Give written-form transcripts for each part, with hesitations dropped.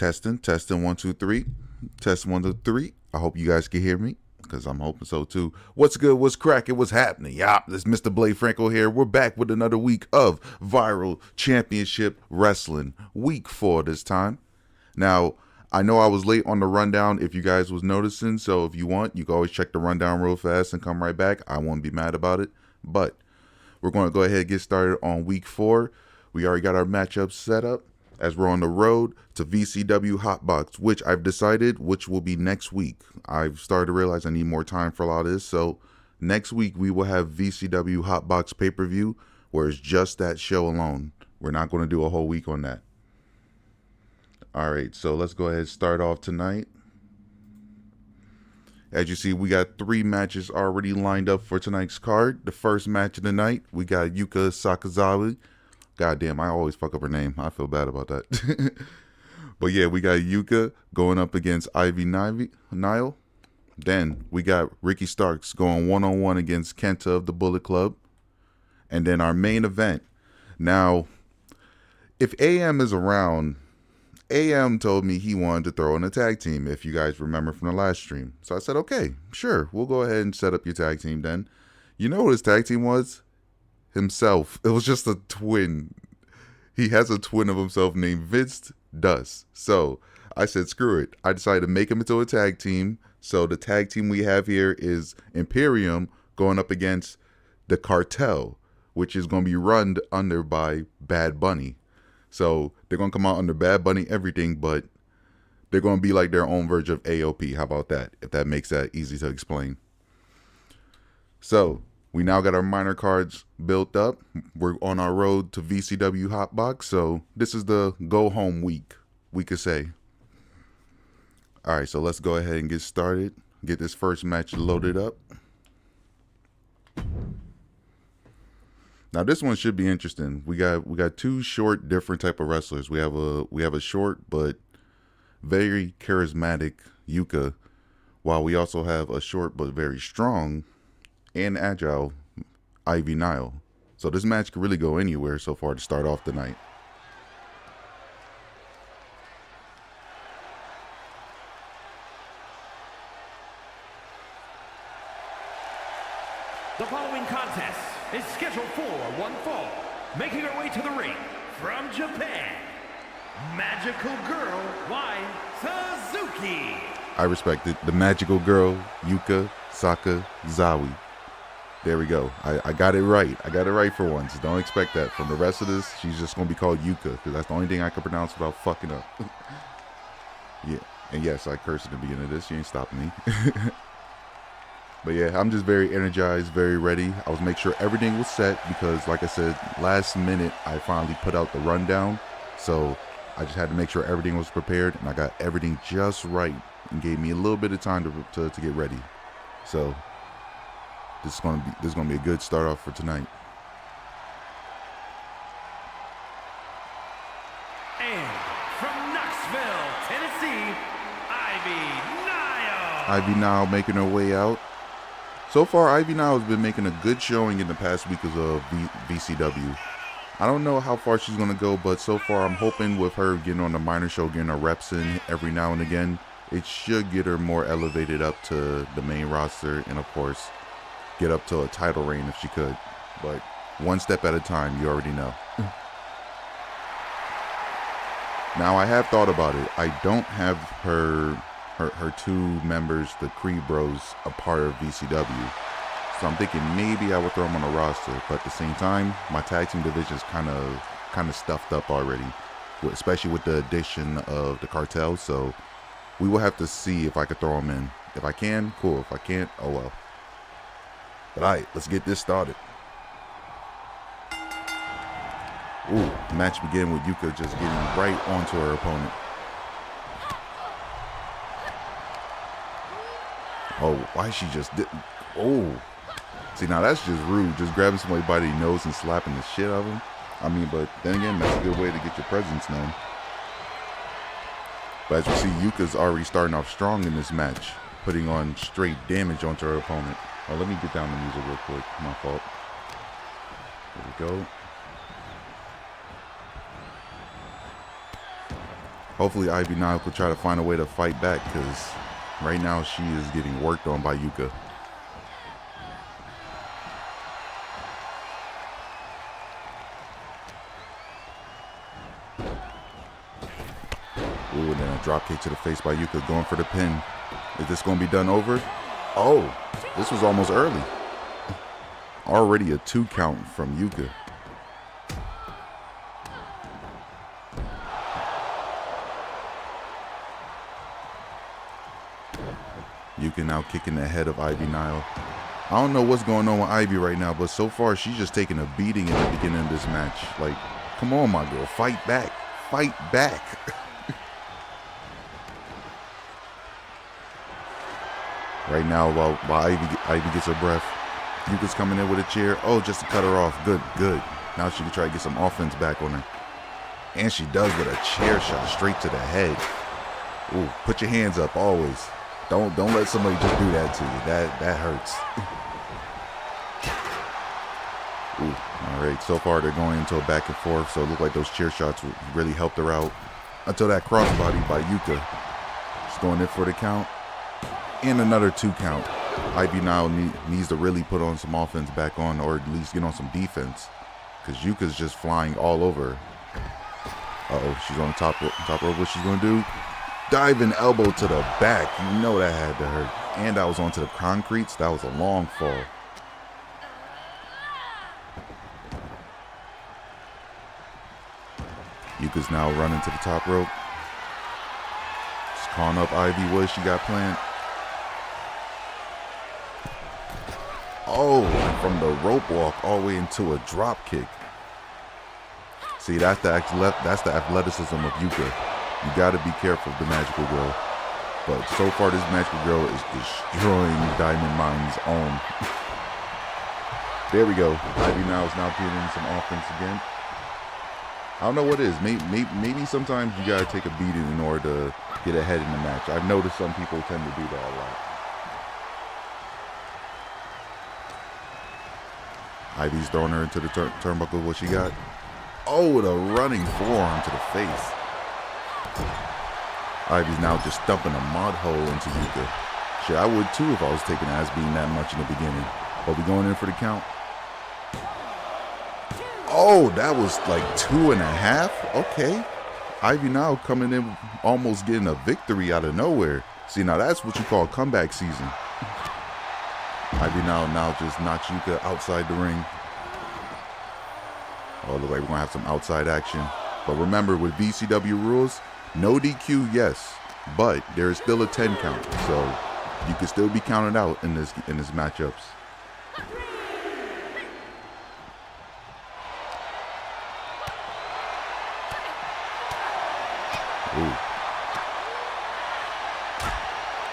Testing, 1 2 3. Test 1 2 3. I hope you guys can hear me, because I'm hoping so too. What's good? What's cracking? What's happening? Yeah, this Mr. Blade Franco here. We're back with another week of Viral Championship Wrestling. Week 4 this time. Now, I know I was late on the rundown if you guys was noticing, so if you want, you can always check the rundown real fast and come right back. I won't be mad about it, but we're going to go ahead and get started on week 4. We already got our matchups set up as we're on the road to VCW Hot Box, which I've decided which will be next week. I've started to realize I need more time for a lot of this, so next week we will have VCW Hot Box pay-per-view, where it's just that show alone. We're not going to do a whole week on that. All right, so let's go ahead and start off tonight. As you see, we got 3 matches already lined up for tonight's card. The first match of the night, we got Yuka Sakazawa. God damn, I always fuck up her name. I feel bad about that. But yeah, we got Yuka going up against Nile. Then we got Ricky Starks going one-on-one against Kenta of the Bullet Club. And then our main event. Now, if AM is around, AM told me he wanted to throw in a tag team, if you guys remember from the last stream. So I said, okay, sure, we'll go ahead and set up your tag team then. You know what his tag team was? Himself. It was just a twin. He has a twin of himself named Vince Dust. So I said, screw it. I decided to make him into a tag team. So the tag team we have here is Imperium going up against the Cartel, which is going to be run under by Bad Bunny. So they're going to come out under Bad Bunny everything, but they're going to be like their own version of AOP. How about that? If that makes that easy to explain. So we now got our minor cards built up. We're on our road to VCW Hot Box. So this is the go home week, we could say. All right, so let's go ahead and get started. Get this first match loaded up. Now this one should be interesting. We got 2 short, different type of wrestlers. We have a short but very charismatic Yuka, while we also have a short but very strong and agile Nile. So this match could really go anywhere so far to start off the night. The following contest is scheduled for one fall. Making her way to the ring from Japan, Magical Girl Y Suzuki. I respect it. The Magical Girl, Yuka Sakazawa. There we go. I got it right. I got it right for once. Don't expect that from the rest of this. She's just going to be called Yuka, because that's the only thing I can pronounce without fucking up. Yeah. And yes, I cursed at the beginning of this. You ain't stopping me. But yeah, I'm just very energized, very ready. I was make sure everything was set because, like I said, last minute I finally put out the rundown. So I just had to make sure everything was prepared, and I got everything just right and gave me a little bit of time to get ready. So this is gonna be a good start off for tonight. And from Knoxville, Tennessee, Nile. Ivy Nile making her way out. So far, Ivy Nile has been making a good showing in the past week of VCW. I don't know how far she's going to go, but so far I'm hoping with her getting on the minor show, getting her reps in every now and again, it should get her more elevated up to the main roster and, of course, get up to a title reign if she could. But one step at a time, you already know. Now, I have thought about it. I don't have her 2 members, the Creed Bros, a part of VCW. So I'm thinking maybe I would throw them on the roster. But at the same time, my tag team division is kind of stuffed up already, especially with the addition of the Cartel. So we will have to see if I could throw them in. If I can, cool. If I can't, oh well. But all right, let's get this started. Ooh, match begin with Yuka just getting right onto her opponent. Oh, why she just did? Oh, see, now that's just rude. Just grabbing somebody by the nose and slapping the shit out of them. I mean, but then again, that's a good way to get your presence known. But as you see, Yuka's already starting off strong in this match, putting on straight damage onto her opponent. Oh, let me get down the music real quick. My fault. There we go. Hopefully Ivy Nile could try to find a way to fight back, because right now she is getting worked on by Yuka. Ooh, and then a drop kick to the face by Yuka, going for the pin. Is this going to be done over? Oh, this was almost early. Already a 2 count from Yuka. Yuka now kicking the head of Ivy Nile. I don't know what's going on with Ivy right now, but so far she's just taking a beating in the beginning of this match. Like, come on, my girl, fight back. Fight back. Right now, while Ivy gets her breath, Yuka's coming in with a chair. Oh, just to cut her off. Good, good. Now she can try to get some offense back on her. And she does with a chair shot straight to the head. Ooh, put your hands up always. Don't let somebody just do that to you. That hurts. Ooh, all right. So far, they're going into a back and forth. So it looked like those chair shots really helped her out. Until that crossbody by Yuka. She's going in for the count. And another 2 count. Ivy Nile needs to really put on some offense back on, or at least get on some defense. Because Yuka's just flying all over. Uh-oh, she's on the top rope. What she's going to do? Diving elbow to the back. You know that had to hurt. And that was onto the concretes. That was a long fall. Yuka's now running to the top rope. Just calling up Ivy. What she got planned? Oh, from the rope walk all the way into a drop kick. See, that's the athleticism of Yuka. You got to be careful of the Magical Girl. But so far, this Magical Girl is destroying Diamond Mine's own. There we go. Ivy now is getting in some offense again. I don't know what it is. Maybe sometimes you got to take a beating in order to get ahead in the match. I've noticed some people tend to do that a lot. Ivy's throwing her into the turnbuckle. What she got? Oh, the running forearm to the face. Ivy's now just stumping a mud hole into Yuka. Shit, I would too if I was taking ass beating that much in the beginning. But we going in for the count. Oh, that was like 2.5. Okay. Ivy now coming in, almost getting a victory out of nowhere. See, now that's what you call comeback season. Ivy now just knocks Yuka outside the ring. Oh, look like we're going to have some outside action. But remember, with VCW rules, no DQ, yes. But there is still a 10 count. So you can still be counted out in this matchups. Ooh.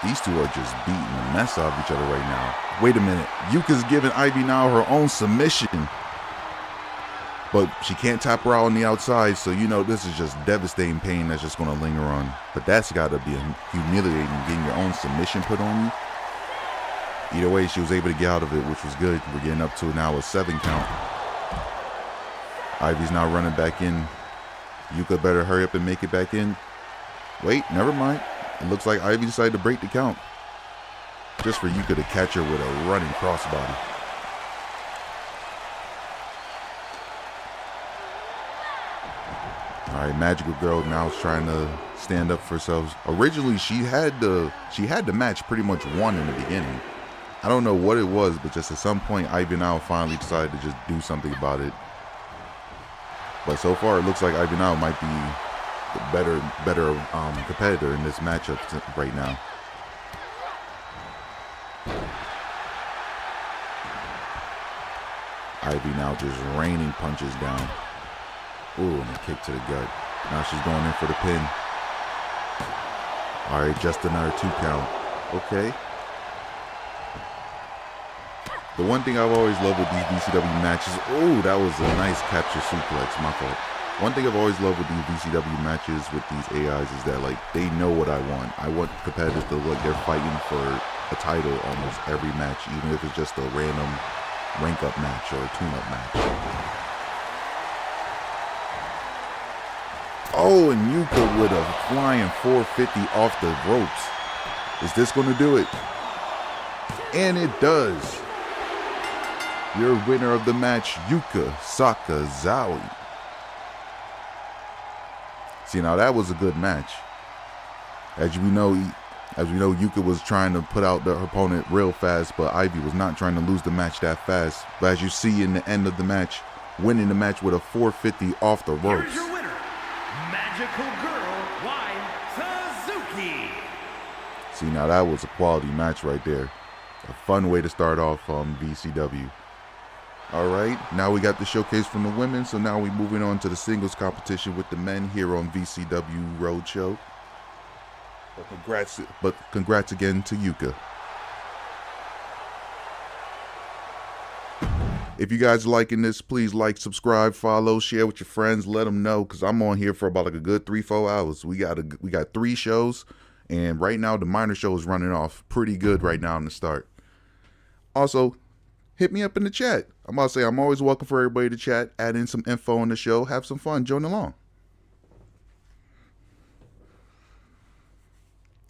These two are just beating the mess out of each other right now. Wait a minute. Yuka's giving Ivy now her own submission. But she can't tap her out on the outside. So, you know, this is just devastating pain that's just going to linger on. But that's got to be humiliating, getting your own submission put on you. Either way, she was able to get out of it, which was good. We're getting up to now a 7 count. Ivy's now running back in. Yuka better hurry up and make it back in. Wait, never mind. It looks like Ivy decided to break the count. Just for Yuka to catch her with a running crossbody. All right, Magical Girl now is trying to stand up for herself. Originally, she had the match pretty much won in the beginning. I don't know what it was, but just at some point, Ivy now finally decided to just do something about it. But so far, it looks like Ivy now might be the better competitor in this matchup right now. Ivy now just raining punches down. Ooh, and a kick to the gut. Now she's going in for the pin. All right, just another 2 count. Okay. The one thing I've always loved with these VCW matches, oh, that was a nice capture suplex, my fault. One thing I've always loved with these VCW matches with these AIs is that, like, they know what I want. I want competitors to look like they're fighting for a title almost every match, even if it's just a random rank-up match or a tune-up match. Oh, and Yuka with a flying 450 off the ropes. Is this going to do it? And it does. Your winner of the match, Yuka Sakazawa. See, now that was a good match. As we know, Yuka was trying to put out her opponent real fast, but Ivy was not trying to lose the match that fast. But as you see in the end of the match, winning the match with a 450 off the ropes. Here's your winner, Magical Girl, Suzuki. See, now that was a quality match right there. A fun way to start off VCW. All right, now we got the showcase from the women, so now we're moving on to the singles competition with the men here on VCW Roadshow. But congrats again to Yuka. If you guys liking this, please like, subscribe, follow, share with your friends, let them know, because I'm on here for about like a good 3-4 hours. We got 3 shows, and right now the minor show is running off pretty good right now in the start. Also, hit me up in the chat. I'm about to say I'm always welcome for everybody to chat, add in some info on the show, have some fun, join along.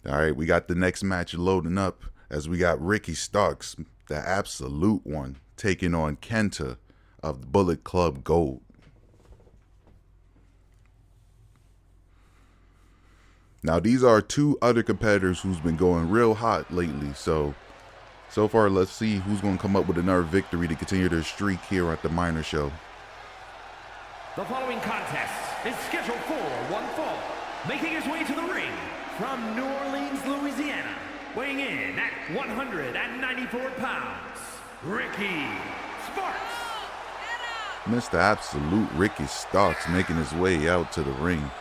All right, we got the next match loading up as we got Ricky Starks, the absolute one, taking on Kenta of Bullet Club Gold. Now, these are 2 other competitors who's been going real hot lately, so far, let's see who's going to come up with another victory to continue their streak here at the minor show. The following contest is scheduled for one fall. Making his way to the ring from New Orleans, Louisiana, weighing in at 194 pounds, Ricky Sparks. Mr. Absolute Ricky Starks making his way out to the ring.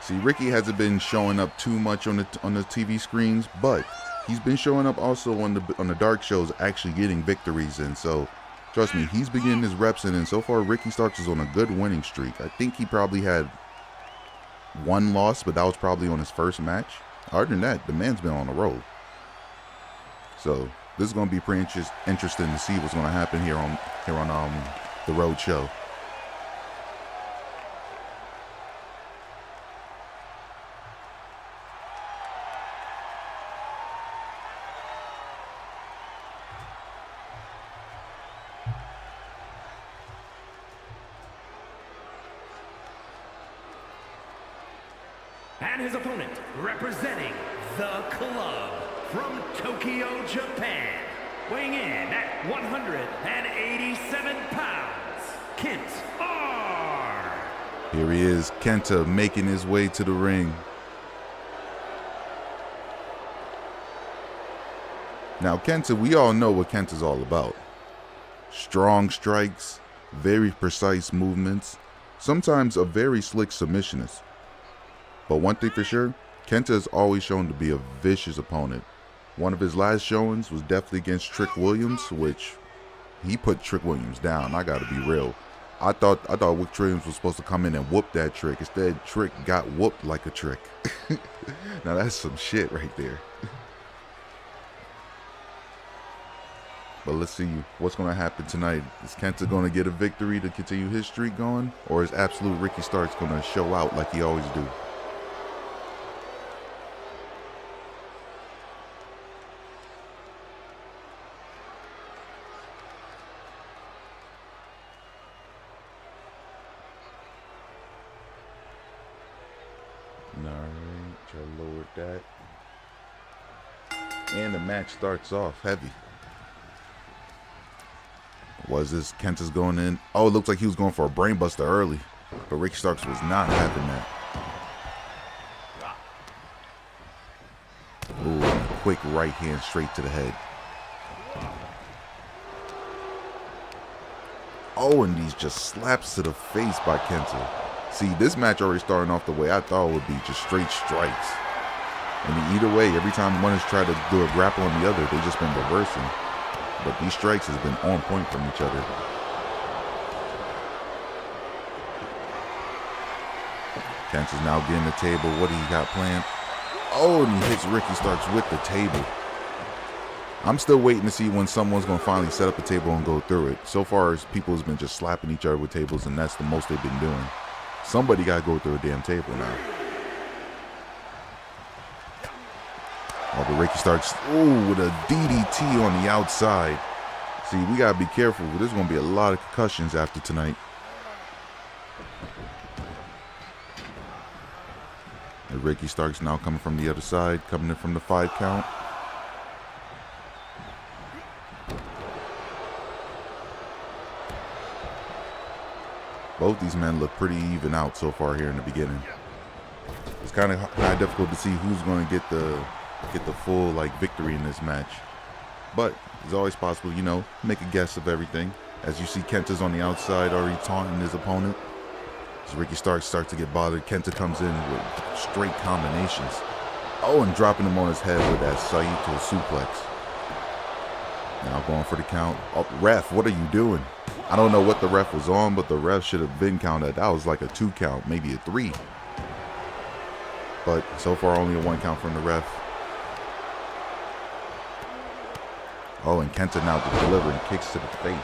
See, Ricky hasn't been showing up too much on the TV screens, but he's been showing up also on the dark shows, actually getting victories, and so trust me, he's been getting his reps in, and so far Ricky Starks is on a good winning streak. I think he probably had 1 loss, but that was probably on his first match. Other than that, the man's been on a roll. So this is going to be pretty interesting to see what's going to happen here on the road show. And his opponent, representing the club from Tokyo, Japan, weighing in at 187 pounds, Kenta. Here he is, Kenta, making his way to the ring. Now, Kenta, we all know what Kenta's all about. Strong strikes, very precise movements, sometimes a very slick submissionist. But one thing for sure, Kenta has always shown to be a vicious opponent. One of his last showings was definitely against Trick Williams, which he put Trick Williams down. I gotta be real. I thought Trick Williams was supposed to come in and whoop that Trick. Instead, Trick got whooped like a trick. Now that's some shit right there. But let's see what's going to happen tonight. Is Kenta going to get a victory to continue his streak going? Or is Absolute Ricky Starks going to show out like he always do? Alright, try to lower that. And the match starts off heavy. Was this Kenta's going in? Oh, it looks like he was going for a brainbuster early. But Ricky Starks was not having that. Ooh, quick right hand straight to the head. Oh, and these just slaps to the face by Kenta. See, this match already starting off the way I thought it would be, just straight strikes. And either way, every time one has tried to do a grapple on the other, they just been reversing. But these strikes has been on point from each other. Kenta's now getting the table. What do he got planned? Oh, and he hits Ricky Starks with the table. I'm still waiting to see when someone's going to finally set up a table and go through it. So far, people has been just slapping each other with tables, and that's the most they've been doing. Somebody got to go through a damn table now. Oh, but Ricky starts, ooh, with a DDT on the outside. See, we got to be careful. There's going to be a lot of concussions after tonight. And Ricky Starks now coming from the other side, coming in from the 5 count. Both these men look pretty even out so far here in the beginning. It's kind of difficult to see who's going to get the full like victory in this match. But it's always possible, you know, make a guess of everything. As you see, Kenta's on the outside already taunting his opponent. As Ricky Starks starts to get bothered, Kenta comes in with straight combinations. Oh, and dropping him on his head with that Saito suplex. Now going for the count. Oh, ref, what are you doing? I don't know what the ref was on, but the ref should have been counted. That was like a 2 count, maybe a 3. But so far only a 1 count from the ref. Oh, and Kenta now delivering kicks to the face.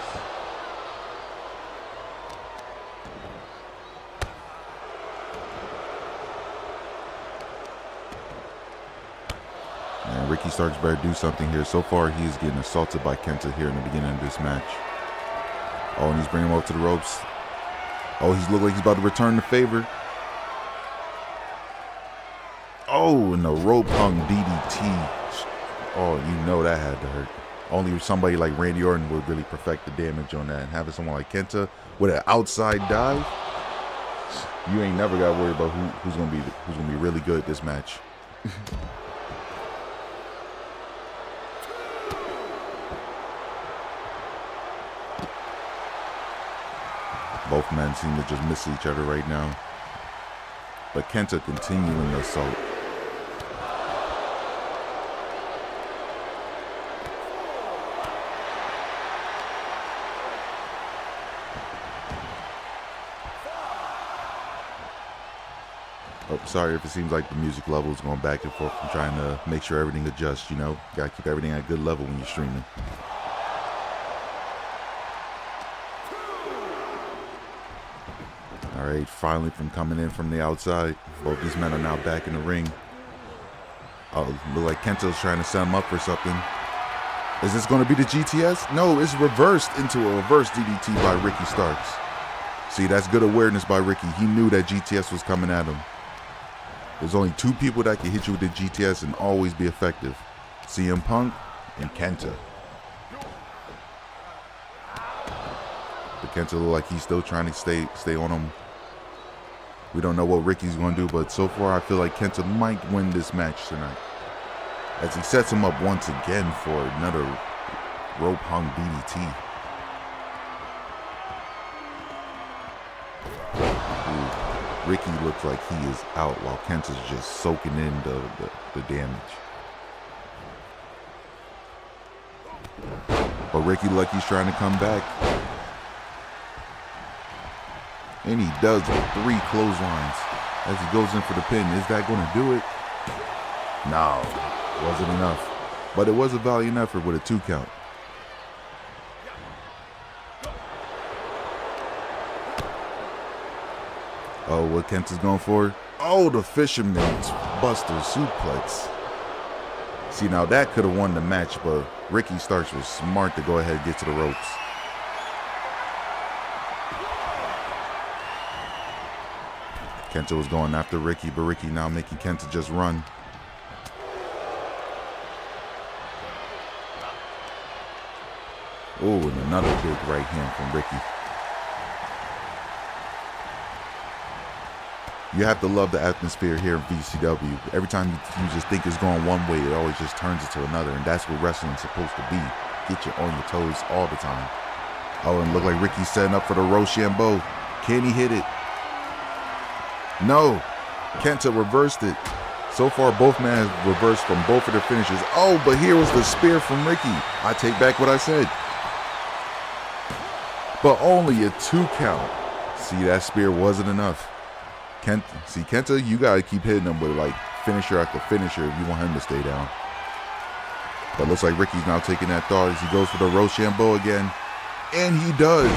And Ricky Starks better do something here. So far, he is getting assaulted by Kenta here in the beginning of this match. Oh, and he's bringing him up to the ropes. Oh, he's looking like he's about to return the favor. Oh, and the rope hung DDT. Oh, you know that had to hurt. Only somebody like Randy Orton would really perfect the damage on that. And having someone like Kenta with an outside dive, you ain't never got to worry about who's gonna be really good at this match. Both men seem to just miss each other right now. But Kenta continuing the assault. Oh, sorry if it seems like the music level is going back and forth. I'm trying to make sure everything adjusts, you know. Gotta keep everything at a good level when you're streaming. All right, finally from coming in from the outside. Both these men are now back in the ring. Oh, look like Kenta's trying to set him up for something. Is this going to be the GTS? No, it's reversed into a reverse DDT by Ricky Starks. See, that's good awareness by Ricky. He knew that GTS was coming at him. There's only 2 people that can hit you with the GTS and always be effective. CM Punk and Kenta. But Kenta look like he's still trying to stay on him. We don't know what Ricky's going to do, but so far I feel like Kenta might win this match tonight. As he sets him up once again for another rope hung DDT. Ooh, Ricky looks like he is out while Kenta's just soaking in the damage. But Ricky like he's trying to come back. And he does with 3 clotheslines as he goes in for the pin. Is that going to do it? No, wasn't enough. But it was a valiant effort with a 2 count. Oh, what Kenta's going for? Oh, the Fisherman's Buster suplex. See, now that could have won the match, but Ricky Starks was smart to go ahead and get to the ropes. Kenta was going after Ricky, but Ricky now making Kenta just run. Oh, and another big right hand from Ricky. You have to love the atmosphere here in VCW. Every time you just think it's going one way, it always just turns into another, and that's what wrestling's supposed to be. Get you on your toes all the time. Oh, and look like Ricky's setting up for the Rochambeau. Can he hit it? No. Kenta reversed it. So far, both men have reversed from both of their finishes. Oh, but here was the spear from Ricky. I take back what I said. But only a 2 count. See, that spear wasn't enough. Kenta, you got to keep hitting him with like finisher after finisher if you want him to stay down. But looks like Ricky's now taking that thought as he goes for the Rochambeau again. And he does.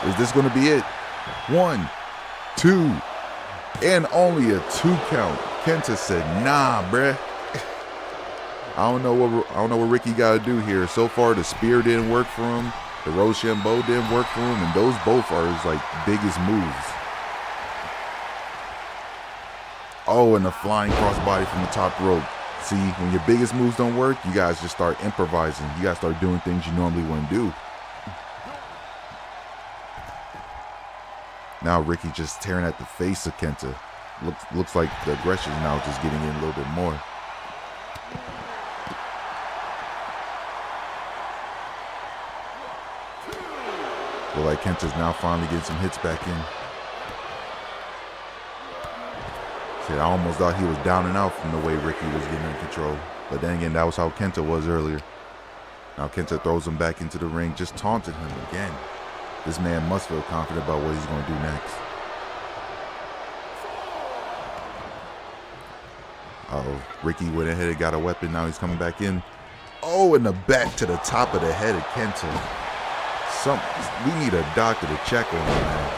Is this going to be it? 1, 2. And only a 2 count. Kenta said, nah, bruh. I don't know what Ricky got to do here. So far, the spear didn't work for him. The Rochambeau didn't work for him. And those both are his, like, biggest moves. Oh, and the flying crossbody from the top rope. See, when your biggest moves don't work, you guys just start improvising. You guys start doing things you normally wouldn't do. Now Ricky just tearing at the face of Kenta. Looks like the aggression is now just getting in a little bit more. Look like Kenta's now finally getting some hits back in. See, I almost thought he was down and out from the way Ricky was getting in control. But then again, that was how Kenta was earlier. Now Kenta throws him back into the ring, just taunted him again. This man must feel confident about what he's going to do next. Uh-oh, Ricky went ahead and got a weapon. Now he's coming back in. Oh, and the back to the top of the head of Kenta. We need a doctor to check on him, man.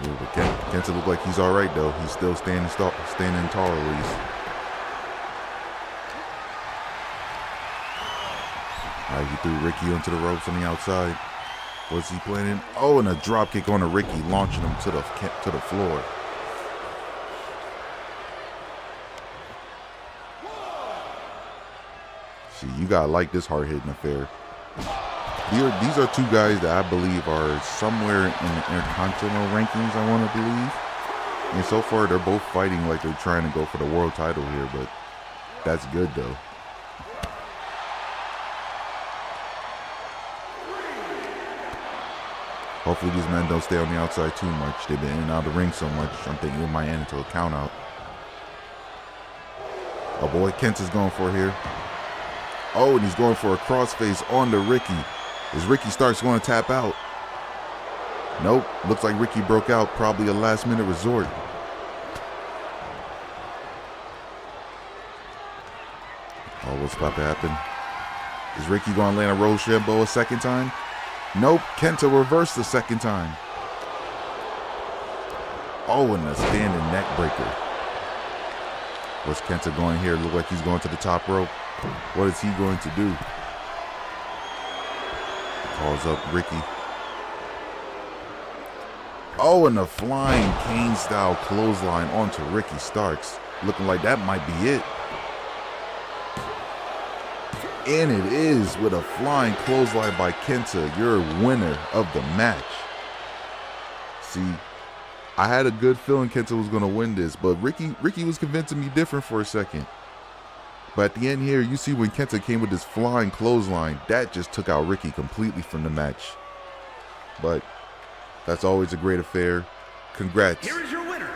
Ooh, but Kenta look like he's all right, though. He's still standing tall at least. All right, he threw Ricky onto the ropes on the outside. What's he planning? Oh, and a drop kick on the Ricky, launching him to the floor. See, you gotta like this hard-hitting affair. These are 2 guys that I believe are somewhere in the Intercontinental rankings, I want to believe. And so far, they're both fighting like they're trying to go for the world title here, but that's good, though. Hopefully these men don't stay on the outside too much. They've been in and out of the ring so much, I'm thinking it might end into a count out. Oh boy, Kenta's going for it here. Oh, and he's going for a crossface on the Ricky. As Ricky starts going to tap out. Nope, looks like Ricky broke out. Probably a last minute resort. Oh, what's about to happen? Is Ricky going to land a Rochambeau a second time? Nope, Kenta reversed the second time. Oh, and a standing neck breaker. What's Kenta going here? Look like he's going to the top rope. What is he going to do? Calls up Ricky. Oh, and a flying cane-style clothesline onto Ricky Starks. Looking like that might be it. And it is with a flying clothesline by Kenta, your winner of the match. See, I had a good feeling Kenta was going to win this, but Ricky was convincing me different for a second. But at the end here, you see when Kenta came with this flying clothesline, that just took out Ricky completely from the match. But that's always a great affair. Congrats. Here is your winner,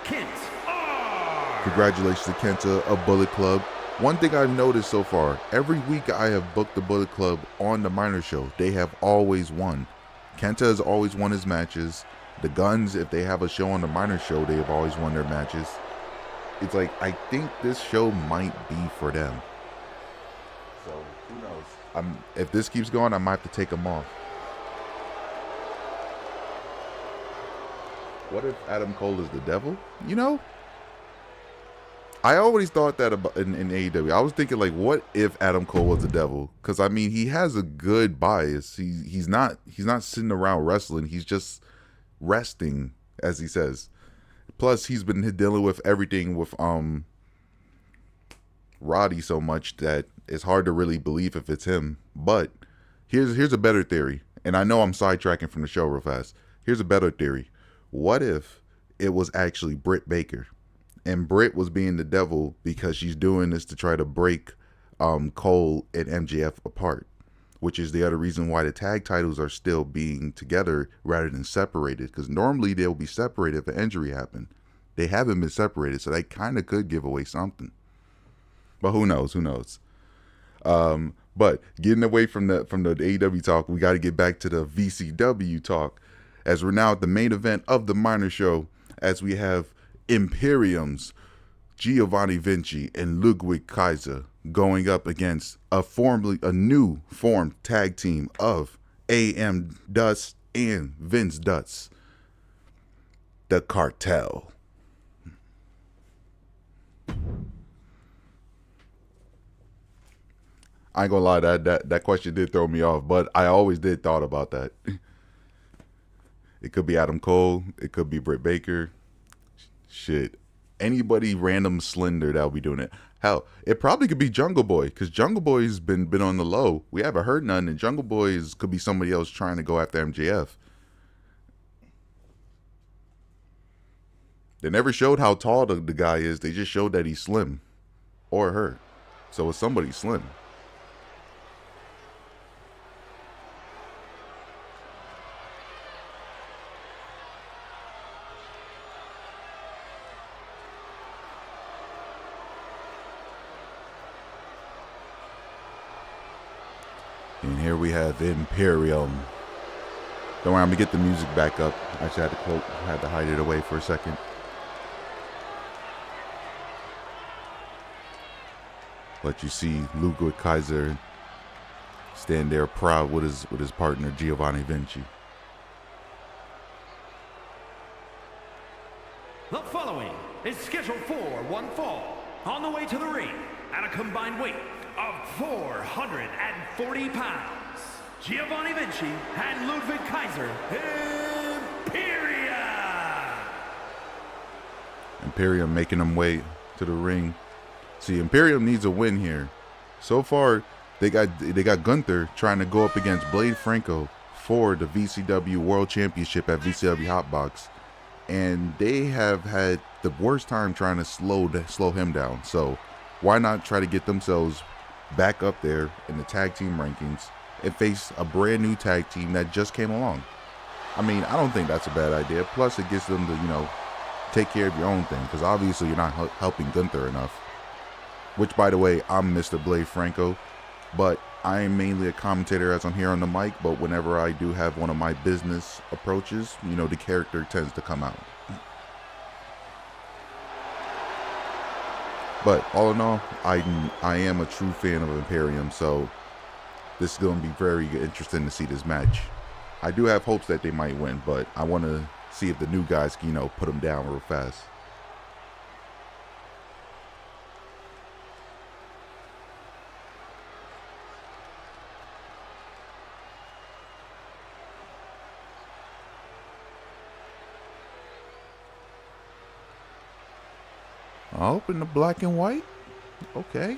Kenta. Congratulations to Kenta of Bullet Club. One thing I've noticed so far, every week I have booked the Bullet Club on the minor show, they have always won. Kenta has always won his matches. The Guns, if they have a show on the minor show, they have always won their matches. It's like, I think this show might be for them. So, who knows? If this keeps going, I might have to take them off. What if Adam Cole is the devil? You know? I always thought that about in AEW. I was thinking, like, what if Adam Cole was the devil? Because I mean, he has a good bias. He's not sitting around wrestling. He's just resting, as he says. Plus, he's been dealing with everything with Roddy so much that it's hard to really believe if it's him. But here's a better theory, and I know I'm sidetracking from the show real fast. Here's a better theory. What if it was actually Britt Baker? And Britt was being the devil because she's doing this to try to break Cole and MJF apart, which is the other reason why the tag titles are still being together rather than separated, because normally they'll be separated if an injury happened. They haven't been separated, so they kind of could give away something. But who knows? Who knows? But getting away from the AEW talk, we got to get back to the VCW talk, as we're now at the main event of the minor show, as we have Imperium's Giovanni Vinci and Ludwig Kaiser going up against a new formed tag team of AM Dust and Vince Dust. The Cartel. I ain't gonna lie, that question did throw me off, but I always did thought about that. It could be Adam Cole, it could be Britt Baker. Shit. Anybody random slender that'll be doing it. Hell, it probably could be Jungle Boy, because Jungle Boy's been on the low. We haven't heard none, and Jungle Boy's could be somebody else trying to go after MJF. They never showed how tall the guy is. They just showed that he's slim. Or her. So it's somebody slim. And here we have Imperium. Don't worry, I'm gonna get the music back up. Actually, had to hide it away for a second. But you see Ludwig Kaiser stand there proud with his partner Giovanni Vinci. The following is scheduled for one fall. On the way to the ring at a combined weight of 440 pounds, Giovanni Vinci and Ludwig Kaiser, Imperium making them way to the ring. See, Imperium needs a win here. So far, they got Gunther trying to go up against Blade Franco for the VCW World Championship at VCW Hot Box, and they have had the worst time trying to slow him down. So why not try to get themselves back up there in the tag team rankings and face a brand new tag team that just came along? I mean, I don't think that's a bad idea. Plus, it gets them to, you know, take care of your own thing, because obviously you're not helping Gunther enough. Which, by the way, I'm Mr. Blade Franco, but I am mainly a commentator as I'm here on the mic. But whenever I do have one of my business approaches, you know, the character tends to come out. But all in all, I am a true fan of Imperium, so this is going to be very interesting to see this match. I do have hopes that they might win, but I want to see if the new guys can, you know, put them down real fast. Oh, in the black and white? Okay.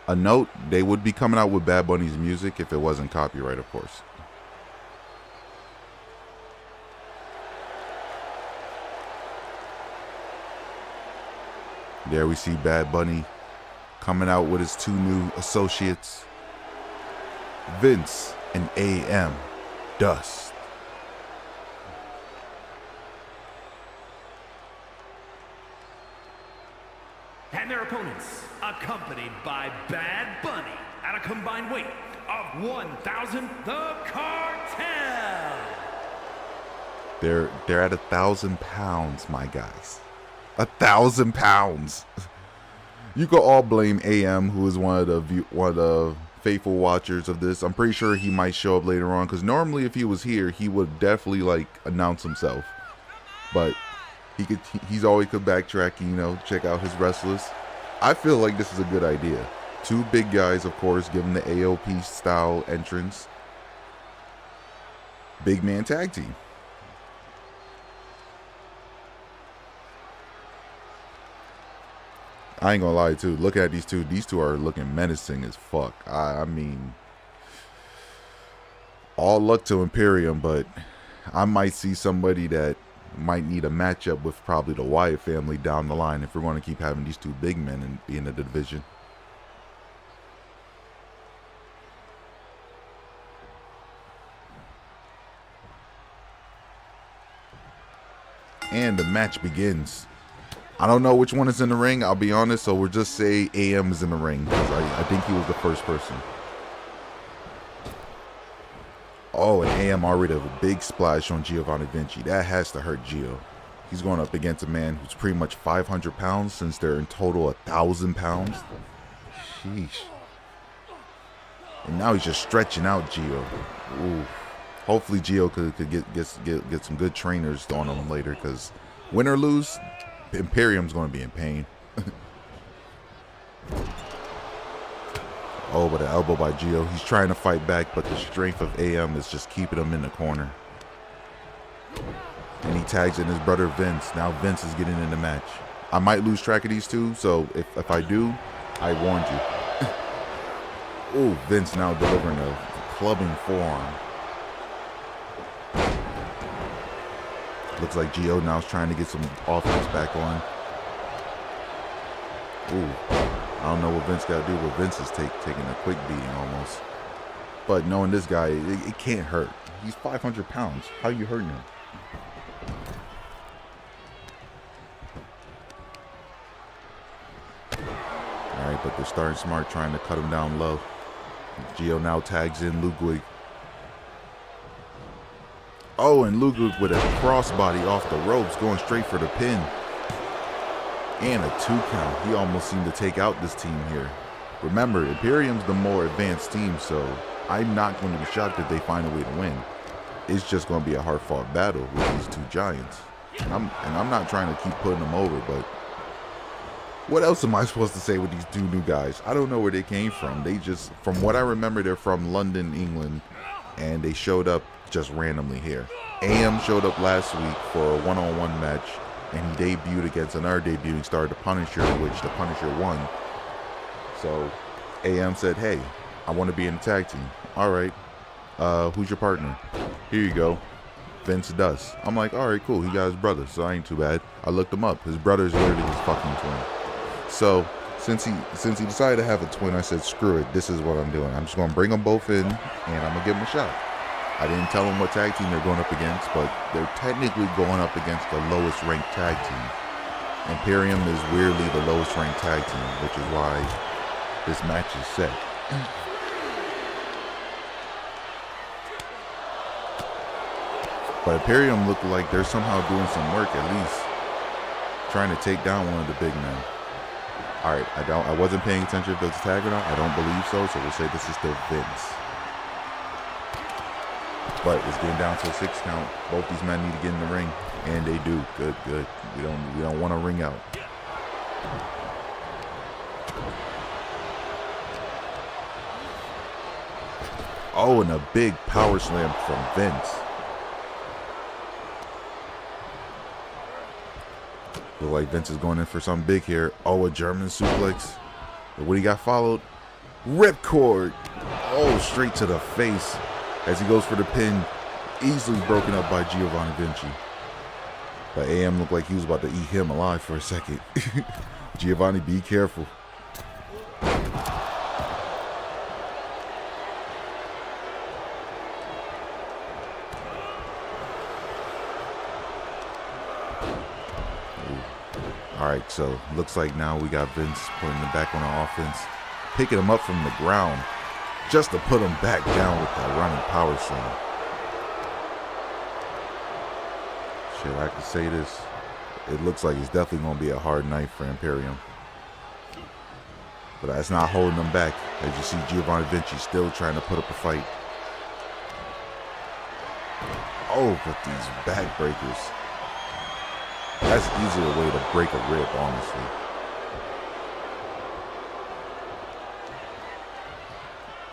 A note, they would be coming out with Bad Bunny's music if it wasn't copyright, of course. There we see Bad Bunny coming out with his two new associates, Vince and AM Dust. And their opponents, accompanied by Bad Bunny at a combined weight of 1,000, the Cartel. They're at 1,000 pounds, my guys. 1,000 pounds. You could all blame AM, who is one of the faithful watchers of this. I'm pretty sure he might show up later on, because normally if he was here, he would definitely like announce himself. But he's always could backtrack, you know, check out his wrestlers. I feel like this is a good idea. Two big guys, of course, give them the AOP style entrance. Big man tag team. I ain't gonna lie too. Look at these two. These two are looking menacing as fuck. I mean, all luck to Imperium, but I might see somebody that might need a matchup with probably the Wyatt family down the line if we're going to keep having these two big men and be in the division. And the match begins. I don't know which one is in the ring, I'll be honest, so we'll just say AM is in the ring, because I think he was the first person. Oh, and AM already have a big splash on Giovanni Vinci. That has to hurt Gio. He's going up against a man who's pretty much 500 pounds since they're in total 1,000 pounds. Sheesh. And now he's just stretching out Gio. Ooh. Hopefully Gio could get some good trainers on him later, because win or lose, Imperium's going to be in pain. Oh, but an elbow by Gio. He's trying to fight back, but the strength of AM is just keeping him in the corner. And he tags in his brother Vince. Now Vince is getting in the match. I might lose track of these two, so if I do, I warned you. Ooh, Vince now delivering a clubbing forearm. Looks like Gio now is trying to get some offense back on. Ooh, I don't know what Vince got to do, but Vince is taking a quick beating almost. But knowing this guy, it can't hurt. He's 500 pounds. How you hurting him? All right, but they're starting smart, trying to cut him down low. Gio now tags in Ludwig. Oh, and Ludwig with a crossbody off the ropes, going straight for the pin. And a 2 count. He almost seemed to take out this team here. Remember, Imperium's the more advanced team, so I'm not going to be shocked if they find a way to win. It's just going to be a hard-fought battle with these two giants. And I'm not trying to keep putting them over, but what else am I supposed to say with these two new guys? I don't know where they came from. They just, from what I remember, they're from London, England, and they showed up just randomly here. AM showed up last week for a one-on-one match, and he debuted against another debuting star, the Punisher, which the Punisher won. So AM said, hey, I want to be in the tag team. All right, who's your partner? Here you go. Vince does. I'm like, all right, cool. He got his brother, so I ain't too bad. I looked him up. His brother's literally his fucking twin. So since he decided to have a twin, I said, screw it. This is what I'm doing. I'm just going to bring them both in, and I'm going to give them a shot. I didn't tell them what tag team they're going up against, but they're technically going up against the lowest ranked tag team. Imperium is weirdly the lowest ranked tag team, which is why this match is set. But Imperium looked like they're somehow doing some work, at least trying to take down one of the big men. All right, I wasn't paying attention if there's a tag or not. I don't believe so, so we'll say this is still Vince. But it's getting down to a 6 count. Both these men need to get in the ring, and they do. Good, good. We don't want to ring out. Oh, and a big power slam from Vince. Look like Vince is going in for something big here. Oh, a German suplex. But what he got followed? Ripcord. Oh, straight to the face as he goes for the pin. Easily broken up by Giovanni Vinci. But AM looked like he was about to eat him alive for a second. Giovanni, be careful. Alright, so looks like now we got Vince putting him back on the offense, picking him up from the ground just to put him back down with that running power slam. Shit, I can say this. It looks like it's definitely going to be a hard night for Imperium. But that's not holding them back. As you see, Giovanni Vinci still trying to put up a fight. Oh, but these backbreakers. That's easily a way to break a rib, honestly.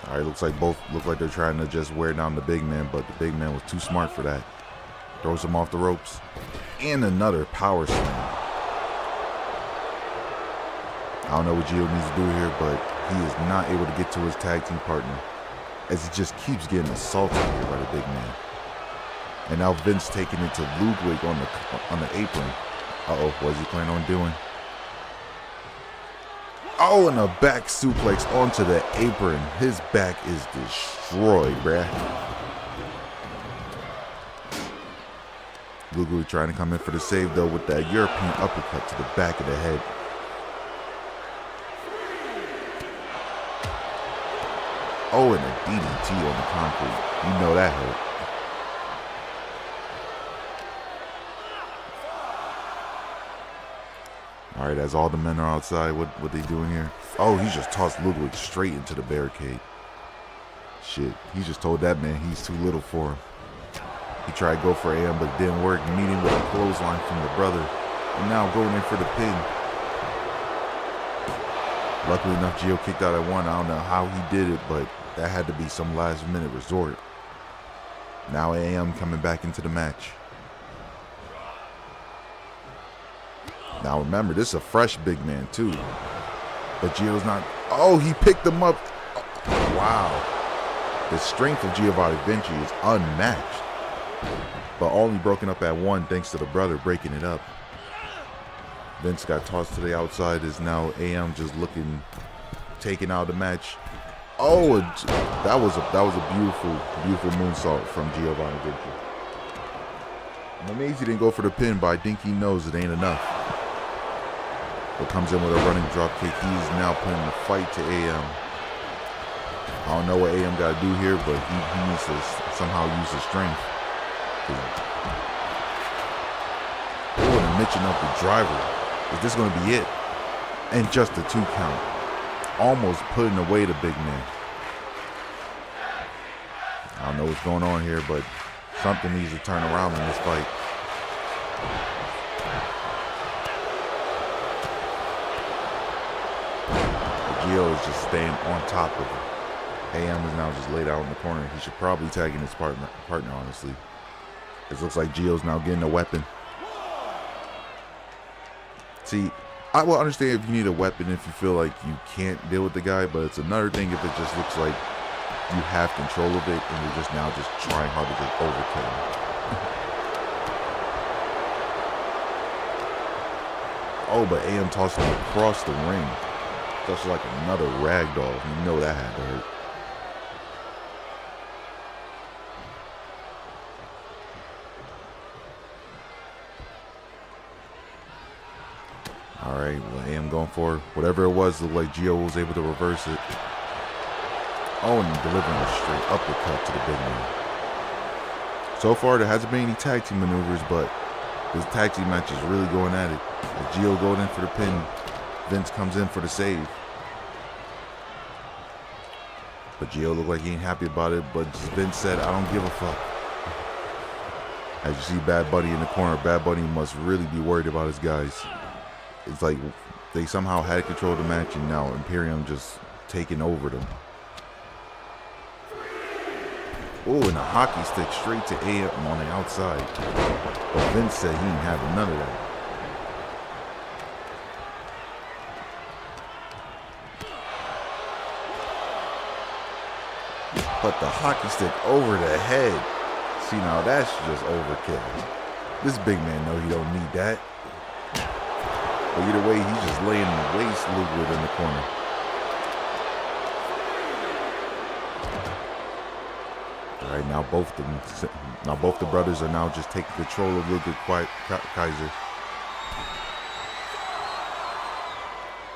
All right, looks like both look like they're trying to just wear down the big man, but the big man was too smart for that. Throws him off the ropes. And another power slam. I don't know what Gio needs to do here, but he is not able to get to his tag team partner, as he just keeps getting assaulted here by the big man. And now Vince taking it to Ludwig on the apron. Uh-oh, what's he planning on doing? Oh, and a back suplex onto the apron. His back is destroyed, bruh. Ludwig trying to come in for the save, though, with that European uppercut to the back of the head. Oh, and a DDT on the concrete. You know that hurt. All right, as all the men are outside, what they doing here? Oh, he just tossed Ludwig straight into the barricade. Shit, he just told that man he's too little for him. He tried to go for AM, but it didn't work, meeting with a clothesline from the brother. And now going in for the pin. Luckily enough, Gio kicked out at 1. I don't know how he did it, but that had to be some last minute resort. Now AM coming back into the match. Now remember, this is a fresh big man too. But Gio's not. Oh, he picked him up. Wow. The strength of Giovanni Vinci is unmatched. But only broken up at 1 thanks to the brother breaking it up. Vince got tossed to the outside. Is now AM just looking, taking out the match. Oh, that was a beautiful moonsault from Giovanni Vinci. I'm amazed he didn't go for the pin, but I think he knows it ain't enough. But comes in with a running drop kick. He's now putting the fight to AM. I don't know what AM got to do here, but he needs to somehow use his strength. Oh, and a mention of the driver. Is this going to be it? And just a 2 count. Almost putting away the big man. I don't know what's going on here, but something needs to turn around in this fight. Gio is just staying on top of it. AM is now just laid out in the corner. He should probably tag in his partner honestly. It looks like Gio's now getting a weapon. See, I will understand if you need a weapon if you feel like you can't deal with the guy, but it's another thing if it just looks like you have control of it and you're just now just trying hard to just overkill him. Oh, but AM tossed him across the ring. Just like another ragdoll. You know that had to hurt. All right, well, AM going for whatever it was. Looked like Gio was able to reverse it. Oh, and delivering a straight uppercut to the big man. So far, there hasn't been any tag team maneuvers, but this tag team match is really going at it. As Gio going in for the pin, Vince comes in for the save. But Gio looked like he ain't happy about it, but Vince said, I don't give a fuck. As you see Bad Bunny in the corner, Bad Bunny must really be worried about his guys. It's like they somehow had control of the match and now Imperium just taking over them. Oh, and a hockey stick straight to AM on the outside. But Vince said he ain't having none of that. But the hockey stick over the head. See, now that's just overkill. This big man know he don't need that. But either way, he's just laying waist liquid in the corner. All right, now both the brothers are now just taking control of Luka Kaiser.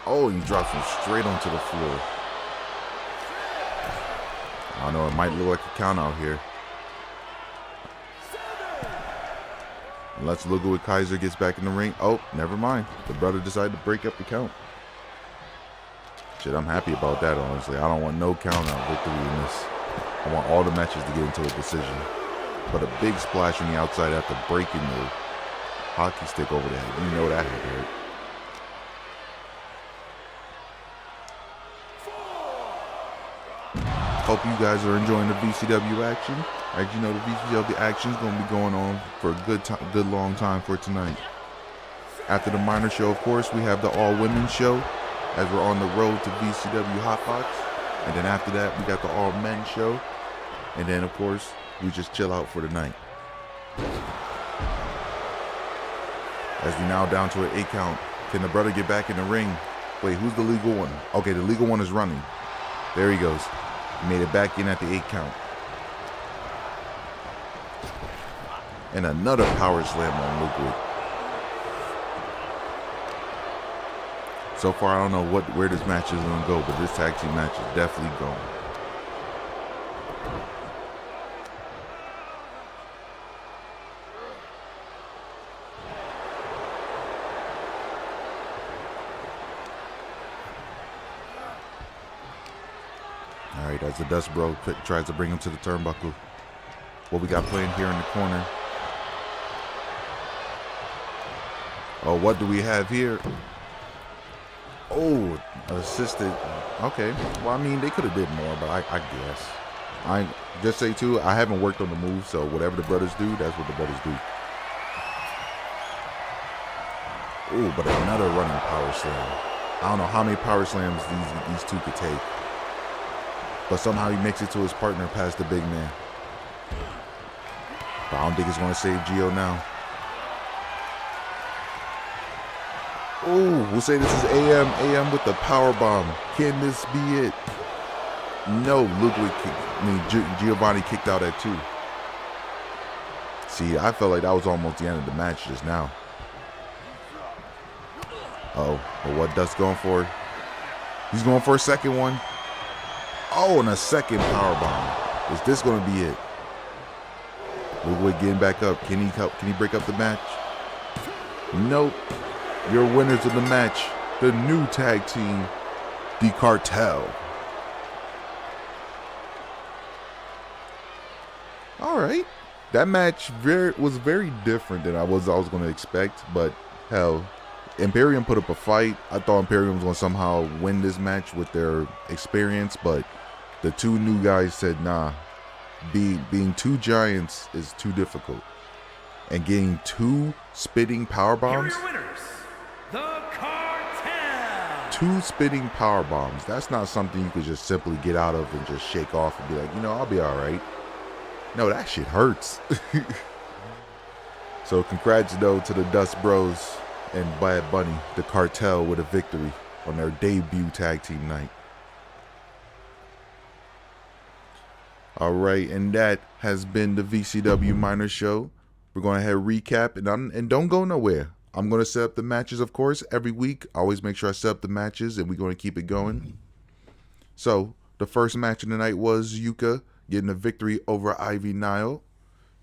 Oh, he drops him straight onto the floor. I don't know, it might look like a count out here. Let's look at what Kaiser gets back in the ring. Oh, never mind. The brother decided to break up the count. Shit, I'm happy about that, honestly. I don't want no count out victory in this. I want all the matches to get into a decision. But a big splash on the outside after breaking the hockey stick over the head. You know that had to hurt. Hope you guys are enjoying the VCW action. As you know, the VCW action is going to be going on for a good long time for tonight. After the minor show, of course, we have the all-women's show as we're on the road to VCW Hot Box. And then after that, we got the all-men's show. And then, of course, we just chill out for the night. As we now down to an 8 count. Can the brother get back in the ring? Wait, who's the legal one? Okay, the legal one is running. There he goes. He made it back in at the 8 count. And another power slam on Luke. So far, I don't know where this match is going to go, but this tag team match is definitely going. as the Dust Bro tries to bring him to the turnbuckle. What we got playing here in the corner? Oh, what do we have here? Oh, assisted. Okay. Well, I mean, they could have did more, but I guess. I just say too, I haven't worked on the move, so whatever the brothers do, that's what the brothers do. Oh, but another running power slam. I don't know how many power slams these two could take. But somehow he makes it to his partner past the big man. But I don't think it's going to save Gio now. Oh, we'll say this is AM. AM with the power bomb. Can this be it? No, Giovanni kicked out at 2. See, I felt like that was almost the end of the match just now. Oh, but what Dust going for? He's going for a second one. Oh, and a second power bomb. Is this going to be it? Ludwig getting back up. Can he break up the match? Nope. Your winners of the match, the new tag team, the Cartel. All right, that match was very different than I was going to expect. But hell, Imperium put up a fight. I thought Imperium was going to somehow win this match with their experience, but the two new guys said, nah, being two giants is too difficult. And getting 2 spitting power bombs. Here are your winners, the Cartel. 2 spitting power bombs. That's not something you could just simply get out of and just shake off and be like, I'll be all right. No, that shit hurts. So congrats though to the Dust Bros and Bad Bunny, the Cartel, with a victory on their debut tag team night. All right, and that has been the VCW Minor Show. We're going to have a recap, and don't go nowhere. I'm going to set up the matches, of course, every week. I always make sure I set up the matches, and we're going to keep it going. So the first match of the night was Yuka getting a victory over Ivy Nile.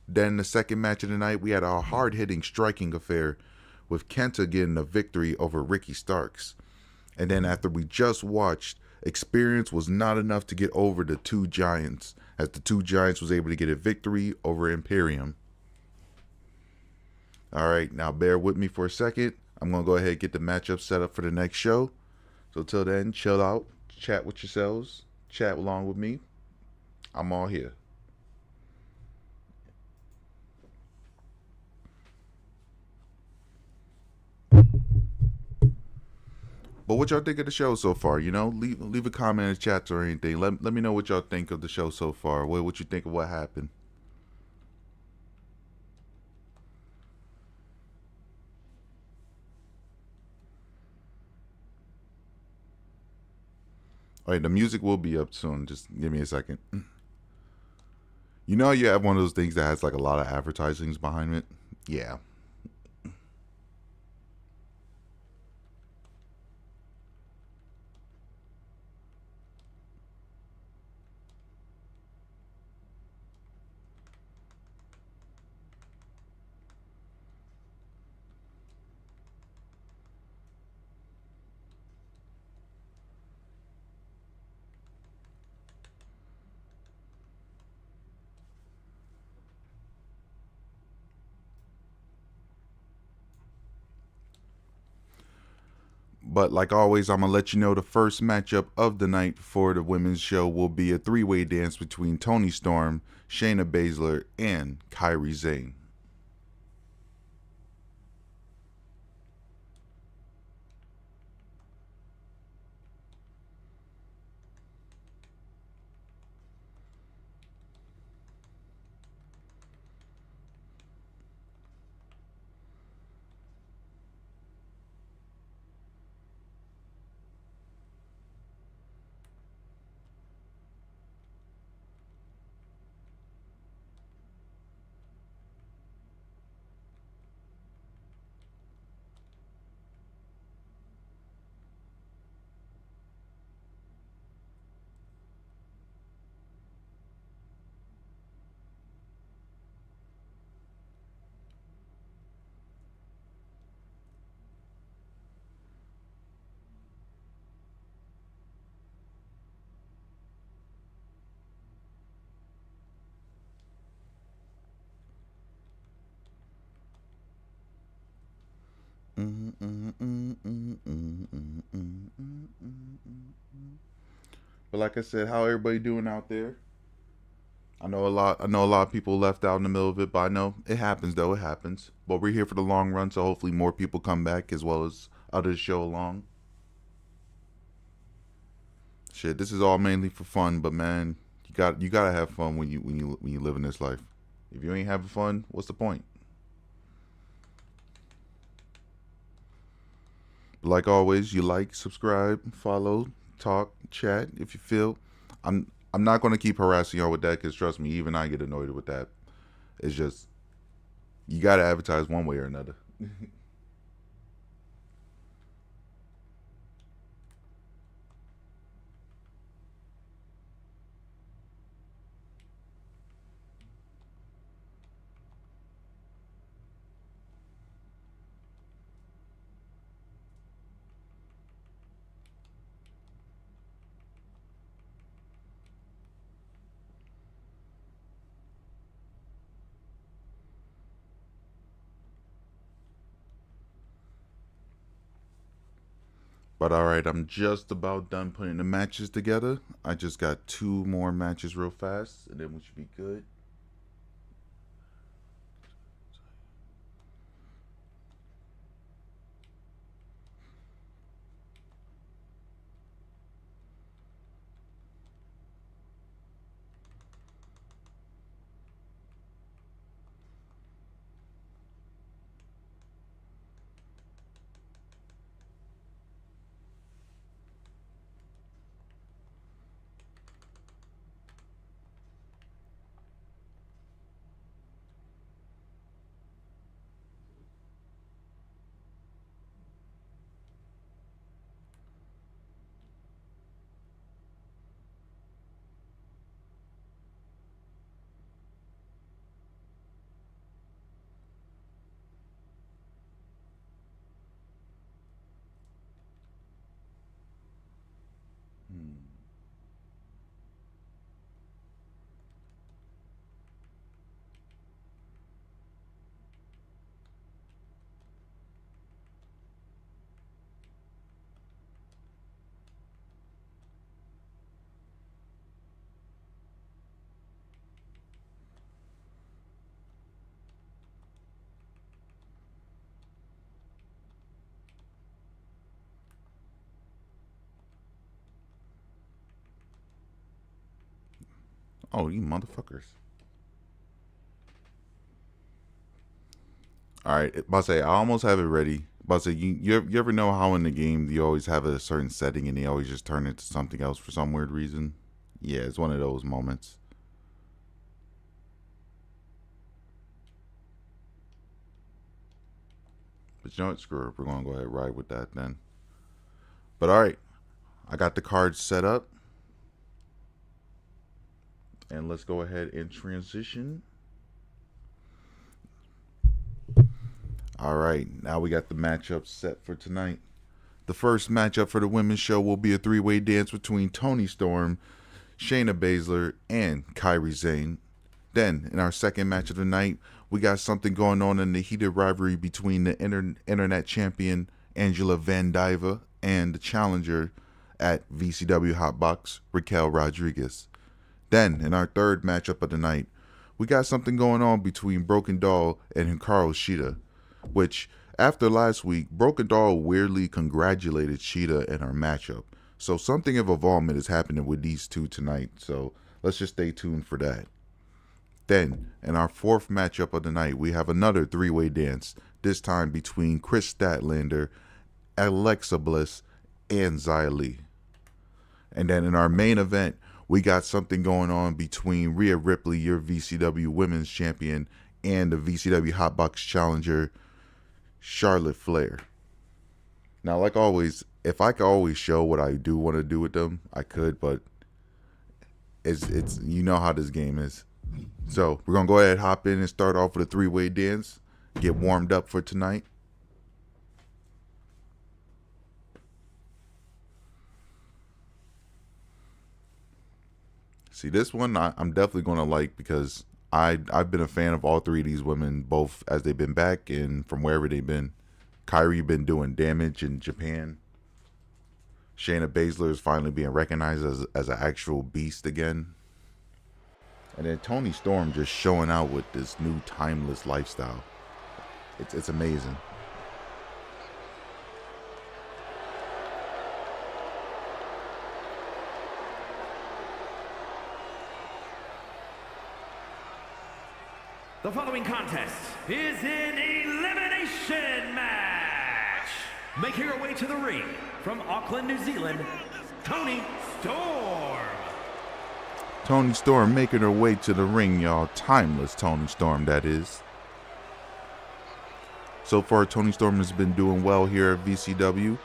Then the second match of the night, we had a hard-hitting striking affair with Kenta getting a victory over Ricky Starks. And then after we just watched, experience was not enough to get over the two giants, as the two giants was able to get a victory over Imperium. All right, now bear with me for a second. I'm going to go ahead and get the matchup set up for the next show. So till then, chill out, chat with yourselves, chat along with me. I'm all here. But what y'all think of the show so far? Leave a comment in the chat or anything. Let me know what y'all think of the show so far. What you think of what happened. All right, the music will be up soon. Just give me a second. You have one of those things that has like a lot of advertisings behind it? Yeah. But like always, I'm going to let you know the first matchup of the night for the women's show will be a 3-way dance between Toni Storm, Shayna Baszler, and Kairi Sane. But like I said, how everybody doing out there? I know a lot. I know a lot of people left out in the middle of it, but I know it happens. Though it happens. But we're here for the long run, so hopefully more people come back as well as others show along. Shit, this is all mainly for fun, but man, you gotta have fun when you live in this life. If you ain't having fun, what's the point? But like always, you like, subscribe, follow, talk, chat if you feel. I'm not gonna keep harassing y'all with that because trust me, even I get annoyed with that. It's just you gotta advertise one way or another. But alright, I'm just about done putting the matches together. I just got two more matches real fast, and then we should be good. Oh, you motherfuckers. Alright, about to say, I almost have it ready. About to say, you ever know how in the game you always have a certain setting and they always just turn it to something else for some weird reason? Yeah, it's one of those moments. But you know what? Screw it. We're going to go ahead and ride with that then. But alright, I got the cards set up. And let's go ahead and transition. Alright, now we got the matchup set for tonight. The first matchup for the women's show will be a three-way dance between Toni Storm, Shayna Baszler, and Kairi Sane. Then, in our second match of the night, we got something going on in the heated rivalry between the internet champion Angela Van Diva and the challenger at VCW Hot Box, Raquel Rodriguez. Then, in our third matchup of the night, we got something going on between Broken Doll and Hikaru Shida, which, after last week, Broken Doll weirdly congratulated Shida in her matchup. So something of involvement is happening with these two tonight, so let's just stay tuned for that. Then, in our fourth matchup of the night, we have another three-way dance, this time between Chris Statlander, Alexa Bliss, and Xia Li. And then in our main event, we got something going on between Rhea Ripley, your VCW Women's Champion, and the VCW Hot Box Challenger, Charlotte Flair. Now, like always, if I could always show what I do want to do with them, I could, but it's you know how this game is. So we're gonna go ahead and hop in and start off with a three-way dance. Get warmed up for tonight. See, this one I'm definitely gonna like because I've been a fan of all three of these women, both as they've been back and from wherever they've been. Kairi been doing damage in Japan. Shayna Baszler is finally being recognized as an actual beast again. And then Toni Storm just showing out with this new timeless lifestyle. It's amazing. The following contest is an elimination match. Making her way to the ring from Auckland, New Zealand, Toni Storm. Toni Storm making her way to the ring, y'all. Timeless Toni Storm, that is. So far, Toni Storm has been doing well here at VCW.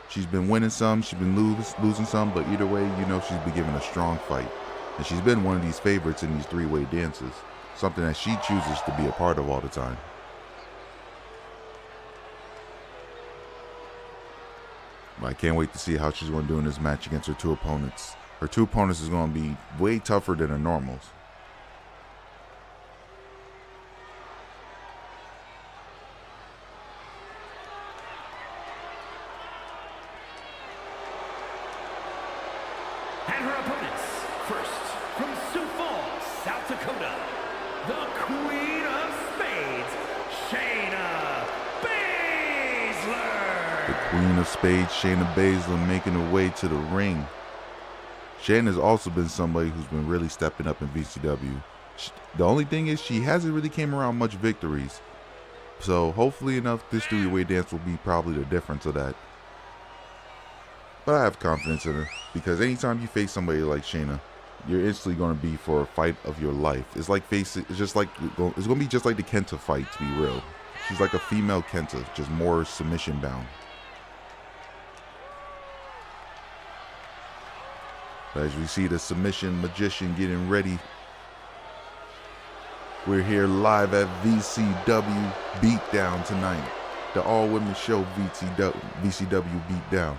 She's been winning some, she's been losing some, but either way, you know she's been giving a strong fight. And she's been one of these favorites in these three-way dances. Something that she chooses to be a part of all the time. But I can't wait to see how she's going to do in this match against her two opponents. Her two opponents is going to be way tougher than her normals. And her opponents, first, from Sioux Falls, South Dakota, the Queen of Spades, Shayna Baszler. The Queen of Spades, Shayna Baszler, making her way to the ring. Shayna has also been somebody who's been really stepping up in VCW. The only thing is she hasn't really came around much victories. So hopefully enough, this three-way dance will be probably the difference of that. But I have confidence in her, because anytime you face somebody like Shayna, you're instantly going to be for a fight of your life. It's like it's going to be just like the Kenta fight, to be real. She's like a female Kenta, just more submission bound. As we see the submission magician getting ready. We're here live at VCW Beatdown tonight. The all-women show VCW Beatdown.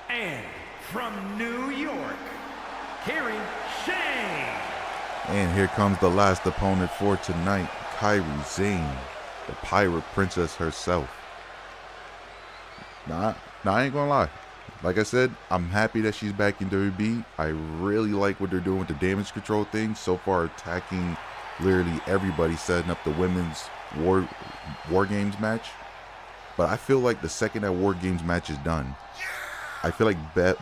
And from New York, Kairi Sane. And here comes the last opponent for tonight, Kairi Sane, the Pirate Princess herself. Nah, I ain't gonna lie. Like I said, I'm happy that she's back in WWE. I really like what they're doing with the damage control thing. So far, attacking literally everybody, setting up the women's War Games match. But I feel like the second that War Games match is done, I feel like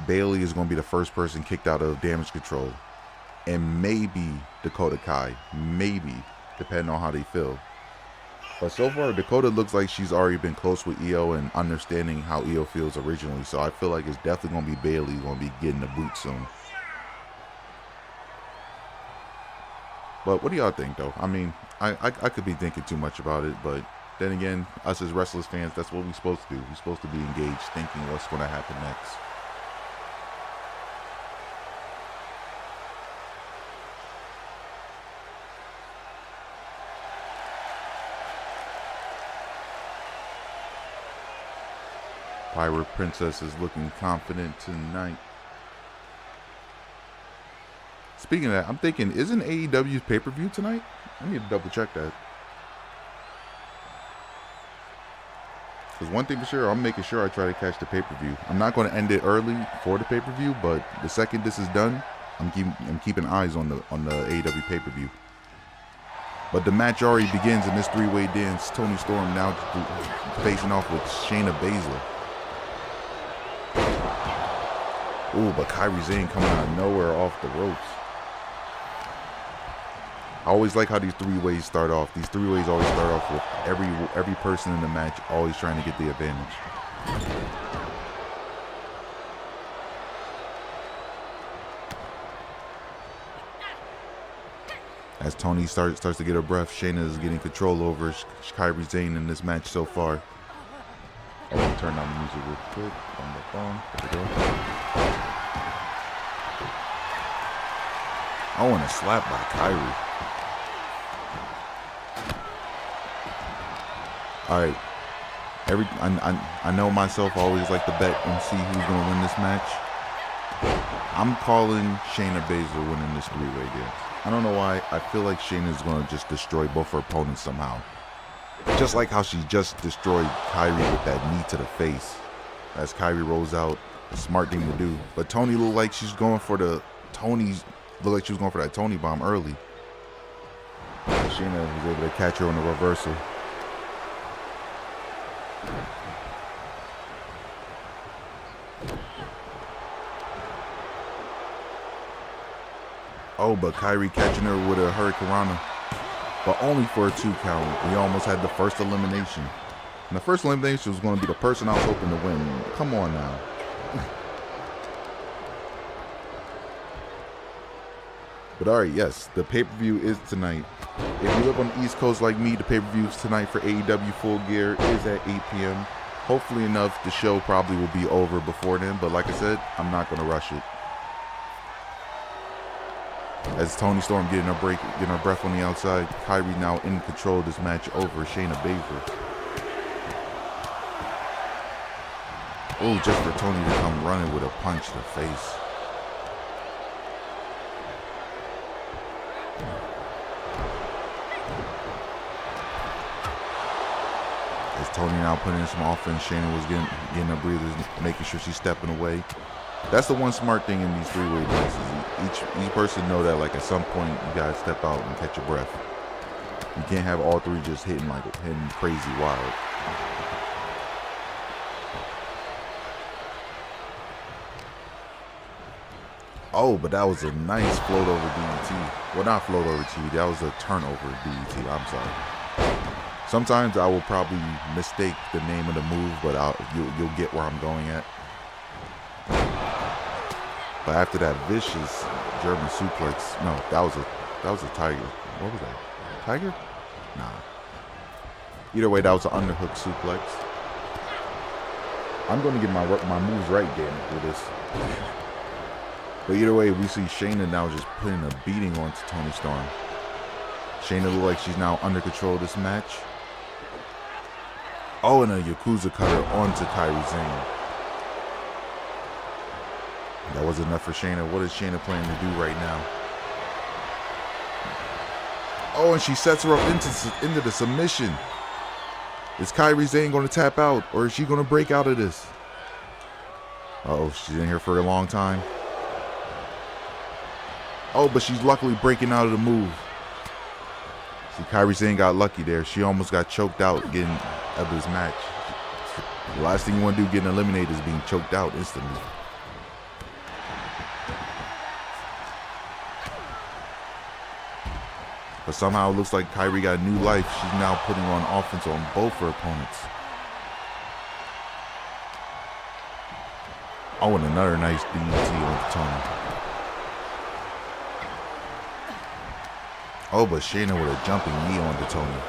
Bayley is going to be the first person kicked out of damage control. And maybe Dakota Kai. Maybe, depending on how they feel. But so far, Dakota looks like she's already been close with Io and understanding how Io feels originally. So I feel like it's definitely going to be Bayley going to be getting the boot soon. But what do y'all think, though? I mean, I could be thinking too much about it. But then again, us as wrestlers fans, that's what we're supposed to do. We're supposed to be engaged, thinking what's going to happen next. Pirate Princess is looking confident tonight. Speaking of that, I'm thinking, isn't AEW's pay-per-view tonight? I need to double check that. Because one thing for sure, I'm making sure I try to catch the pay-per-view. I'm not going to end it early for the pay-per-view, but the second this is done, I'm keeping eyes on the AEW pay-per-view. But the match already begins in this three-way dance. Toni Storm now facing off with Shayna Baszler. Ooh, but Kairi Sane coming out of nowhere off the ropes. I always like how these three-ways start off. These three-ways always start off with every person in the match always trying to get the advantage. As Toni starts to get her breath, Shayna is getting control over Kairi Sane in this match so far. I want to turn down the music real quick on the phone. There we go. I want to slap by Kairi. All right. I know myself. I always like to bet and see who's going to win this match. I'm calling Shayna Baszler winning this three-way dance. I don't know why. I feel like Shayna's going to just destroy both her opponents somehow. Just like how she just destroyed Kairi with that knee to the face. As Kairi rolls out, a smart thing to do. But Tony looked like she's going for the that Tony bomb early. Shayna was able to catch her on the reversal. Oh, but Kairi catching her with a Hurricanrana. But only for a 2 count. We almost had the first elimination. And the first elimination was going to be the person I was hoping to win. Come on now. But alright, yes, the pay-per-view is tonight. If you live on the East Coast like me, the pay-per-view tonight for AEW Full Gear is at 8 p.m. Hopefully enough, the show probably will be over before then. But like I said, I'm not going to rush it. As Toni Storm getting her breath on the outside, Kairi now in control of this match over Shayna Baszler. Oh, just for Toni to come running with a punch to the face. As Toni now putting in some offense, Shayna was getting her breathers, making sure she's stepping away. That's the one smart thing in these three-way dances. Each person know that, like, at some point you gotta step out and catch your breath. You can't have all three just hitting crazy wild. Oh, but that was a nice float over DDT. Well, not float over T. That was a turnover DDT. I'm sorry. Sometimes I will probably mistake the name of the move, but you'll get where I'm going at. But after that vicious German suplex, no, that was a tiger. What was that? Tiger? Nah. Either way, that was an underhook suplex. I'm going to get my moves right, damn it, with this. But either way, we see Shayna now just putting a beating onto Toni Storm. Shayna looks like she's now under control of this match. Oh, and a Yakuza cutter onto Kairi Sane. That was enough for Shayna. What is Shayna planning to do right now? Oh, and she sets her up into the submission. Is Kairi Sane going to tap out, or is she going to break out of this? Uh-oh, she's in here for a long time. Oh, but she's luckily breaking out of the move. See, Kairi Sane got lucky there. She almost got choked out getting out of this match. The last thing you want to do getting eliminated is being choked out instantly. But somehow it looks like Kairi got new life. She's now putting on offense on both her opponents. Oh, and another nice DDT on Toni. Oh, but Shayna with a jumping knee onto Toni.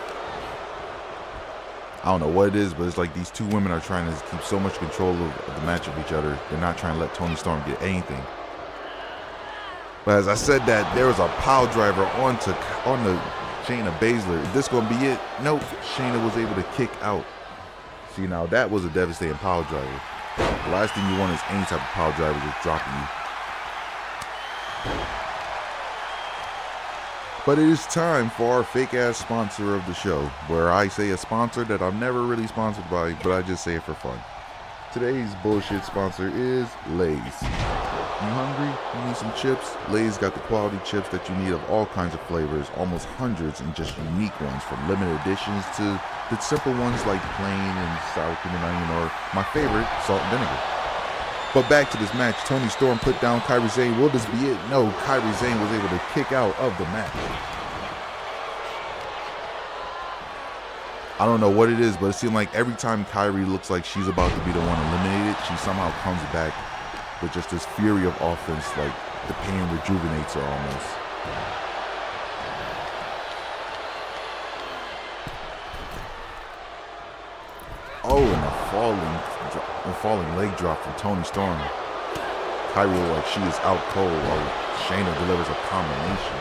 I don't know what it is, but it's like these two women are trying to keep so much control of the match of each other. They're not trying to let Toni Storm get anything. But as I said that, there was a pile driver on the Shayna Baszler. Is this going to be it? Nope. Shayna was able to kick out. See, now that was a devastating pile driver. The last thing you want is any type of pile driver just dropping you. But it is time for our fake-ass sponsor of the show, where I say a sponsor that I'm never really sponsored by, but I just say it for fun. Today's bullshit sponsor is Lay's. You hungry? You need some chips? Lay's got the quality chips that you need of all kinds of flavors, almost hundreds, and just unique ones, from limited editions to the simple ones like plain and sour cream and onion, or my favorite, salt and vinegar. But back to this match, Toni Storm put down Kairi Sane. Will this be it? No, Kairi Sane was able to kick out of the match. I don't know what it is, but it seemed like every time Kairi looks like she's about to be the one eliminated, she somehow comes back with just this fury of offense, like the pain rejuvenates her almost. Oh, and a falling leg drop from Toni Storm. Kairi looks like she is out cold while Shayna delivers a combination.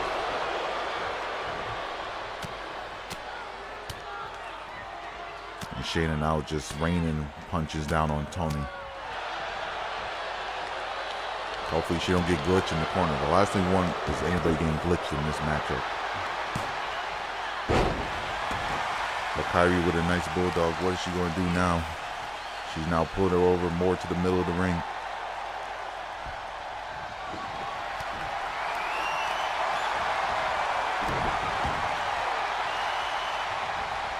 And Shayna now just raining punches down on Toni. Hopefully she don't get glitched in the corner. The last thing we want is anybody getting glitched in this matchup. But Kyrie with a nice bulldog. What is she going to do now? She's now pulled her over more to the middle of the ring.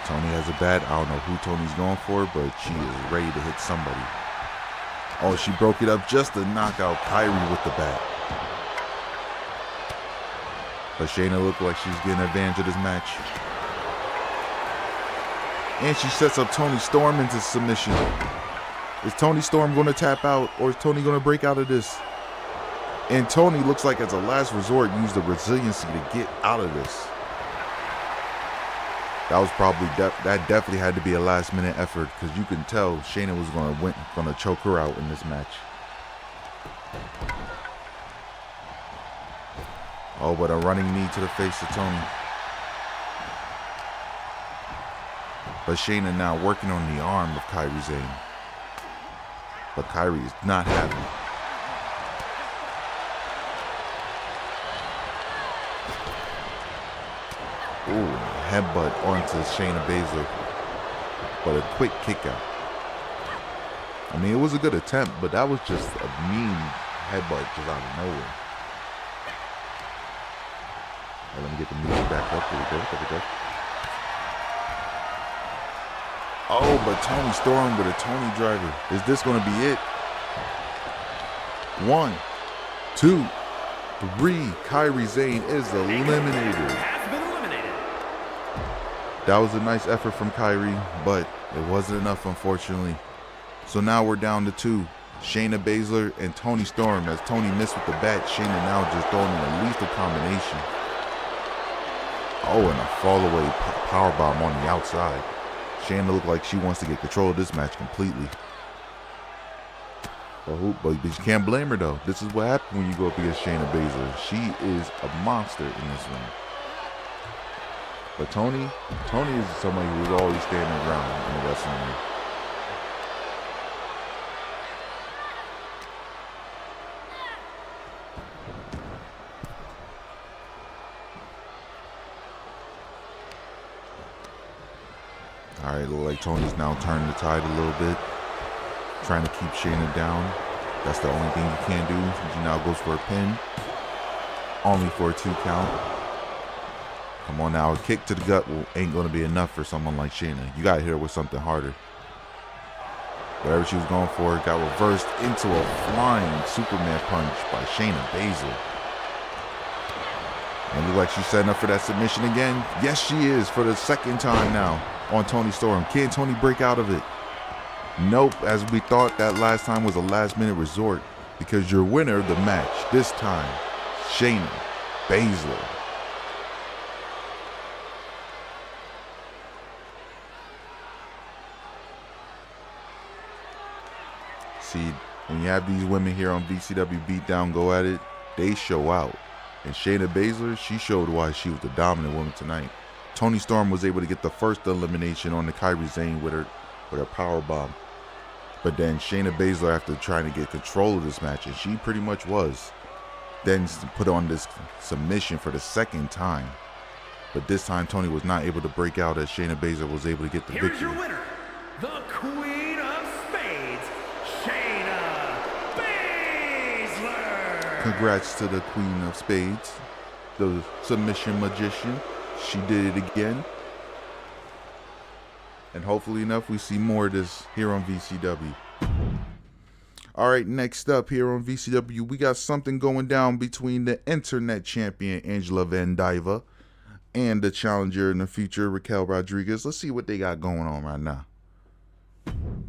Tony has a bat. I don't know who Tony's going for, but she is ready to hit somebody. Oh, she broke it up just to knock out Kyrie with the bat. But Shayna looked like she's getting advantage of this match. And she sets up Toni Storm into submission. Is Toni Storm going to tap out, or is Toni going to break out of this? And Toni looks like as a last resort used the resiliency to get out of this. That was probably that definitely had to be a last minute effort, because you can tell Shayna was going to choke her out in this match. Oh, but a running knee to the face of Toni. But Shayna now working on the arm of Kairi Sane. But Kairi is not happy. Ooh, headbutt onto Shayna Baszler. But a quick kick out. I mean, it was a good attempt, but that was just a mean headbutt just out of nowhere. Right, let me get the music back up. There we go. There we go. Oh, but Toni Storm with a Toni driver. Is this going to be it? 1, 2, 3. Kairi Sane is eliminated. That was a nice effort from Kairi, but it wasn't enough, unfortunately. So now we're down to 2. Shayna Baszler and Toni Storm. As Toni missed with the bat, Shayna now just throwing in a lethal combination. Oh, and a fall away powerbomb on the outside. Shayna looked like she wants to get control of this match completely. But you can't blame her though. This is what happens when you go up against Shayna Baszler. She is a monster in this ring. But Toni is somebody who's always standing around in the wrestling ring. All right, look like Toni's now turning the tide a little bit, trying to keep Shayna down. That's the only thing you can do. She now goes for a pin, only for a 2 count. Come on now, a kick to the gut ain't going to be enough for someone like Shayna. You got to hit her with something harder. Whatever she was going for got reversed into a flying Superman punch by Shayna Baszler. And look like she's setting up for that submission again. Yes, she is, for the second time now on Toni Storm. Can Toni break out of it? Nope, as we thought that last time was a last minute resort, because your winner of the match this time, Shayna Baszler. See, when you have these women here on VCW Beatdown Go At It, they show out. And Shayna Baszler, she showed why she was the dominant woman tonight. Toni Storm was able to get the first elimination on the Kairi Sane with her power bomb. But then Shayna Baszler, after trying to get control of this match, and she pretty much was, then put on this submission for the second time. But this time Toni was not able to break out, as Shayna Baszler was able to get the victory. Here's your winner, the Queen of Spades, Shayna Baszler. Congrats to the Queen of Spades, the submission magician. She did it again. And hopefully enough, we see more of this here on VCW. All right, next up here on VCW, we got something going down between the internet champion Angela Van Diva and the challenger in the future, Raquel Rodriguez. Let's see what they got going on right now.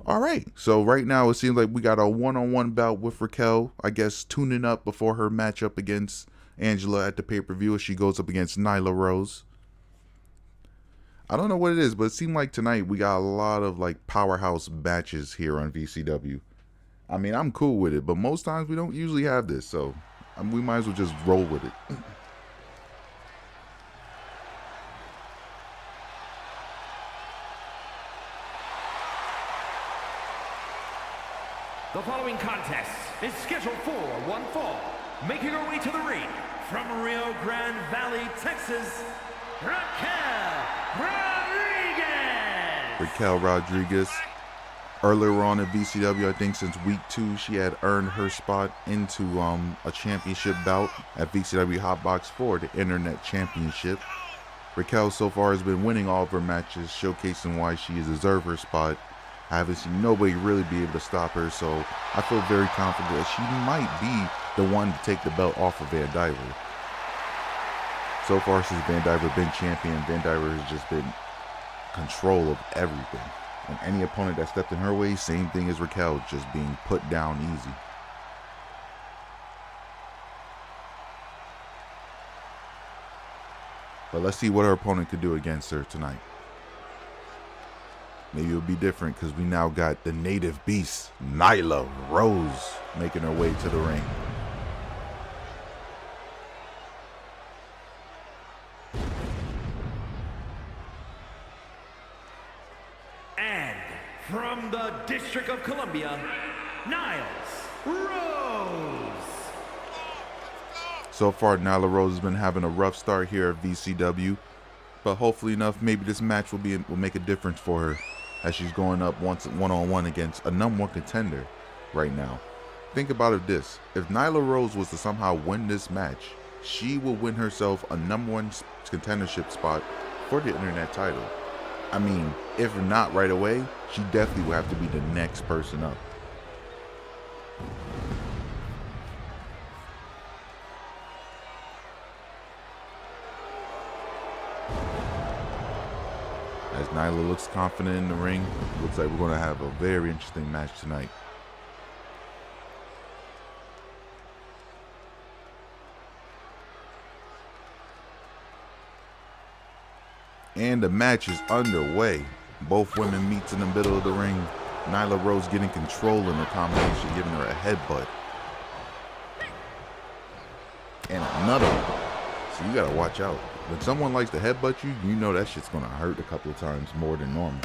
All right, so right now it seems like we got a one-on-one bout with Raquel, I guess tuning up before her matchup against Angela at the pay-per-view as she goes up against Nyla Rose. I don't know what it is, but it seemed like tonight we got a lot of like powerhouse matches here on VCW. I mean, I'm cool with it, but most times we don't usually have this, so we might as well just roll with it. The following contest is scheduled for one fall. Making her way to the ring from Rio Grande Valley, Texas, Raquel Rodriguez. Raquel Rodriguez. Earlier on in VCW, I think since week 2, she had earned her spot into a championship bout at VCW Hot Box for the Internet Championship. Raquel so far has been winning all of her matches, showcasing why she has deserved her spot. I haven't seen nobody really be able to stop her, so I feel very confident that she might be the one to take the belt off of Van Diver. So far since Van Diver been champion, Van Diver has just been control of everything. And any opponent that stepped in her way, same thing as Raquel, just being put down easy. But let's see what her opponent could do against her tonight. Maybe it'll be different because we now got the native beast, Nyla Rose, making her way to the ring. And from the District of Columbia, Nyla Rose. So far, Nyla Rose has been having a rough start here at VCW, but hopefully enough, maybe this match will make a difference for her as she's going up one-on-one against a #1 contender right now. Think about it this: if Nyla Rose was to somehow win this match, she will win herself a #1 contendership spot for the Internet title. I mean, if not right away, she definitely will have to be the next person up. As Nyla looks confident in the ring, looks like we're going to have a very interesting match tonight. And the match is underway. Both women meet in the middle of the ring. Nyla Rose getting control in the combination, giving her a headbutt. And another one. So you gotta watch out. When someone likes to headbutt you, you know that shit's gonna hurt a couple of times more than normal.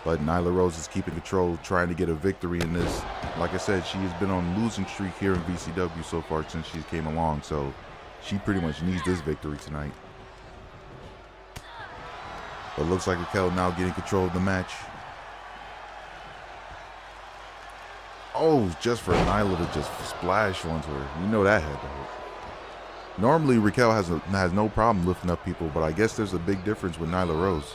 But Nyla Rose is keeping control, trying to get a victory in this. Like I said, she has been on a losing streak here in VCW so far since she came along, so she pretty much needs this victory tonight. But it looks like Raquel now getting control of the match. Oh, just for Nyla to just splash onto her. You know that had to hurt. Normally Raquel has no problem lifting up people, but I guess there's a big difference with Nyla Rose.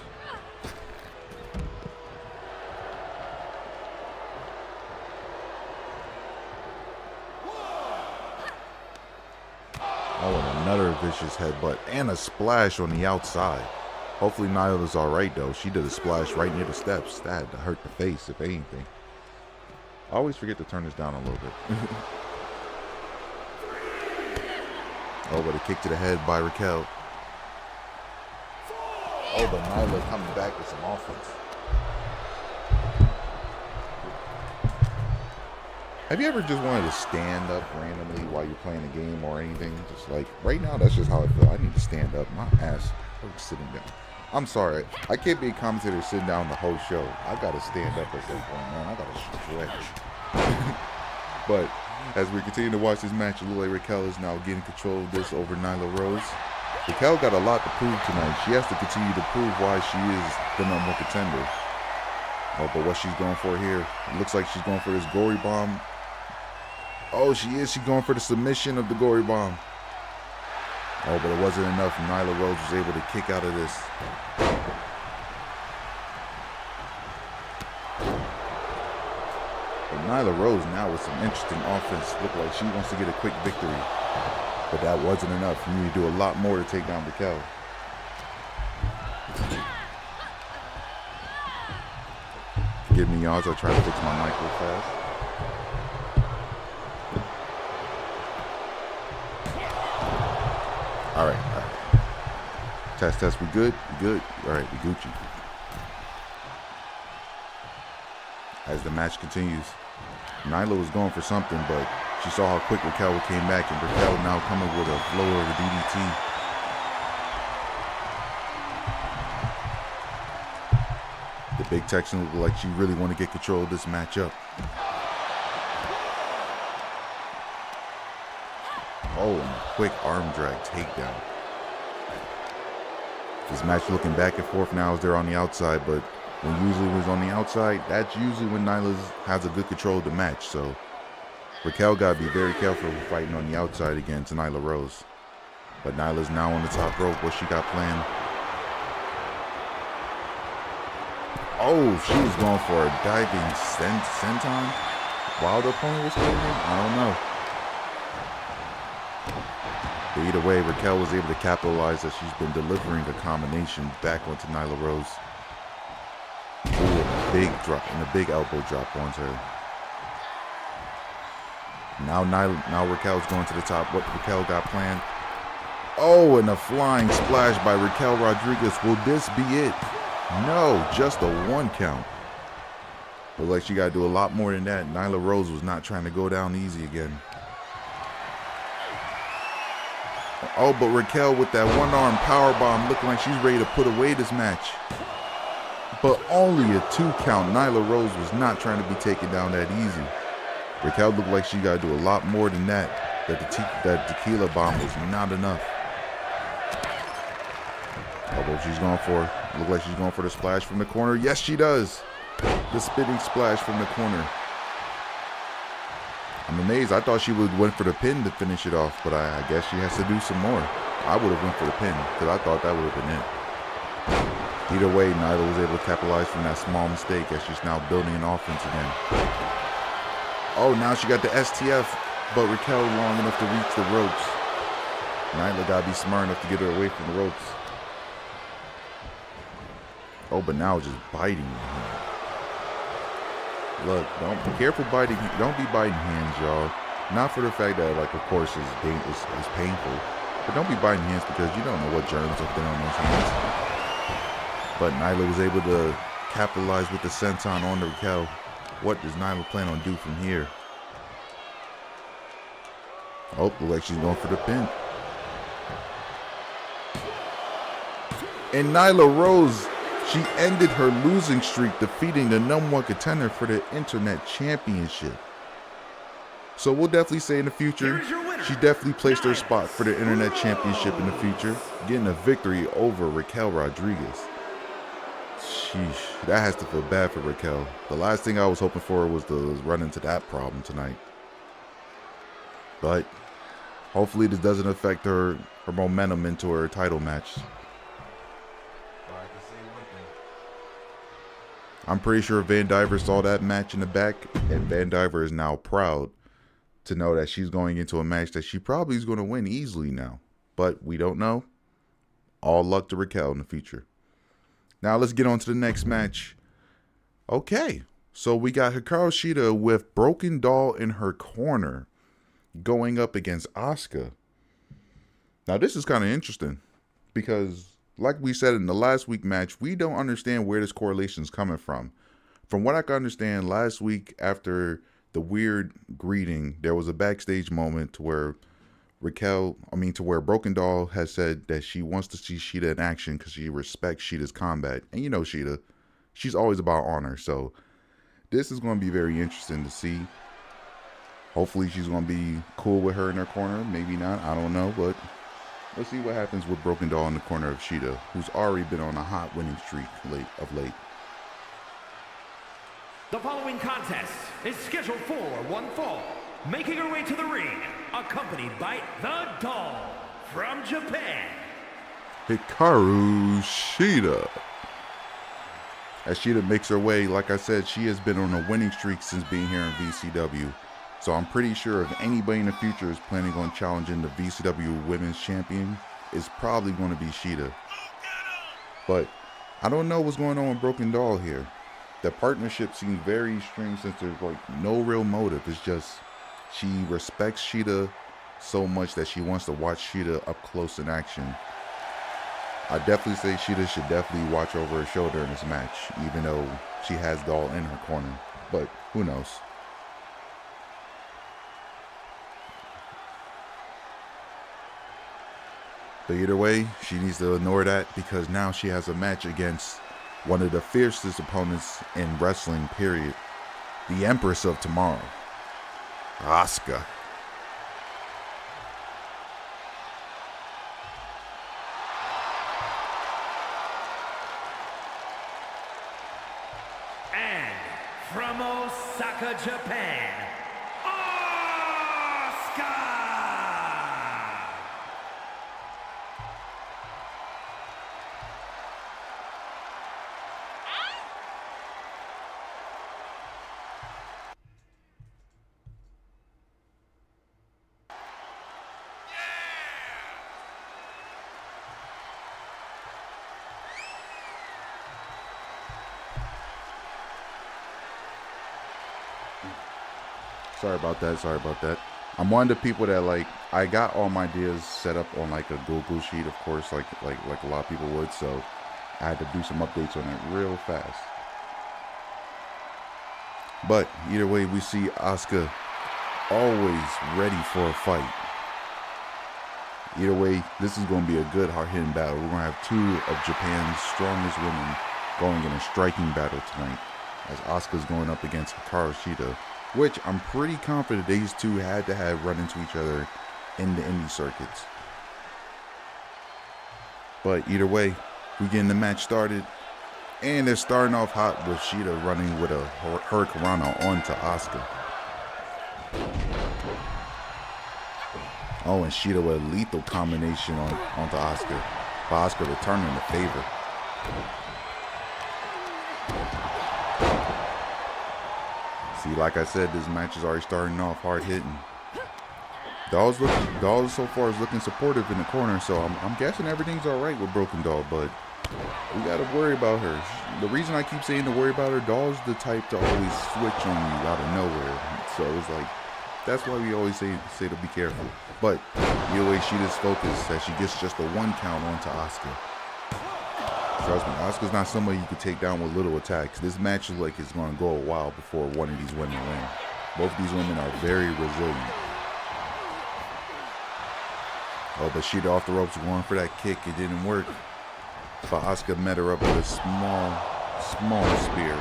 Oh, and another vicious headbutt and a splash on the outside. Hopefully Nyla's alright though. She did a splash right near the steps. That had to hurt the face, if anything. I always forget to turn this down a little bit. Oh, but a kick to the head by Raquel. Oh, but Nyla coming back with some offense. Have you ever just wanted to stand up randomly while you're playing a game or anything? Just like, right now, that's just how I feel. I need to stand up. My ass hurts sitting down. I'm sorry. I can't be a commentator sitting down the whole show. I gotta stand up at some point, man. I gotta stretch. But as we continue to watch this match, it looks like Raquel is now getting control of this over Nyla Rose. Raquel got a lot to prove tonight. She has to continue to prove why she is the #1 contender. Oh, but what she's going for here, it looks like she's going for this gory bomb. Oh, she is. She's going for the submission of the gory bomb. Oh, but it wasn't enough. Nyla Rose was able to kick out of this. But Nyla Rose now with some interesting offense. Look like she wants to get a quick victory. But that wasn't enough. You need to do a lot more to take down Raquel. Forgive me, y'all, as I try to fix my mic real fast. All right. Test, we good? We good? All right, we Gucci. As the match continues, Nyla was going for something, but she saw how quick Raquel came back, and Raquel now coming with a flow over DDT. The big Texan looked like she really want to get control of this matchup. Oh, and a quick arm drag takedown. This match looking back and forth now as they're on the outside, but when usually was on the outside, that's usually when Nyla has a good control of the match. So Raquel got to be very careful fighting on the outside against Nyla Rose. But Nyla's now on the top rope. What she got planned? Oh, she was going for a diving senton while the opponent was hitting it? I don't know. But either way, Raquel was able to capitalize as she's been delivering the combination back onto Nyla Rose. Ooh, and a big drop and a big elbow drop onto her. Now Raquel's going to the top. What Raquel got planned? Oh, and a flying splash by Raquel Rodriguez. Will this be it? No, just a 1 count. But like she got to do a lot more than that. Nyla Rose was not trying to go down easy again. Oh, but Raquel with that 1-arm powerbomb looking like she's ready to put away this match. But only a 2 count. Nyla Rose was not trying to be taken down that easy. Raquel looked like she got to do a lot more than that. That tequila bomb was not enough. Oh, what she's going for. Look like she's going for the splash from the corner. Yes, she does. The spinning splash from the corner. I'm amazed. I thought she would went for the pin to finish it off, but I guess she has to do some more. I would have went for the pin because I thought that would have been it. Either way, Nyla was able to capitalize from that small mistake as she's now building an offense again. Oh, now she got the STF, but Raquel long enough to reach the ropes. Nyla got to be smart enough to get her away from the ropes. Oh, but now just biting. Look, don't be careful biting. Don't be biting hands, y'all. Not for the fact that, like, of course, it's painful, but don't be biting hands because you don't know what germs are there on those hands. But Nyla was able to capitalize with the senton on Raquel. What does Nyla plan on do from here? Oh, looks like she's going for the pin. And Nyla Rose, she ended her losing streak, defeating the #1 contender for the Internet Championship. So we'll definitely say in the future, she definitely placed her spot for the Internet Championship in the future, getting a victory over Raquel Rodriguez. Sheesh, that has to feel bad for Raquel. The last thing I was hoping for was to run into that problem tonight. But hopefully this doesn't affect her momentum into her title match. I'm pretty sure Van Diver saw that match in the back, and Van Diver is now proud to know that she's going into a match that she probably is going to win easily now. But we don't know. All luck to Raquel in the future. Now let's get on to the next match. Okay, so we got Hikaru Shida with Broken Doll in her corner going up against Asuka. Now this is kind of interesting because, like we said in the last week match, we don't understand where this correlation is coming from. From what I can understand, last week after the weird greeting, there was a backstage moment to where Broken Doll has said that she wants to see Shida in action because she respects Shida's combat. And you know Shida, she's always about honor. So this is going to be very interesting to see. Hopefully she's going to be cool with her in her corner. Maybe not. I don't know. But let's see what happens with Broken Doll in the corner of Shida, who's already been on a hot winning streak of late. The following contest is scheduled for one fall. Making her way to the ring, accompanied by the Doll from Japan, Hikaru Shida. As Shida makes her way, like I said, she has been on a winning streak since being here in VCW. So I'm pretty sure if anybody in the future is planning on challenging the VCW Women's Champion, it's probably going to be Shida. But I don't know what's going on with Broken Doll here. The partnership seems very strange since there's like no real motive. It's just she respects Shida so much that she wants to watch Shida up close in action. I definitely say Shida should definitely watch over her shoulder in this match, even though she has Doll in her corner. But who knows? But either way, she needs to ignore that because now she has a match against one of the fiercest opponents in wrestling, period. The Empress of Tomorrow, Asuka. from Osaka, Japan, Asuka! Sorry about that. I'm one of the people that, like, I got all my ideas set up on like a Google sheet, of course, like a lot of people would, so I had to do some updates on it real fast. But either way, we see Asuka always ready for a fight. Either way, this is going to be a good hard-hitting battle. We're going to have two of Japan's strongest women going in a striking battle tonight, as Asuka's going up against Hikaru Shida, which I'm pretty confident these two had to have run into each other in the indie circuits. But either way, we getting the match started, and they're starting off hot with Shida running with a Hurricanrana onto Asuka. Oh, and Shida with a lethal combination onto Asuka, but Asuka returning the favor. See, like I said, this match is already starting off hard hitting. Doll so far is looking supportive in the corner, so I'm guessing everything's all right with Broken Doll, but we gotta worry about her. The reason I keep saying to worry about her, Doll's the type to always switch on you out of nowhere. So it's like, that's why we always say to be careful. But either way, Shida's focused that she gets just a 1 count onto Asuka. Trust me, Asuka's not somebody you could take down with little attacks. This match is like it's going to go a while before one of these women win. Both of these women are very resilient. Oh, but Shida off the ropes going for that kick. It didn't work. But Asuka met her up with a small spear.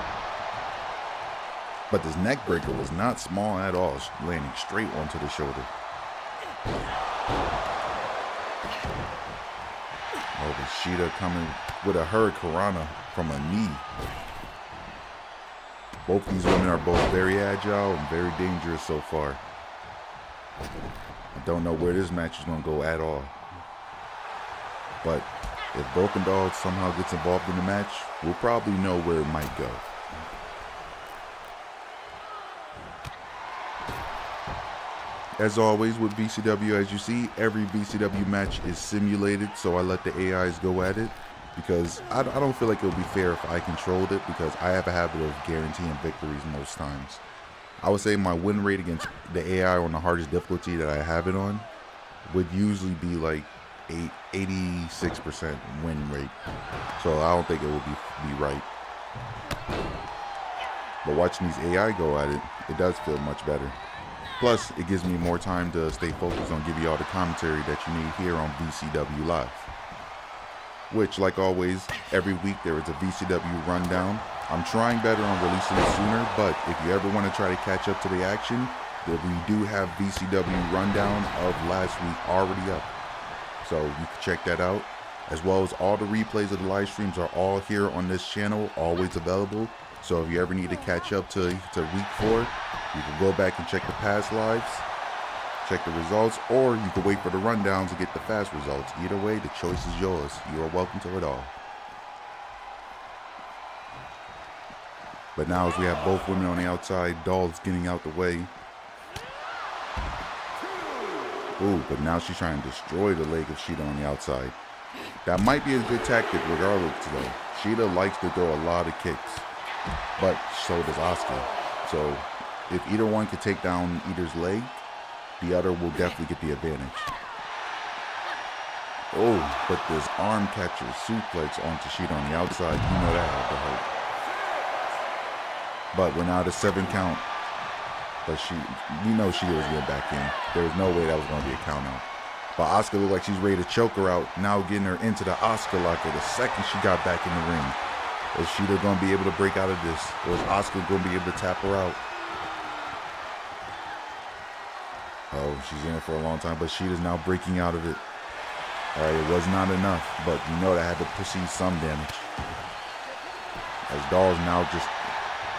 But this neck breaker was not small at all, landing straight onto the shoulder. Oh, but Shida coming with a Hurricanrana from a knee. Both these women are both very agile and very dangerous so far. I don't know where this match is going to go at all. But if Broken Doll somehow gets involved in the match, we'll probably know where it might go. As always with VCW, as you see, every VCW match is simulated, so I let the AIs go at it, because I don't feel like it would be fair if I controlled it, because I have a habit of guaranteeing victories most times. I would say my win rate against the AI on the hardest difficulty that I have it on would usually be like 86% win rate, so I don't think it would be right. But watching these AI go at it, it does feel much better. Plus, it gives me more time to stay focused on giving you all the commentary that you need here on VCW Live. Which, like always, every week there is a VCW rundown. I'm trying better on releasing it sooner, but if you ever want to try to catch up to the action, then we do have VCW rundown of last week already up. So you can check that out. As well as all the replays of the live streams are all here on this channel, always available. So if you ever need to catch up to week 4, you can go back and check the past lives, check the results, or you can wait for the rundowns to get the fast results. Either way, the choice is yours. You are welcome to it all. But now as we have both women on the outside, Doll's getting out the way. Ooh, but now she's trying to destroy the leg of Shida on the outside. That might be a good tactic regardless though. Shida likes to throw a lot of kicks, but so does Asuka. So if either one can take down either's leg, the other will definitely get the advantage. Oh, but this arm catcher suplex onto Shida on the outside, you know that had to hurt. But we're now at a 7 count. But we know Shida was getting back in. There was no way that was going to be a count out. But Asuka looked like she's ready to choke her out. Now getting her into the Asuka locker the second she got back in the ring. Is Shida going to be able to break out of this? Or is Asuka going to be able to tap her out? Oh, she's in it for a long time, but Shida's now breaking out of it. Alright, it was not enough, but you know that had to precede some damage. As Doll's now just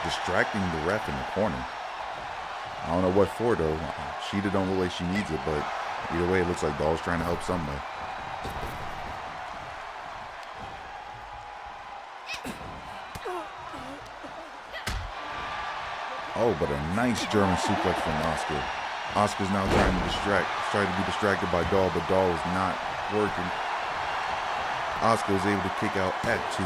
distracting the ref in the corner. I don't know what for though. Shida don't look like she needs it, but either way, it looks like Doll's trying to help somebody. Oh, but a nice German suplex from Asuka. Asuka's now trying to be distracted by Doll, but Doll is not working. Asuka was able to kick out at 2.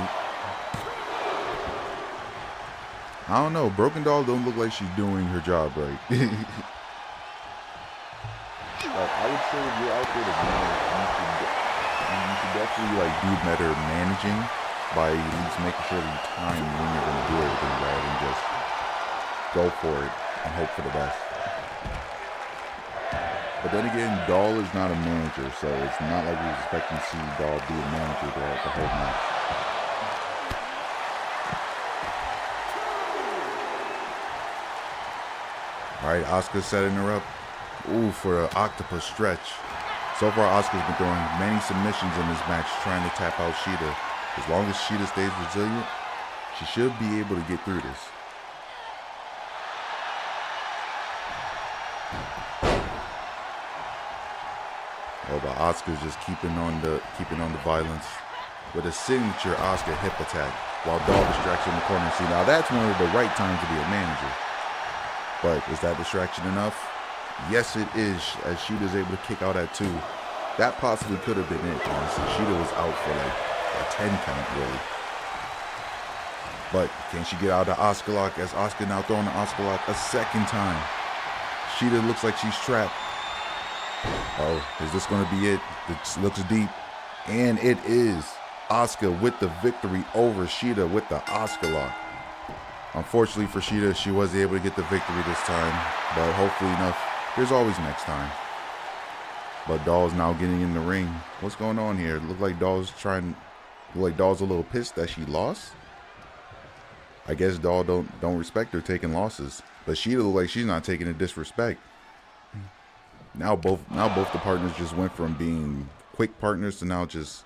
I don't know. Broken Doll don't look like she's doing her job right. Like, I would say if you're out there to manage, you should definitely like do better managing by at least making sure that you time when you're going to do everything right and just go for it and hope for the best. But then again, Doll is not a manager, so it's not like we're expecting to see Doll be a manager throughout the whole match. Alright, Asuka setting her up. Ooh, for an octopus stretch. So far, Asuka's been throwing many submissions in this match, trying to tap out Shida. As long as Shida stays resilient, she should be able to get through this. Oh, but Asuka's just keeping on the violence with a signature Asuka hip attack while Doll distracts in the corner. See, now that's one of the right times to be a manager. But is that distraction enough? Yes, it is, as Shida's able to kick out at 2. That possibly could have been it, honestly. Shida was out for like a 10 count, really. But can she get out of the Asuka lock, as Asuka now throwing the Asuka lock a second time? Shida looks like she's trapped. Oh, is this going to be it? It looks deep. And it is. Asuka with the victory over Shida with the Asuka lock. Unfortunately for Shida, she was able to get the victory this time. But hopefully enough, there's always next time. But Doll's now getting in the ring. What's going on here? It looked like Doll's a little pissed that she lost. I guess Doll don't respect her taking losses. But Shida look like she's not taking a disrespect. Now both the partners just went from being quick partners to now just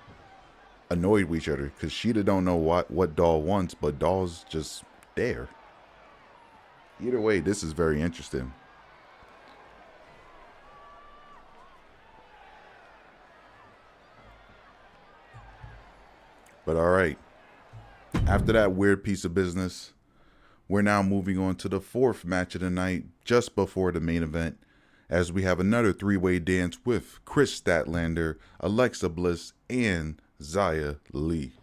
annoyed with each other, because Shida don't know what Doll wants, but Doll's just there. Either way, this is very interesting. But all right, after that weird piece of business, we're now moving on to the 4th match of the night, just before the main event, as we have another 3-way dance with Chris Statlander, Alexa Bliss, and Xia Li.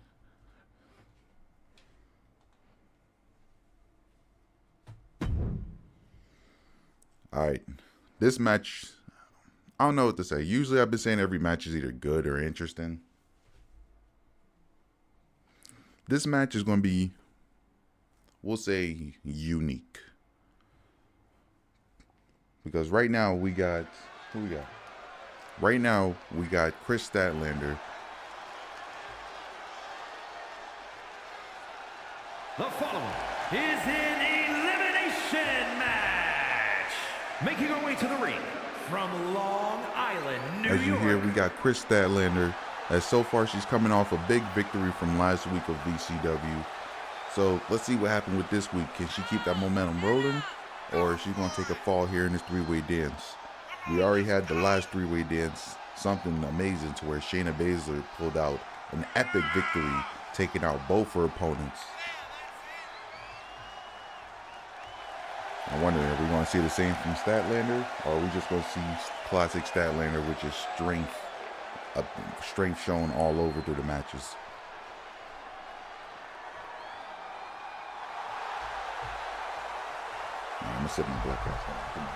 Alright, this match, I don't know what to say. Usually I've been saying every match is either good or interesting. This match is going to be, we'll say, unique. Because right now we got, who we got? Right now we got Chris Statlander. The following is an elimination match. Making our way to the ring from Long Island, New York. As you hear, we got Chris Statlander. As so far she's coming off a big victory from last week of VCW. So let's see what happened with this week. Can she keep that momentum rolling? Or is she going to take a fall here in this 3-way dance? We already had the last 3-way dance, something amazing, to where Shayna Baszler pulled out an epic victory, taking out both her opponents. I wonder, are we going to see the same from Statlander? Or are we just going to see classic Statlander, which is strength shown all over through the matches? I'm gonna sit my black ass down.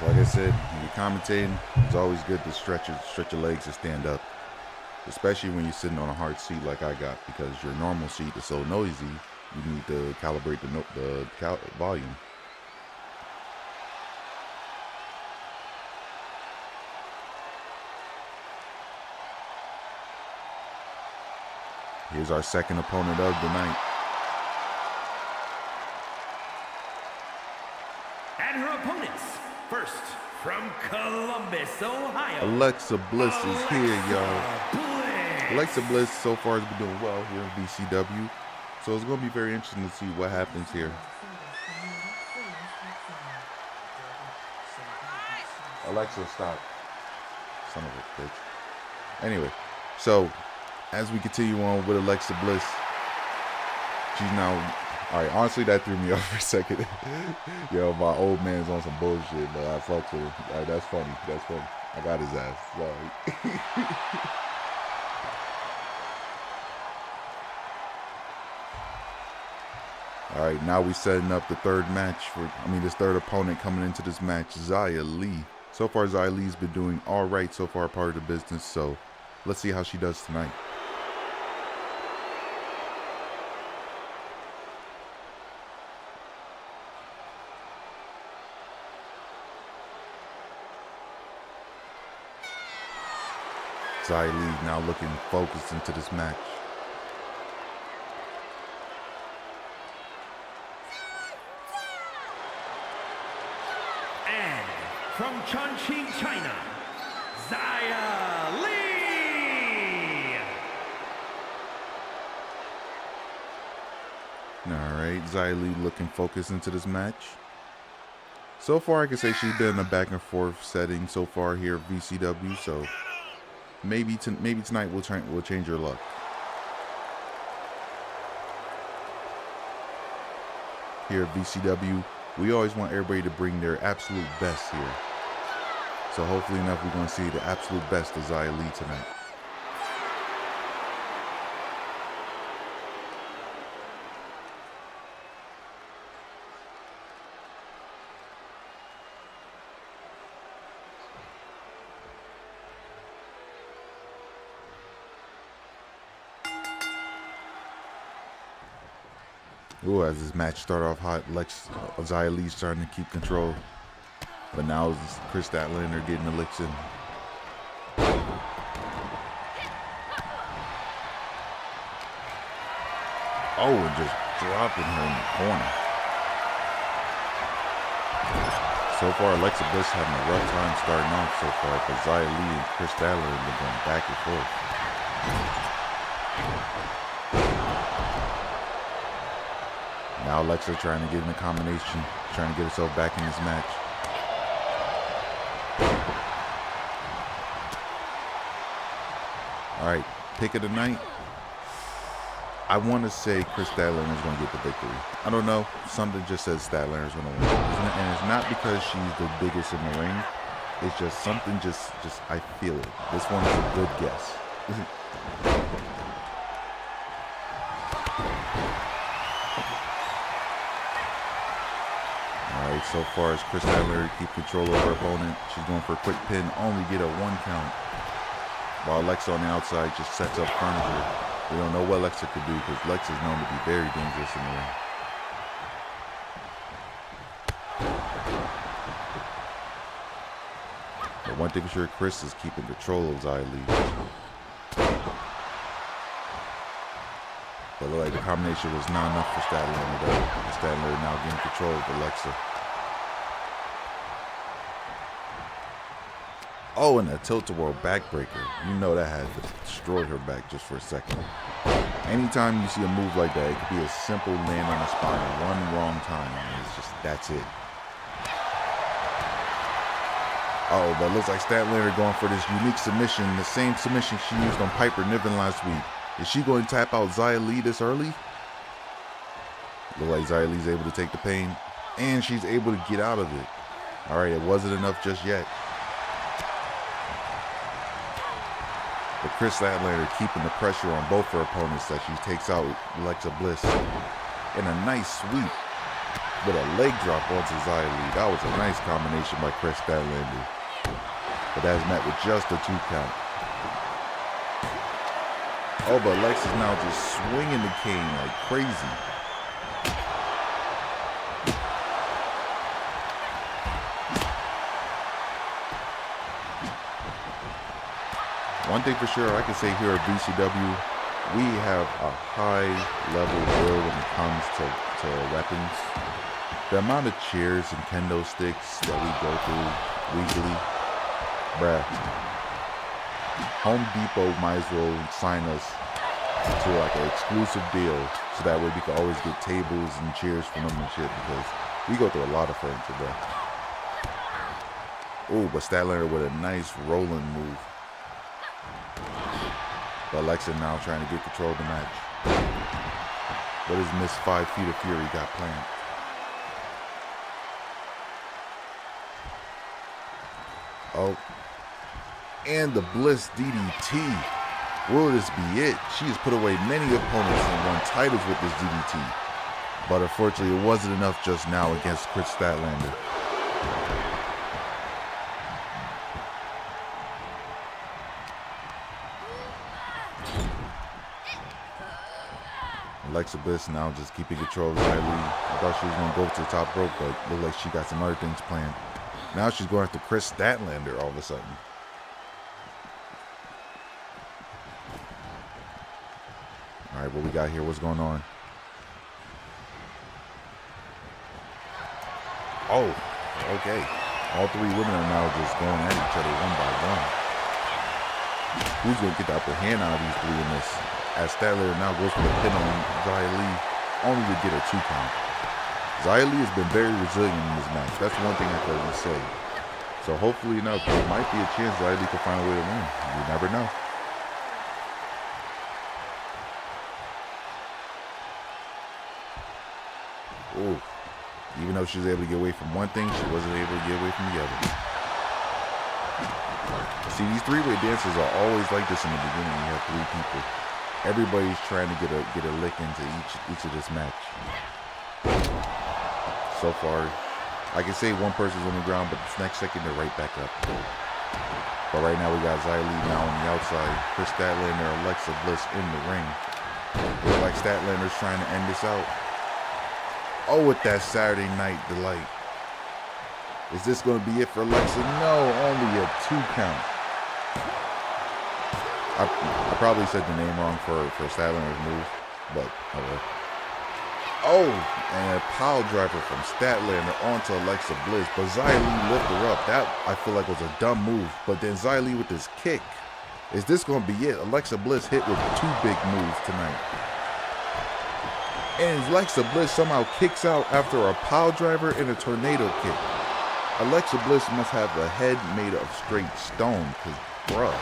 Like I said, when you're commentating, it's always good to stretch your legs and stand up. Especially when you're sitting on a hard seat like I got, because your normal seat is so noisy, you need to calibrate the volume. Here's our second opponent of the night. And her opponents, first from Columbus, Ohio, Alexa Bliss is here, y'all. Bliss. Alexa Bliss so far has been doing well here in VCW. So it's going to be very interesting to see what happens here. Alexa, stop. Son of a bitch. Anyway, so as we continue on with Alexa Bliss, she's now... Alright, honestly, that threw me off for a second. Yo, my old man's on some bullshit, but I fucked with him. Alright, that's funny. That's funny. I got his ass. Sorry. Alright, now we setting up the third match this third opponent coming into this match, Xia Li. So far, Xia Li's been doing alright so far, part of the business, so let's see how she does tonight. Xia Li now looking focused into this match. And from Chongqing, China, Xia Li. Alright, Xia Li looking focused into this match. So far, I can say she's been in a back and forth setting so far here at VCW, so maybe tonight we'll change her luck. Here at VCW, we always want everybody to bring their absolute best here. So hopefully enough, we're going to see the absolute best of Xia Li tonight. Ooh, as this match start off hot, Xia Li's starting to keep control. But now it's Chris Statlander getting the licks in. Oh, and just dropping her in the corner. So far, Alexa Bliss having a rough time starting off so far, but Xia Li and Chris Statlander have been going back and forth. Now Alexa trying to get in a combination, trying to get herself back in this match. Alright, pick of the night. I want to say Chris Statlander is going to get the victory. I don't know. Something just says Statlander is going to win. And it's not because she's the biggest in the ring. It's just something just I feel it. This one is a good guess. Alright, so far as Chris Statlander keep control over her opponent. She's going for a quick pin, only get a 1 count. While Alexa on the outside just sets up furniture. We don't know what Alexa could do because Alexa is known to be very dangerous in the ring. But one thing for sure, Chris is keeping control of Xia Li. But look like the combination was not enough for Statlander though. Statlander now getting control of Alexa. Oh, and a tilt-a-whirl backbreaker. You know that had to destroy her back just for a second. Anytime you see a move like that, it could be a simple land on the spine one wrong time. And it's just, that's it. Oh, but it looks like Statlander going for this unique submission, the same submission she used on Piper Niven last week. Is she going to tap out Xia Li this early? Looks like Xia Li's able to take the pain, and she's able to get out of it. All right, it wasn't enough just yet. But Chris Statlander keeping the pressure on both her opponents as she takes out Alexa Bliss. And a nice sweep with a leg drop onto Xia Li. That was a nice combination by Chris Statlander. But that's met with just a 2 count. Oh, but Alexa's now just swinging the cane like crazy. One thing for sure, I can say here at VCW, we have a high level build when it comes to weapons. The amount of chairs and kendo sticks that we go through weekly, bruh. Home Depot might as well sign us to like an exclusive deal so that way we can always get tables and chairs from them and shit because we go through a lot of furniture, bruh. Oh, but Statlander with a nice rolling move. But Alexa now trying to get control of the match. What does Miss 5 Feet of Fury got planned? Oh, and the Bliss DDT. Will this be it? She has put away many opponents and won titles with this DDT. But unfortunately, it wasn't enough just now against Chris Statlander. Alexa Bliss now just keeping control of Nyla. I thought she was going to go to the top rope, but looked like she got some other things planned. Now she's going after Chris Statlander all of a sudden. All right, what we got here? What's going on? Oh, okay. All three women are now just going at each other one by one. Who's going to get the upper hand out of these three in this? As Statlander now goes for the pin on Xia Li, only to get a 2 count. Xia Li has been very resilient in this match. That's one thing I can say. So hopefully enough, there might be a chance Xia Li can find a way to win. You never know. Ooh. Even though she was able to get away from one thing, she wasn't able to get away from the other. See, these three-way dances are always like this in the beginning. You have three people. Everybody's trying to get a lick into each of this match. So far, I can say one person's on the ground, but this next second they're right back up. But right now we got Xia Li now on the outside. Chris Statlander, Alexa Bliss in the ring. Looks like Statlander's trying to end this out. Oh, with that Saturday Night Delight. Is this going to be it for Alexa? No, only a 2 count. I probably said the name wrong for Statlander's move, but oh, and a pile driver from Statlander onto Alexa Bliss, but Xia Li lifted her up. That I feel like was a dumb move, but then Xia Li with this kick. Is this going to be it? Alexa Bliss hit with 2 big moves tonight. And Alexa Bliss somehow kicks out after a pile driver and a tornado kick. Alexa Bliss must have a head made of straight stone, because, bruh,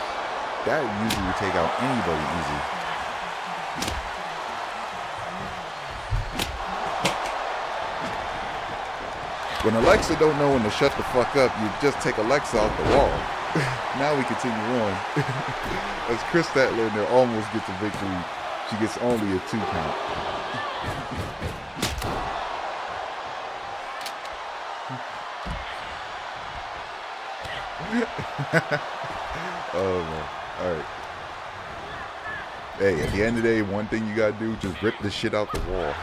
that usually would take out anybody easy. When Alexa don't know when to shut the fuck up, you just take Alexa off the wall. Now we continue on. As Chris Statlander almost gets a victory, she gets only a 2 count. Oh man. Alright. Hey, at the end of the day, one thing you gotta do, just rip the shit out the wall.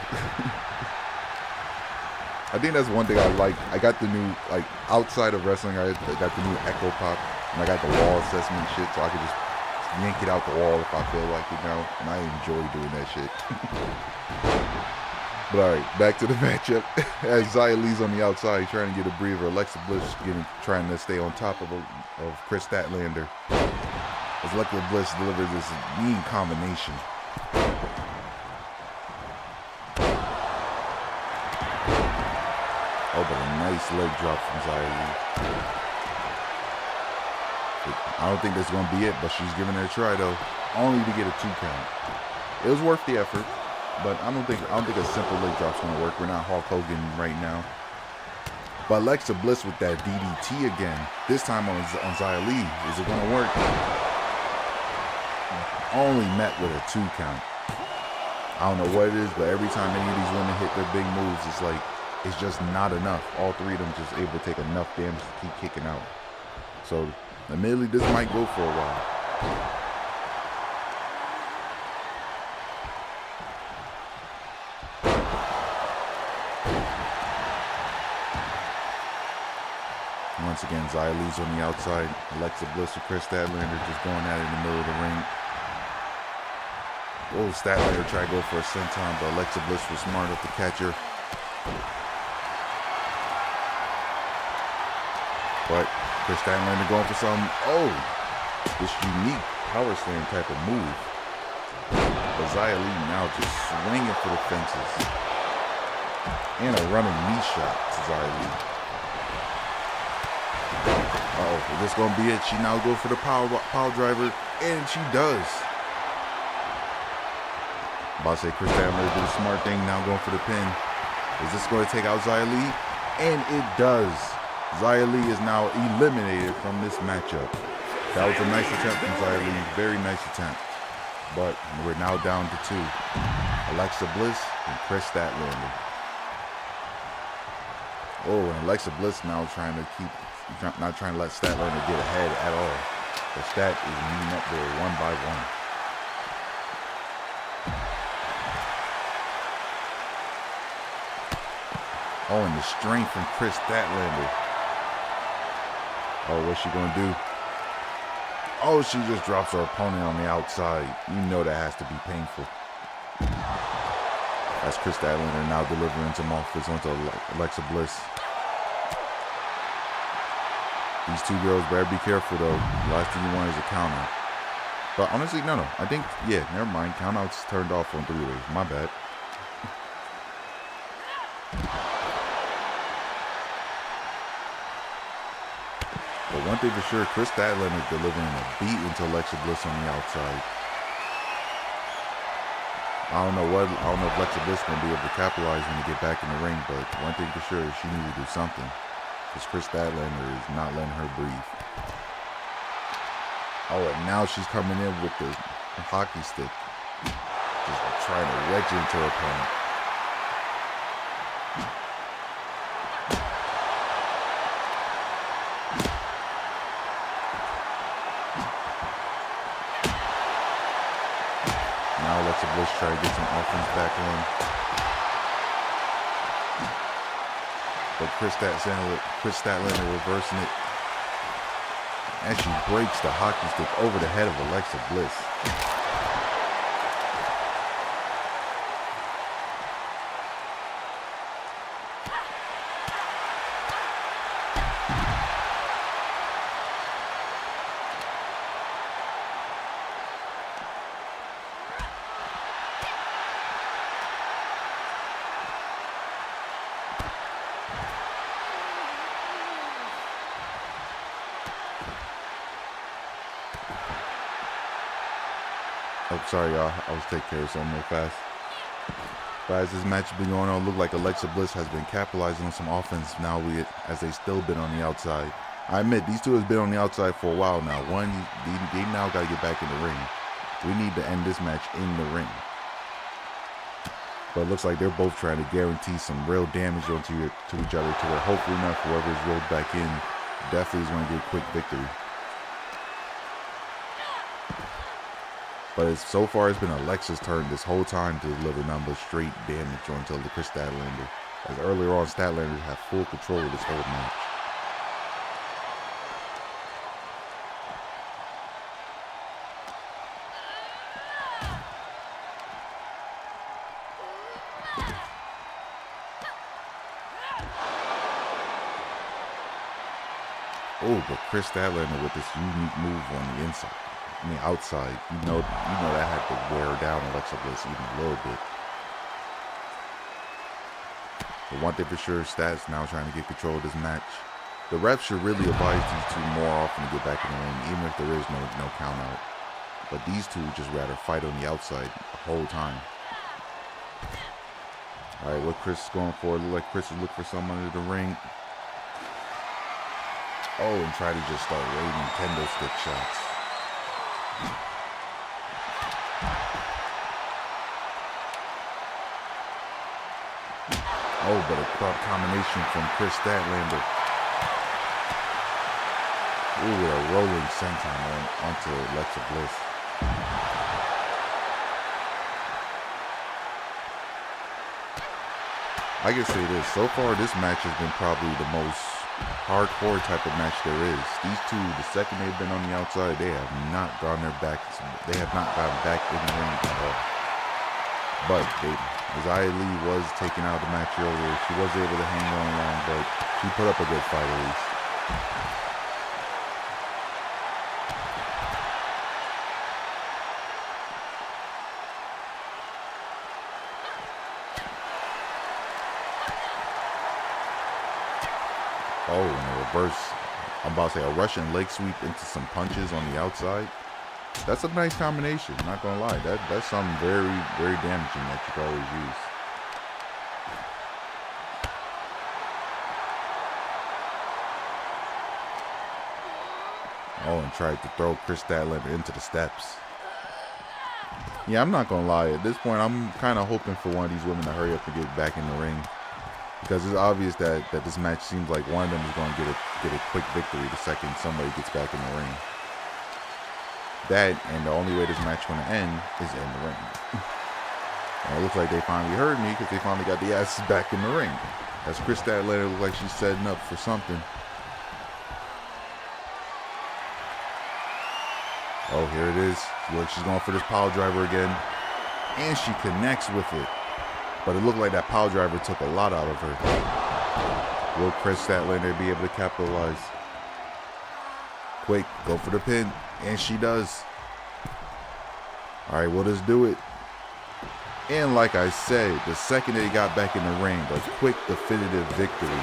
I think that's one thing I like. I got the new, like, outside of wrestling, I got the new Echo Pop, and I got the wall assessment shit, so I can just yank it out the wall if I feel like it now, and I enjoy doing that shit. But alright, back to the matchup. As Xia Li's on the outside trying to get a breather, Alexa Bliss trying to stay on top of Chris Statlander. As Alexa Bliss delivers this mean combination. Oh, but a nice leg drop from Xia Li. I don't think that's going to be it, but she's giving it a try though. Only to get a 2 count. It was worth the effort. But I don't think a simple leg drop's gonna work. We're not Hulk Hogan right now. But Alexa Bliss with that DDT again. This time on Xia Li. Is it gonna work? Only met with a 2 count. I don't know what it is, but every time any of these women hit their big moves, it's like it's just not enough. All three of them just able to take enough damage to keep kicking out. So admittedly, this might go for a while. Once again, Xia Li's on the outside. Alexa Bliss and Chris Statlander just going at it in the middle of the ring. Oh, Statlander tried to go for a senton, but Alexa Bliss was smart enough to catch her. But Chris Statlander going for some, this unique power slam type of move. But Xia Li now just swinging for the fences. And a running knee shot to Xia Li. Is this going to be it? She now goes for the power driver, and she does. About to say Chris Statlander did a smart thing, now going for the pin. Is this going to take out Xia Li? And it does. Xia Li is now eliminated from this matchup. That was a nice attempt from Xia Li. Very nice attempt. But we're now down to 2. Alexa Bliss and Chris Statlander. And Alexa Bliss now not trying to let Statlander get ahead at all. But Stat is meeting up there one by one. And the strength from Chris Statlander. What's she gonna do? She just drops her opponent on the outside. You know that has to be painful. That's Chris Statlander now delivering some offense onto Alexa Bliss. These two girls better be careful though. The last thing you want is a count out. But honestly, no. I think, never mind. Count outs turned off on 3-ways. My bad. But one thing for sure, Chris Statlander is delivering a beat into Alexa Bliss on the outside. I don't know if Alexa Bliss is going to be able to capitalize when they get back in the ring, but one thing for sure, she needs to do something. Because Chris Statlander is not letting her breathe. And now she's coming in with the hockey stick. Just trying to wedge into her opponent. Now Alexa Bliss try to get some offense back on. But Chris Statlander reversing it. And she breaks the hockey stick over the head of Alexa Bliss. Sorry, y'all. I was taking care of something real fast. But as this match has been going on, it looked like Alexa Bliss has been capitalizing on some offense now as they still been on the outside. I admit, these two has been on the outside for a while now. They now got to get back in the ring. We need to end this match in the ring. But it looks like they're both trying to guarantee some real damage to each other to where hopefully enough whoever is rolled back in definitely is going to get a quick victory. But so far, it's been Alexa's turn this whole time to deliver nothing but straight damage onto the Chris Statlander. As earlier on, Statlander had full control of this whole match. But Chris Statlander with this unique move on the inside. Outside, you know that had to wear down Alexa Bliss even a little bit. But one thing for sure, Stats now trying to get control of this match. The refs should really advise these two more often to get back in the ring, even if there is no count out. But these two just rather fight on the outside the whole time. Alright, what Chris is going for? Look like Chris is looking for someone under the ring. And try to just start raiding kendo stick shots. But a corrupt combination from Chris Statlander. With a rolling senton onto Alexa Bliss. I can say this, so far this match has been probably the most hardcore type of match there is. These two, the second they've been on the outside, they have not gone their back. They have not gotten back in the ring at all. But Xia Li was taken out of the match earlier. She was able to hang on long, but she put up a good fight at least. Oh, and a reverse. I'm about to say a Russian leg sweep into some punches on the outside. That's a nice combination, not gonna lie. That's something very, very damaging that you can always use. Oh, and tried to throw Chris Statlander into the steps. Yeah, I'm not gonna lie. At this point, I'm kind of hoping for one of these women to hurry up and get back in the ring, because it's obvious that this match seems like one of them is going to get a quick victory the second somebody gets back in the ring. That, and the only way this match is going to end is in the ring. And it looks like they finally heard me, because they finally got the asses back in the ring. As Chris Statlander looks like she's setting up for something. Oh, here it is. Look, she's going for this power driver again. And she connects with it. But it looked like that power driver took a lot out of her. Will Chris Statlander be able to capitalize? Quick, go for the pin. And she does. All right, will this do it? And like I said, the second they got back in the ring, a quick definitive victory.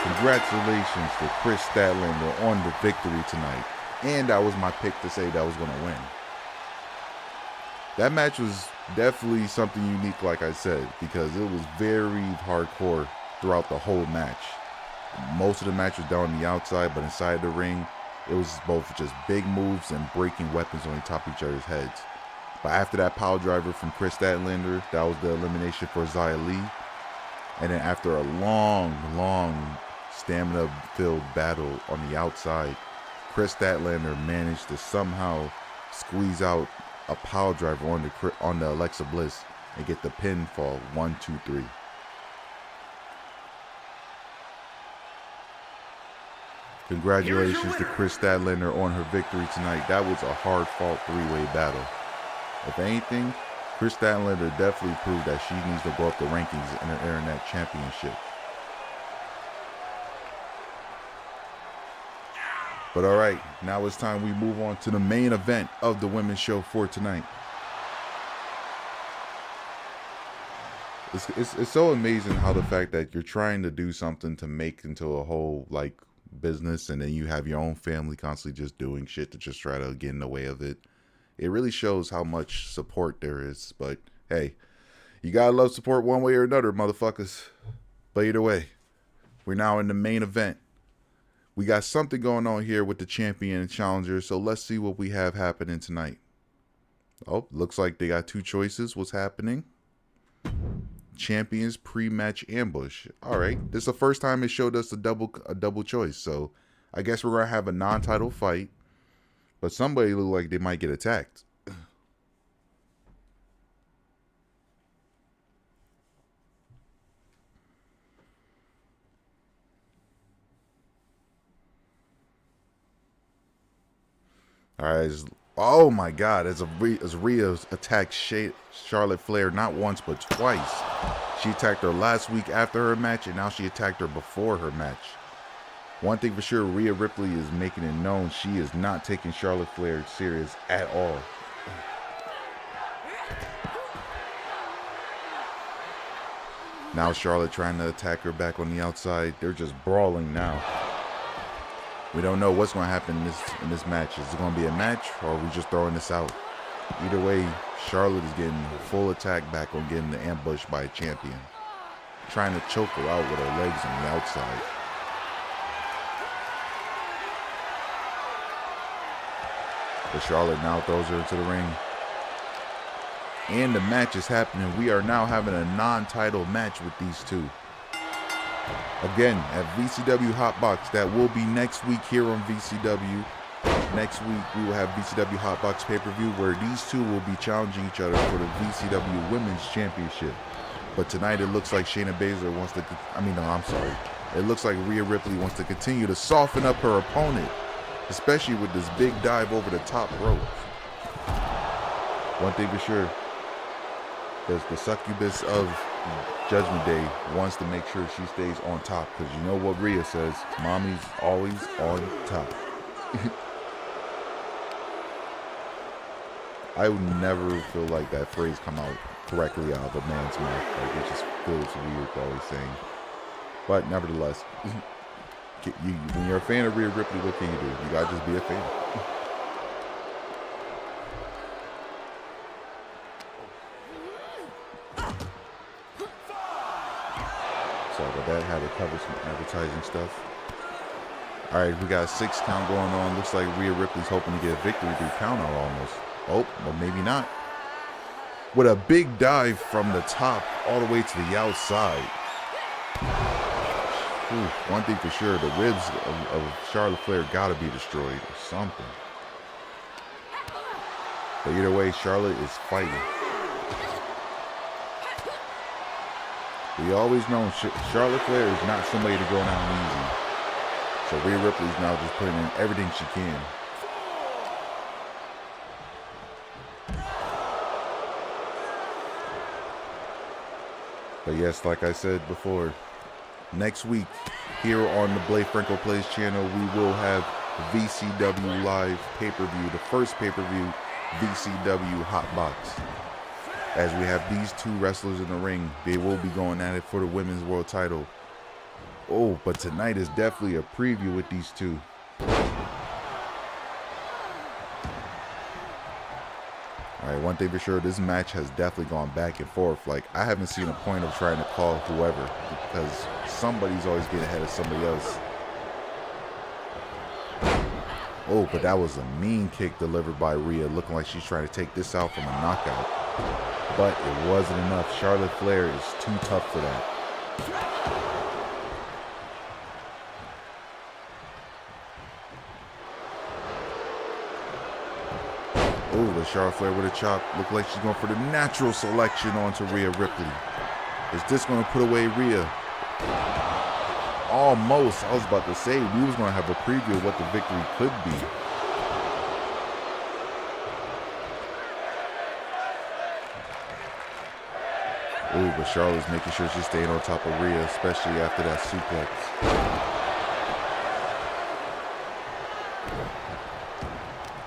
Congratulations to Chris Statlander on the victory tonight. And that was my pick to say that was going to win. That match was definitely something unique, like I said, because it was very hardcore throughout the whole match. Most of the match was down on the outside, but inside the ring, it was both just big moves and breaking weapons on top of each other's heads. But after that power driver from Chris Statlander, that was the elimination for Xia Li. And then after a long stamina-filled battle on the outside, Chris Statlander managed to somehow squeeze out a power driver on the Alexa Bliss and get the pinfall 1, 2, 3. Congratulations to Chris Statlander on her victory tonight. That was a hard-fought three-way battle. If anything, Chris Statlander definitely proved that she needs to go up the rankings in her Internet Championship. But all right, now it's time we move on to the main event of the women's show for tonight. It's so amazing how the fact that you're trying to do something to make into a whole like business, and then you have your own family constantly just doing shit to just try to get in the way of it. It really shows how much support there is. But hey, you gotta love support one way or another, motherfuckers. But either way, we're now in the main event. We got something going on here with the champion and challenger, so let's see what we have happening tonight. Oh, looks like they got two choices. What's happening? Champions pre-match ambush. All right, this is the first time it showed us a double choice, so I guess we're gonna have a non-title fight, but somebody look like they might get attacked. All right, oh my God, as Rhea attacked Charlotte Flair not once but twice. She attacked her last week after her match, and now she attacked her before her match. One thing for sure, Rhea Ripley is making it known she is not taking Charlotte Flair serious at all. Now Charlotte trying to attack her back on the outside. They're just brawling now. We don't know what's going to happen in this match. Is it going to be a match, or are we just throwing this out? Either way, Charlotte is getting a full attack back on getting the ambush by a champion. Trying to choke her out with her legs on the outside. But Charlotte now throws her into the ring. And the match is happening. We are now having a non-title match with these two. Again, at VCW Hot Box, that will be next week here on VCW. Next week, we will have VCW Hot Box pay-per-view where these two will be challenging each other for the VCW Women's Championship. But tonight, it looks like Shayna Baszler wants to, It looks like Rhea Ripley wants to continue to soften up her opponent, especially with this big dive over the top rope. One thing for sure, the succubus of Judgment Day wants to make sure she stays on top, because you know what Rhea says, mommy's always on top. I would never feel like that phrase come out correctly out of a man's mouth. Like, it just feels weird always saying. But nevertheless, when you're a fan of Rhea Ripley, what can you do? You gotta just be a fan. Sorry about that. Had to cover some advertising stuff. All right, we got a 6 count going on. Looks like Rhea Ripley's hoping to get a victory through count out almost. Oh, but maybe not. With a big dive from the top all the way to the outside. Ooh, one thing for sure, the ribs of Charlotte Flair gotta be destroyed or something. But either way, Charlotte is fighting. We always know Charlotte Flair is not somebody to go down easy. So Rhea Ripley's now just putting in everything she can. But yes, like I said before, next week here on the Blade Franco Plays channel, we will have VCW Live pay-per-view, the first pay-per-view VCW Hot Box. As we have these 2 wrestlers in the ring, they will be going at it for the women's world title. Oh, but tonight is definitely a preview with these 2. Alright, one thing for sure, this match has definitely gone back and forth. Like, I haven't seen a point of trying to call whoever, because somebody's always getting ahead of somebody else. Oh, but that was a mean kick delivered by Rhea, looking like she's trying to take this out from a knockout. But it wasn't enough. Charlotte Flair is too tough for that. Oh, but Charlotte Flair with a chop. Looked like she's going for the natural selection onto Rhea Ripley. Is this going to put away Rhea? Almost. I was about to say, we was going to have a preview of what the victory could be. Ooh, but Charlotte's making sure she's staying on top of Rhea, especially after that suplex.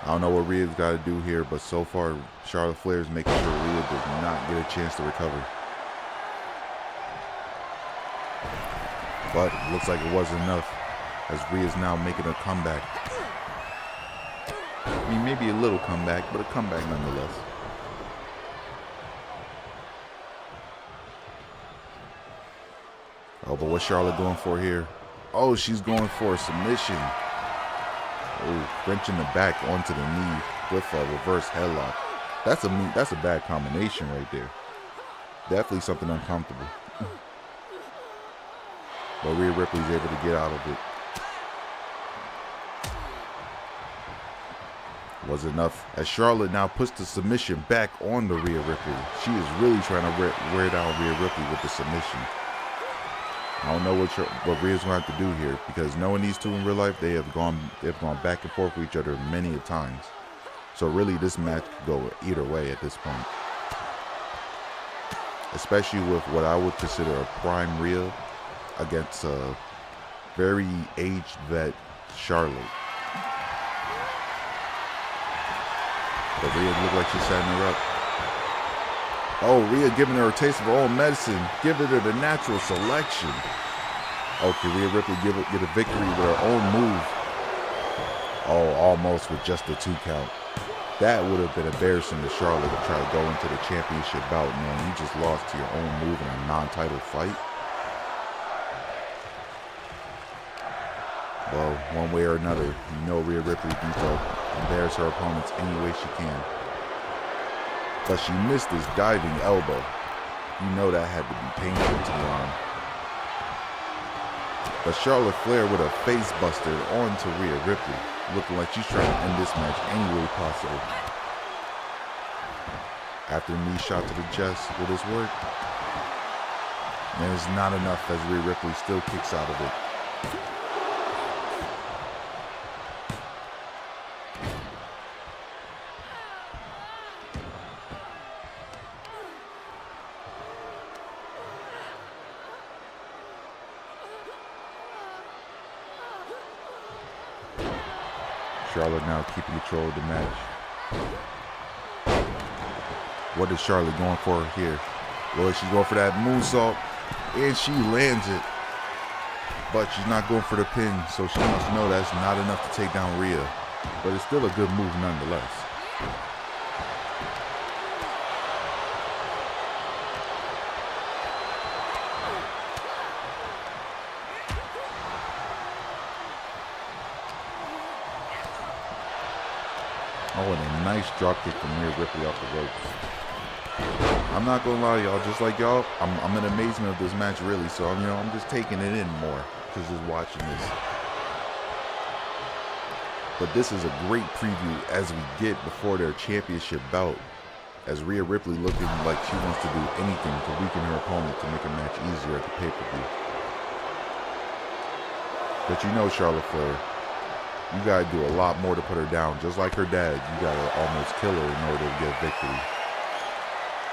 I don't know what Rhea's got to do here, but so far, Charlotte Flair is making sure Rhea does not get a chance to recover. But it looks like it wasn't enough, as Rhea's now making a comeback. I mean, maybe a little comeback, but a comeback nonetheless. Oh, but what's Charlotte going for here? Oh, she's going for a submission. Oh, wrenching the back onto the knee with a reverse headlock. That's a bad combination right there. Definitely something uncomfortable. But Rhea Ripley's able to get out of it. Was enough as Charlotte now puts the submission back on the Rhea Ripley. She is really trying to wear down Rhea Ripley with the submission. I don't know what Rhea's going to have to do here, because knowing these 2 in real life, they've gone back and forth with each other many a times. So really, this match could go either way at this point. Especially with what I would consider a prime Rhea against a very aged vet Charlotte. But Rhea looked like she's setting her up. Oh, Rhea giving her a taste of her own medicine, giving her the natural selection. Okay, Rhea Ripley get a victory with her own move. Oh, almost with just a 2 count. That would have been embarrassing to Charlotte to try to go into the championship bout, man. You just lost to your own move in a non-title fight. Well, one way or another, you know Rhea Ripley can embarrass her opponents any way she can. But she missed this diving elbow. You know that had to be painful to the arm. But Charlotte Flair with a face buster onto Rhea Ripley, looking like she's trying to end this match any way possible. After the knee shot to the chest, will this work? And it's not enough, as Rhea Ripley still kicks out of it. Charlotte now keeping control of the match. What is Charlotte going for here? Well, she's going for that moonsault, and she lands it. But she's not going for the pin, so she must know that's not enough to take down Rhea. But it's still a good move nonetheless. Oh, and a nice dropkick from Ripley off the ropes. I'm not gonna lie, y'all. Just like y'all, I'm in amazement of this match, really. So I'm just taking it in more, just watching this. But this is a great preview as we get before their championship bout. As Rhea Ripley looking like she wants to do anything to weaken her opponent to make a match easier at the pay-per-view. But you know, Charlotte Flair, you gotta do a lot more to put her down. Just like her dad, you gotta almost kill her in order to get victory.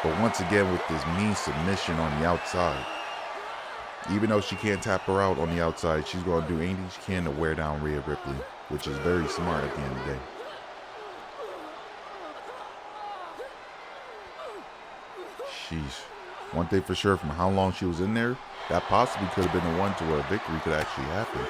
But once again, with this mean submission on the outside, even though she can't tap her out on the outside, she's gonna do anything she can to wear down Rhea Ripley, which is very smart at the end of the day. Sheesh. One thing for sure, from how long she was in there, that possibly could have been the one to where a victory could actually happen.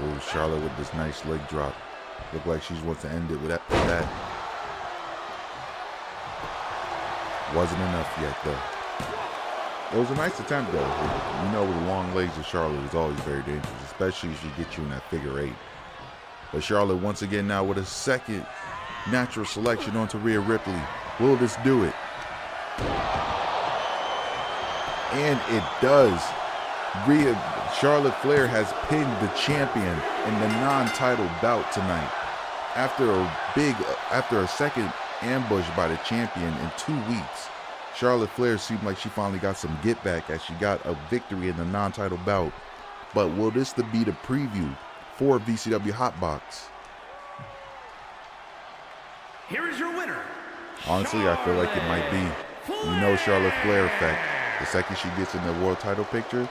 Ooh, Charlotte with this nice leg drop. Look like she wants to end it with that. Wasn't enough yet, though. It was a nice attempt, though. You know, with the long legs of Charlotte is always very dangerous, especially if she gets you in that figure eight. But Charlotte once again now with a second natural selection onto Rhea Ripley. Will this do it? And it does. Charlotte Flair has pinned the champion in the non-title bout tonight. After a second ambush by the champion in 2 weeks, Charlotte Flair seemed like she finally got some get back as she got a victory in the non-title bout. But will this be the preview for VCW Hot Box? Here is your winner. Honestly, I feel like it might be. You know, Charlotte Flair effect. The second she gets in the world title picture,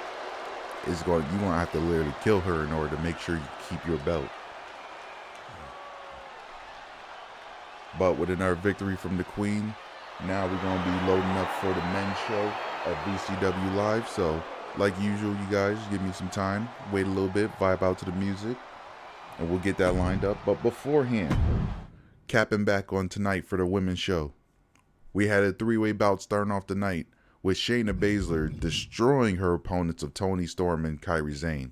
you're gonna have to literally kill her in order to make sure you keep your belt. But with another victory from the Queen, now we're gonna be loading up for the men's show at VCW Live. So, like usual, you guys give me some time, wait a little bit, vibe out to the music, and we'll get that lined up. But beforehand, capping back on tonight for the women's show, we had a three-way bout starting off the night with Shayna Baszler destroying her opponents of Toni Storm and Kairi Sane.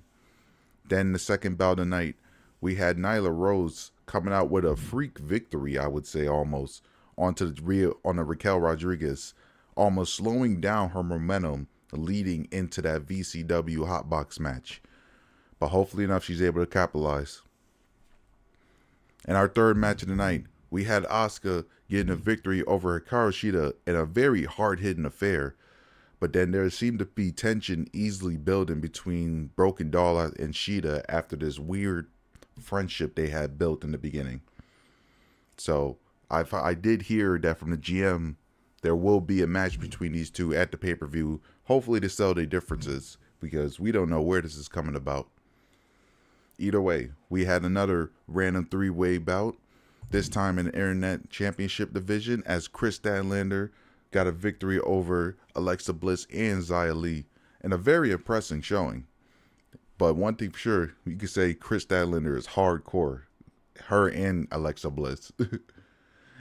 Then the second bout of the night, we had Nyla Rose coming out with a freak victory, I would say, almost, on the Raquel Rodriguez, almost slowing down her momentum leading into that VCW Hot Box match. But hopefully enough, she's able to capitalize. In our third match of the night, we had Asuka getting a victory over Hikaru Shida in a very hard-hitting affair. But then there seemed to be tension easily building between Broken Doll and Shida after this weird friendship they had built in the beginning. So I did hear that from the GM there will be a match between these two at the pay-per-view, hopefully to sell their differences, because we don't know where this is coming about. Either way, we had another random three-way bout, this time in the Internet Championship division, as Chris Statlander got a victory over Alexa Bliss and Xia Li in a very impressive showing. But one thing for sure, you could say Chris Statlander is hardcore. Her and Alexa Bliss.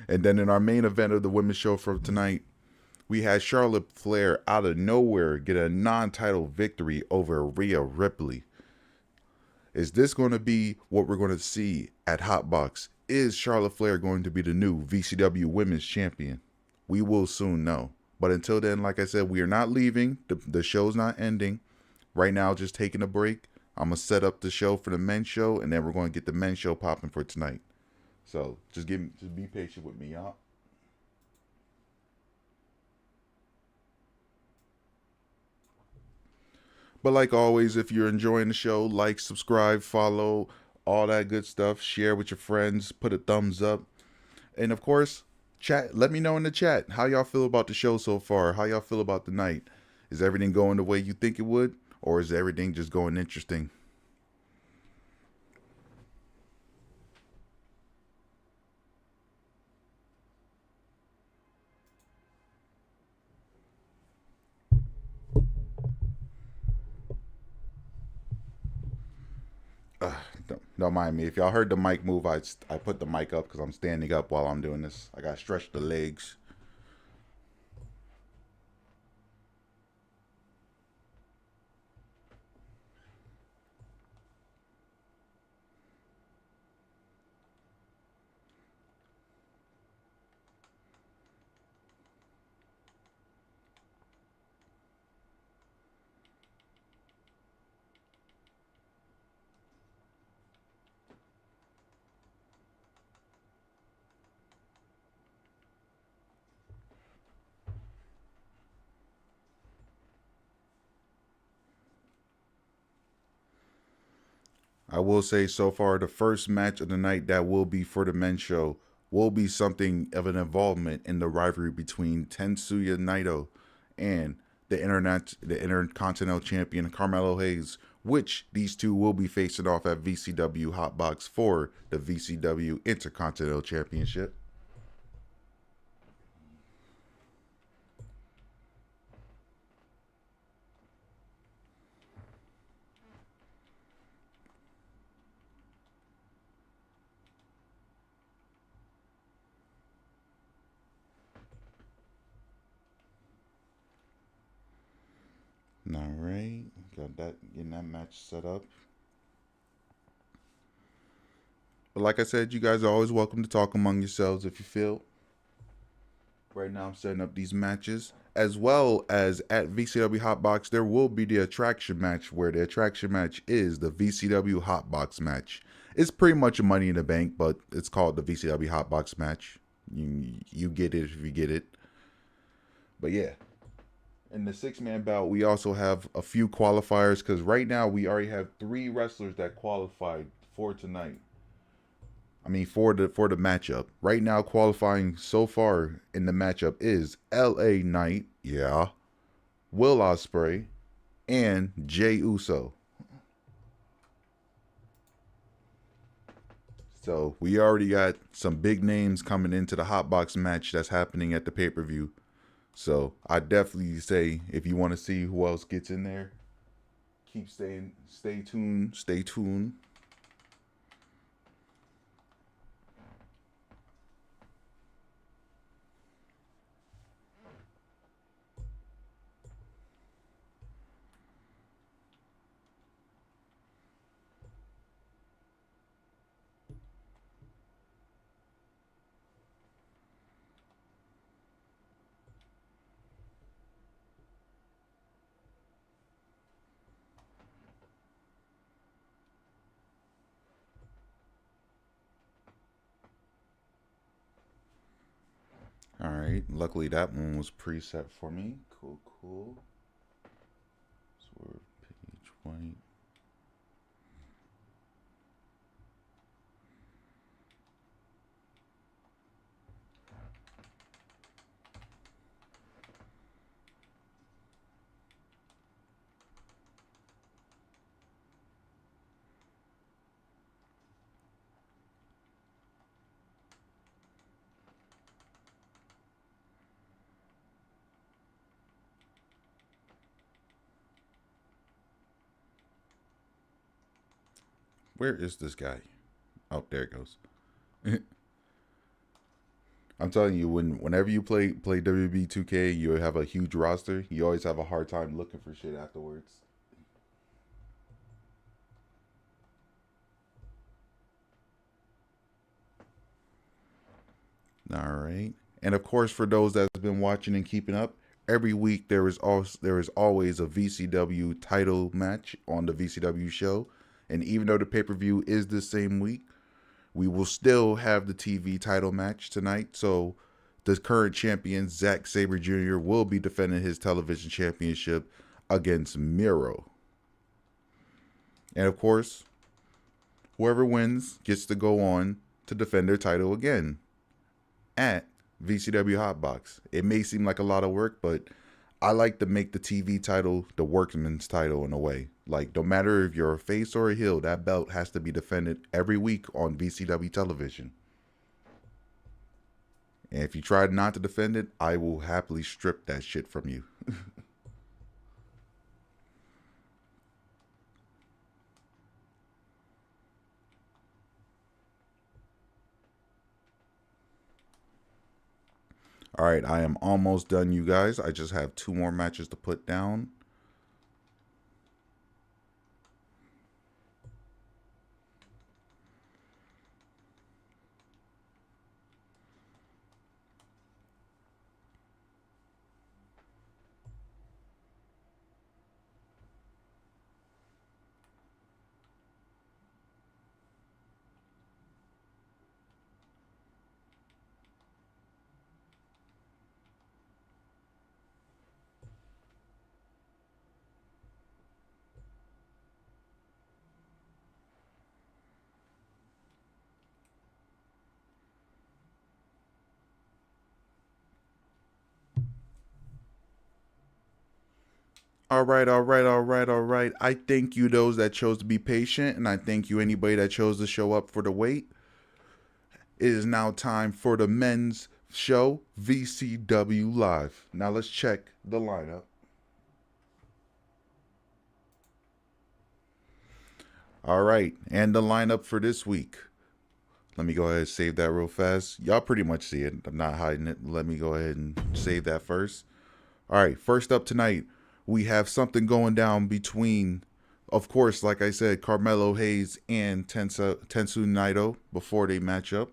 And then in our main event of the women's show for tonight, we had Charlotte Flair out of nowhere get a non-title victory over Rhea Ripley. Is this going to be what we're going to see at Hot Box? Is Charlotte Flair going to be the new VCW Women's Champion? We will soon know. But until then, like I said, we are not leaving. The show's not ending. Right now, just taking a break. I'm going to set up the show for the men's show, and then we're going to get the men's show popping for tonight. So, just be patient with me, y'all. But like always, if you're enjoying the show, like, subscribe, follow, all that good stuff. Share with your friends. Put a thumbs up. And of course, chat. Let me know in the chat how y'all feel about the show so far. How y'all feel about the night? Is everything going the way you think it would, or is everything just going interesting? Don't mind me. If y'all heard the mic move, I put the mic up because I'm standing up while I'm doing this. I got to stretch the legs. I will say so far, the first match of the night that will be for the men's show will be something of an involvement in the rivalry between Tetsuya Naito and the Intercontinental Champion Carmelo Hayes, which these two will be facing off at VCW Hot Box for the VCW Intercontinental Championship. All right, got that, getting that match set up. But like I said, you guys are always welcome to talk among yourselves if you feel. Right now, I'm setting up these matches. As well as at VCW Hot Box, there will be the attraction match, where the attraction match is the VCW Hot Box match. It's pretty much a Money in the Bank, but it's called the VCW Hot Box match. You get it if you get it. But yeah. In the 6-man bout, we also have a few qualifiers, because right now we already have 3 wrestlers that qualified for tonight. I mean, for the matchup. Right now, qualifying so far in the matchup is LA Knight, yeah, Will Ospreay, and Jey Uso. So we already got some big names coming into the Hot Box match that's happening at the pay-per-view. So I definitely say, if you want to see who else gets in there, stay tuned. All right. Luckily, that one was preset for me. Cool. Swerve page white. Where is this guy? Oh, there it goes. I'm telling you, whenever you play WWE 2K, you have a huge roster. You always have a hard time looking for shit afterwards. All right, and of course, for those that's been watching and keeping up, every week there is always a VCW title match on the VCW show, and even though the pay-per-view is the same week, we will still have the TV title match tonight. So the current champion, Zack Sabre Jr., will be defending his television championship against Miro. And of course, whoever wins gets to go on to defend their title again. at VCW Hot Box. It may seem like a lot of work, but I like to make the TV title the workman's title in a way. Like, no matter if you're a face or a heel, that belt has to be defended every week on VCW television. And if you try not to defend it, I will happily strip that shit from you. All right, I am almost done, you guys. I just have 2 more matches to put down. All right. I thank you those that chose to be patient, and I thank you anybody that chose to show up for the wait. It is now time for the men's show, VCW Live. Now let's check the lineup. All right, and the lineup for this week. Let me go ahead and save that real fast. Y'all pretty much see it. I'm not hiding it. Let me go ahead and save that first. All right, first up tonight, we have something going down between, of course, like I said, Carmelo Hayes and Tetsu Naito before they match up.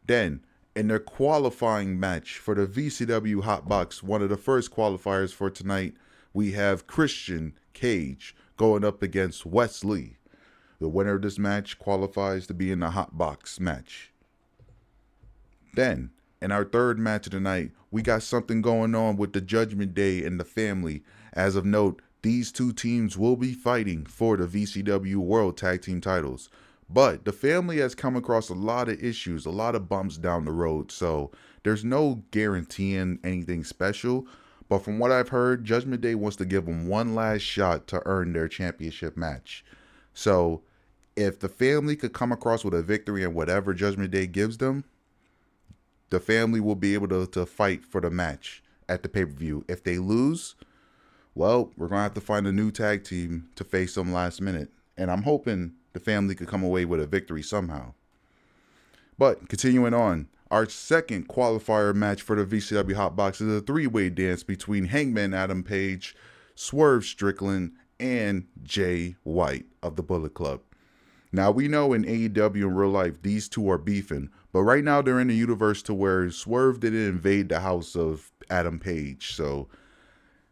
Then, in their qualifying match for the VCW Hot Box, one of the first qualifiers for tonight, we have Christian Cage going up against Wesley. The winner of this match qualifies to be in the Hot Box match. Then, in our third match of the night, we got something going on with the Judgment Day and the family. As of note, these 2 teams will be fighting for the VCW World Tag Team titles. But the family has come across a lot of issues, a lot of bumps down the road, so there's no guaranteeing anything special. But from what I've heard, Judgment Day wants to give them one last shot to earn their championship match. So if the family could come across with a victory in whatever Judgment Day gives them, the family will be able to fight for the match at the pay-per-view. If they lose, well, we're going to have to find a new tag team to face them last minute. And I'm hoping the family could come away with a victory somehow. But continuing on, our second qualifier match for the VCW Hot Box is a 3-way dance between Hangman Adam Page, Swerve Strickland, and Jay White of the Bullet Club. Now, we know in AEW in real life, these 2 are beefing, but right now they're in a universe to where Swerve didn't invade the house of Adam Page, so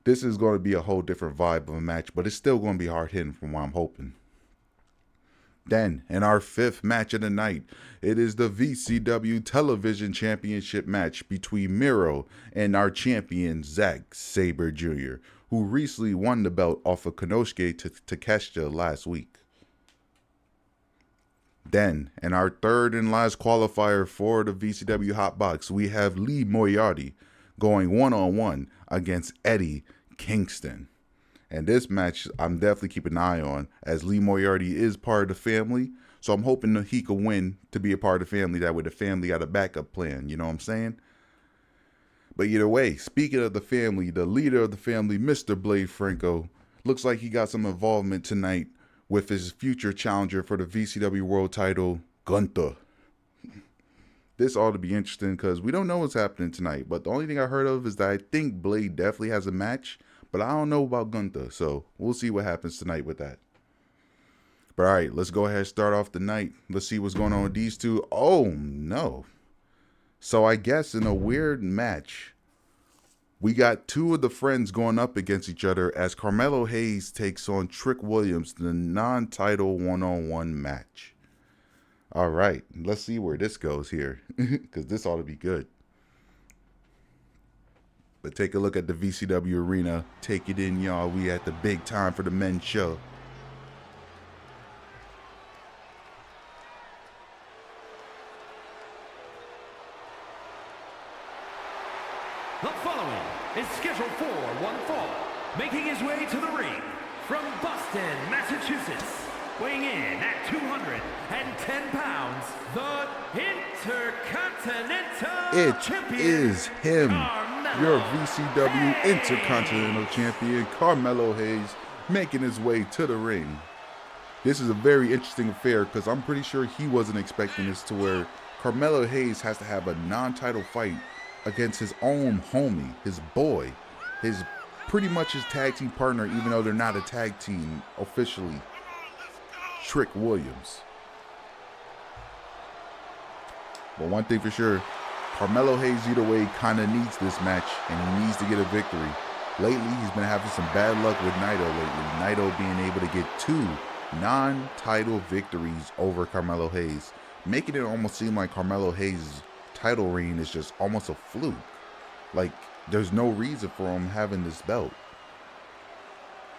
this is going to be a whole different vibe of a match, but it's still going to be hard-hitting from what I'm hoping. Then, in our 5th match of the night, it is the VCW Television Championship match between Miro and our champion, Zack Sabre Jr., who recently won the belt off of Konosuke Takeshita last week. Then, in our third and last qualifier for the VCW Hot Box, we have Lee Moriarty going one-on-one against Eddie Kingston. And this match, I'm definitely keeping an eye on, as Lee Moriarty is part of the family. So I'm hoping that he could win to be a part of the family. That way the family got a backup plan, you know what I'm saying? But either way, speaking of the family, the leader of the family, Mr. Blade Franco, looks like he got some involvement tonight with his future challenger for the VCW World title, Gunther. This ought to be interesting because we don't know what's happening tonight. But the only thing I heard of is that I think Blade definitely has a match. But I don't know about Gunther. So we'll see what happens tonight with that. But all right, let's go ahead and start off the night. Let's see what's going on with these 2. Oh, no. So I guess in a weird match, we got 2 of the friends going up against each other as Carmelo Hayes takes on Trick Williams in the non-title one-on-one match. All right, let's see where this goes here, because this ought to be good. But take a look at the VCW arena. Take it in, y'all. We at the big time for the men's show. The following is scheduled for one fall, making his way to the ring from Boston, Massachusetts, weighing in at 210 pounds, the Intercontinental Champion. It is him, Carmelo your VCW Hayes. Intercontinental Champion, Carmelo Hayes, making his way to the ring. This is a very interesting affair because I'm pretty sure he wasn't expecting this, to where Carmelo Hayes has to have a non-title fight against his own homie, his boy, his pretty much his tag team partner, even though they're not a tag team officially, Trick Williams. But one thing for sure, Carmelo Hayes either way kind of needs this match, and he needs to get a victory. Lately, he's been having some bad luck with Nile lately. Nile being able to get 2 non-title victories over Carmelo Hayes, making it almost seem like Carmelo Hayes' title reign is just almost a fluke. Like, there's no reason for him having this belt.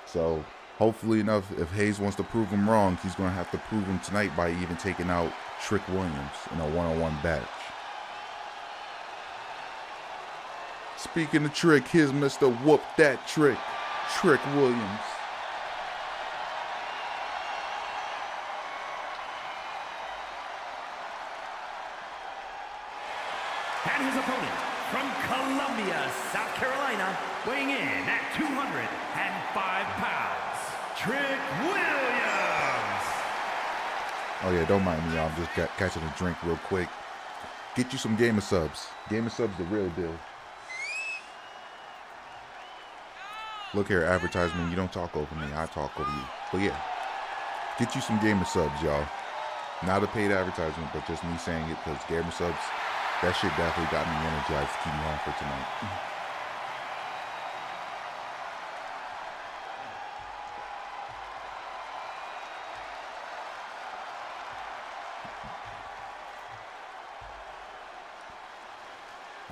So, hopefully enough, if Hayes wants to prove him wrong, he's going to have to prove him tonight by even taking out Trick Williams in a one-on-one match. Speaking of Trick, here's Mr. Whoop That Trick, Trick Williams. And his opponent from Columbia, South Carolina, weighing in at 205 pounds, Trick Williams. Oh yeah, don't mind me, I'm just catching a drink real quick. Get you some Gamer Subs. Gamer Subs the real deal. Look here, advertisement, you don't talk over me, I talk over you. But yeah, get you some Gamer Subs, y'all. Not a paid advertisement, but just me saying it, because Gamer Subs, that shit definitely got me energized to keep me on for tonight.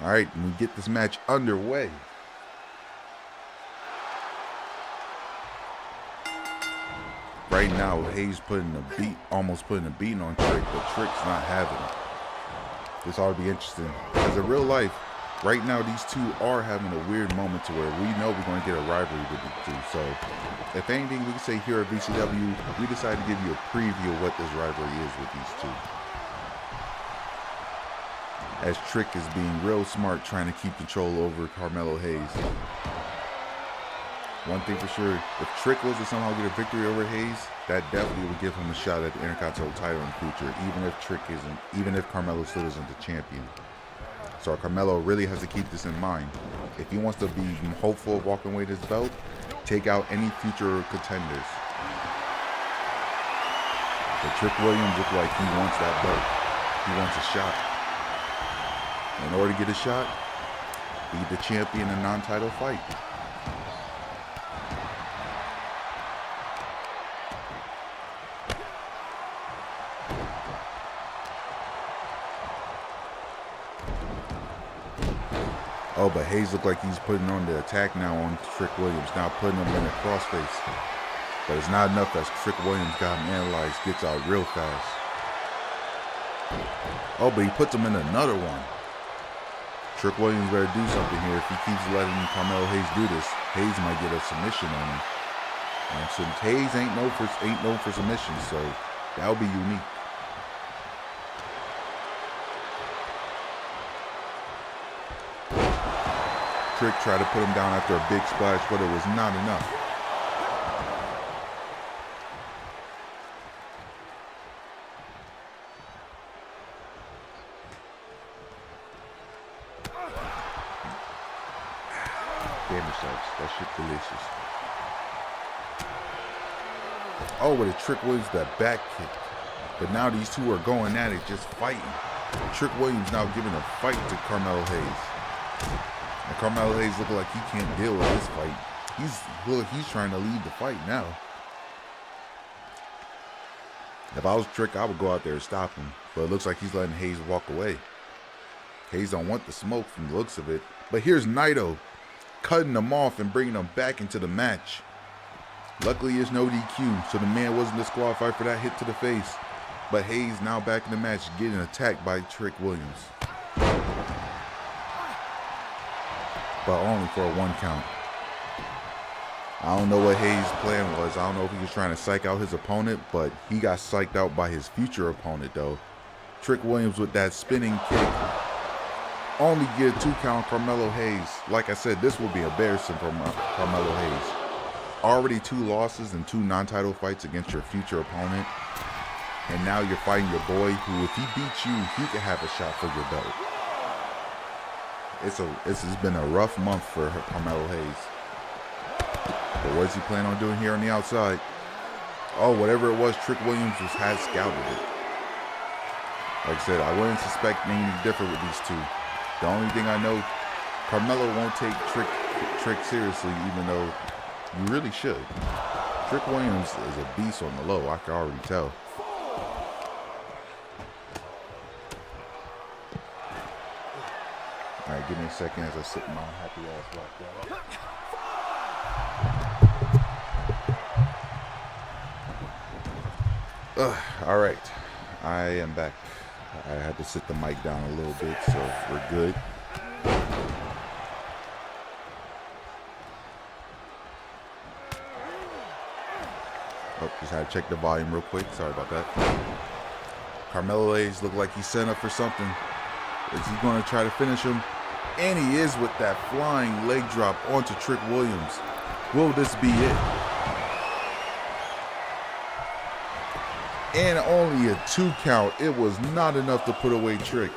All right, and we get this match underway. Right now, Hayes almost putting a beating on Trick, but Trick's not having it. This ought to be interesting, because in real life, right now, these two are having a weird moment to where we know we're going to get a rivalry with these two. So, if anything, we can say here at VCW, we decided to give you a preview of what this rivalry is with these two. As Trick is being real smart, trying to keep control over Carmelo Hayes. One thing for sure, if Trick was to somehow get a victory over Hayes, that definitely would give him a shot at the Intercontinental title in the future, even if Carmelo still isn't the champion. So Carmelo really has to keep this in mind. If he wants to be hopeful of walking away with his belt, take out any future contenders. But Trick Williams looks like he wants that belt. He wants a shot. In order to get a shot, be the champion in a non-title fight. Oh, but Hayes looked like he's putting on the attack now on Trick Williams, now putting him in a crossface. But it's not enough as Trick Williams got him analyzed, gets out real fast. Oh, but he puts him in another one. Trick Williams better do something here. If he keeps letting Carmelo Hayes do this, Hayes might get a submission on him. And since Hayes ain't known for submissions, so that would be unique. Trick tried to put him down after a big splash, but it was not enough. Damn yourselves, that shit delicious. Oh, but a Trick Williams, that back kick. But now these two are going at it, just fighting. Trick Williams now giving a fight to Carmelo Hayes. And Carmelo Hayes looking like he can't deal with this fight. He's trying to lead the fight now. If I was Trick, I would go out there and stop him. But it looks like he's letting Hayes walk away. Hayes don't want the smoke from the looks of it. But here's Naito cutting him off and bringing him back into the match. Luckily, it's no DQ, so the man wasn't disqualified for that hit to the face. But Hayes now back in the match, getting attacked by Trick Williams. but only for a 1 count. I don't know what Hayes' plan was. I don't know if he was trying to psych out his opponent, but he got psyched out by his future opponent, though. Trick Williams with that spinning kick. Only get a 2 count. Carmelo Hayes. Like I said, this will be embarrassing for Carmelo Hayes. Already 2 losses and 2 non-title fights against your future opponent. And now you're fighting your boy who, if he beats you, he can have a shot for your belt. This has been a rough month for Carmelo Hayes. But what does he plan on doing here on the outside? Oh, whatever it was, Trick Williams had scouted it. Like I said, I wouldn't suspect anything different with these two. The only thing I know, Carmelo won't take Trick seriously, even though you really should. Trick Williams is a beast on the low, I can already tell. Alright, give me a second as I sit my happy ass like that. Alright, I am back. I had to sit the mic down a little bit, so we're good. Oh, just had to check the volume real quick. Sorry about that. Carmelo Hayes looked like he's set up for something. Is he going to try to finish him? And he is with that flying leg drop onto Trick Williams. Will this be it? And only a 2 count. It was not enough to put away Trick.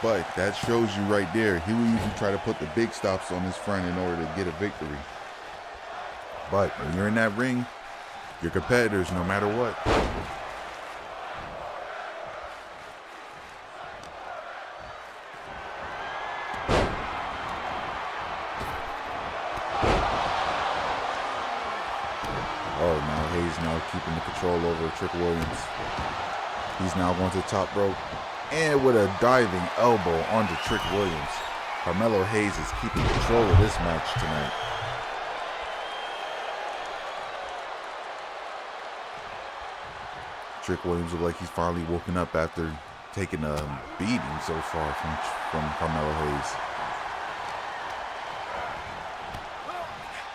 But that shows you right there. He will usually try to put the big stops on his friend in order to get a victory. But when you're in that ring, your competitors, no matter what. Oh, now Hayes now keeping the control over Trick Williams. He's now going to the top rope. And with a diving elbow onto Trick Williams. Carmelo Hayes is keeping control of this match tonight. Trick Williams looks like he's finally woken up after taking a beating so far from Carmelo Hayes.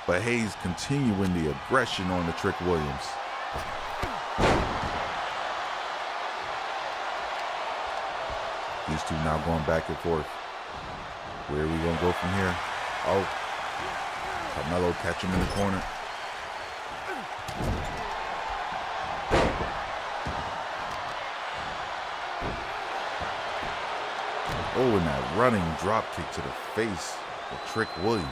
But Hayes continuing the aggression on the Trick Williams. These two now going back and forth. Where are we going to go from here? Oh, Carmelo catch him in the corner. Oh, and that running drop kick to the face of Trick Williams.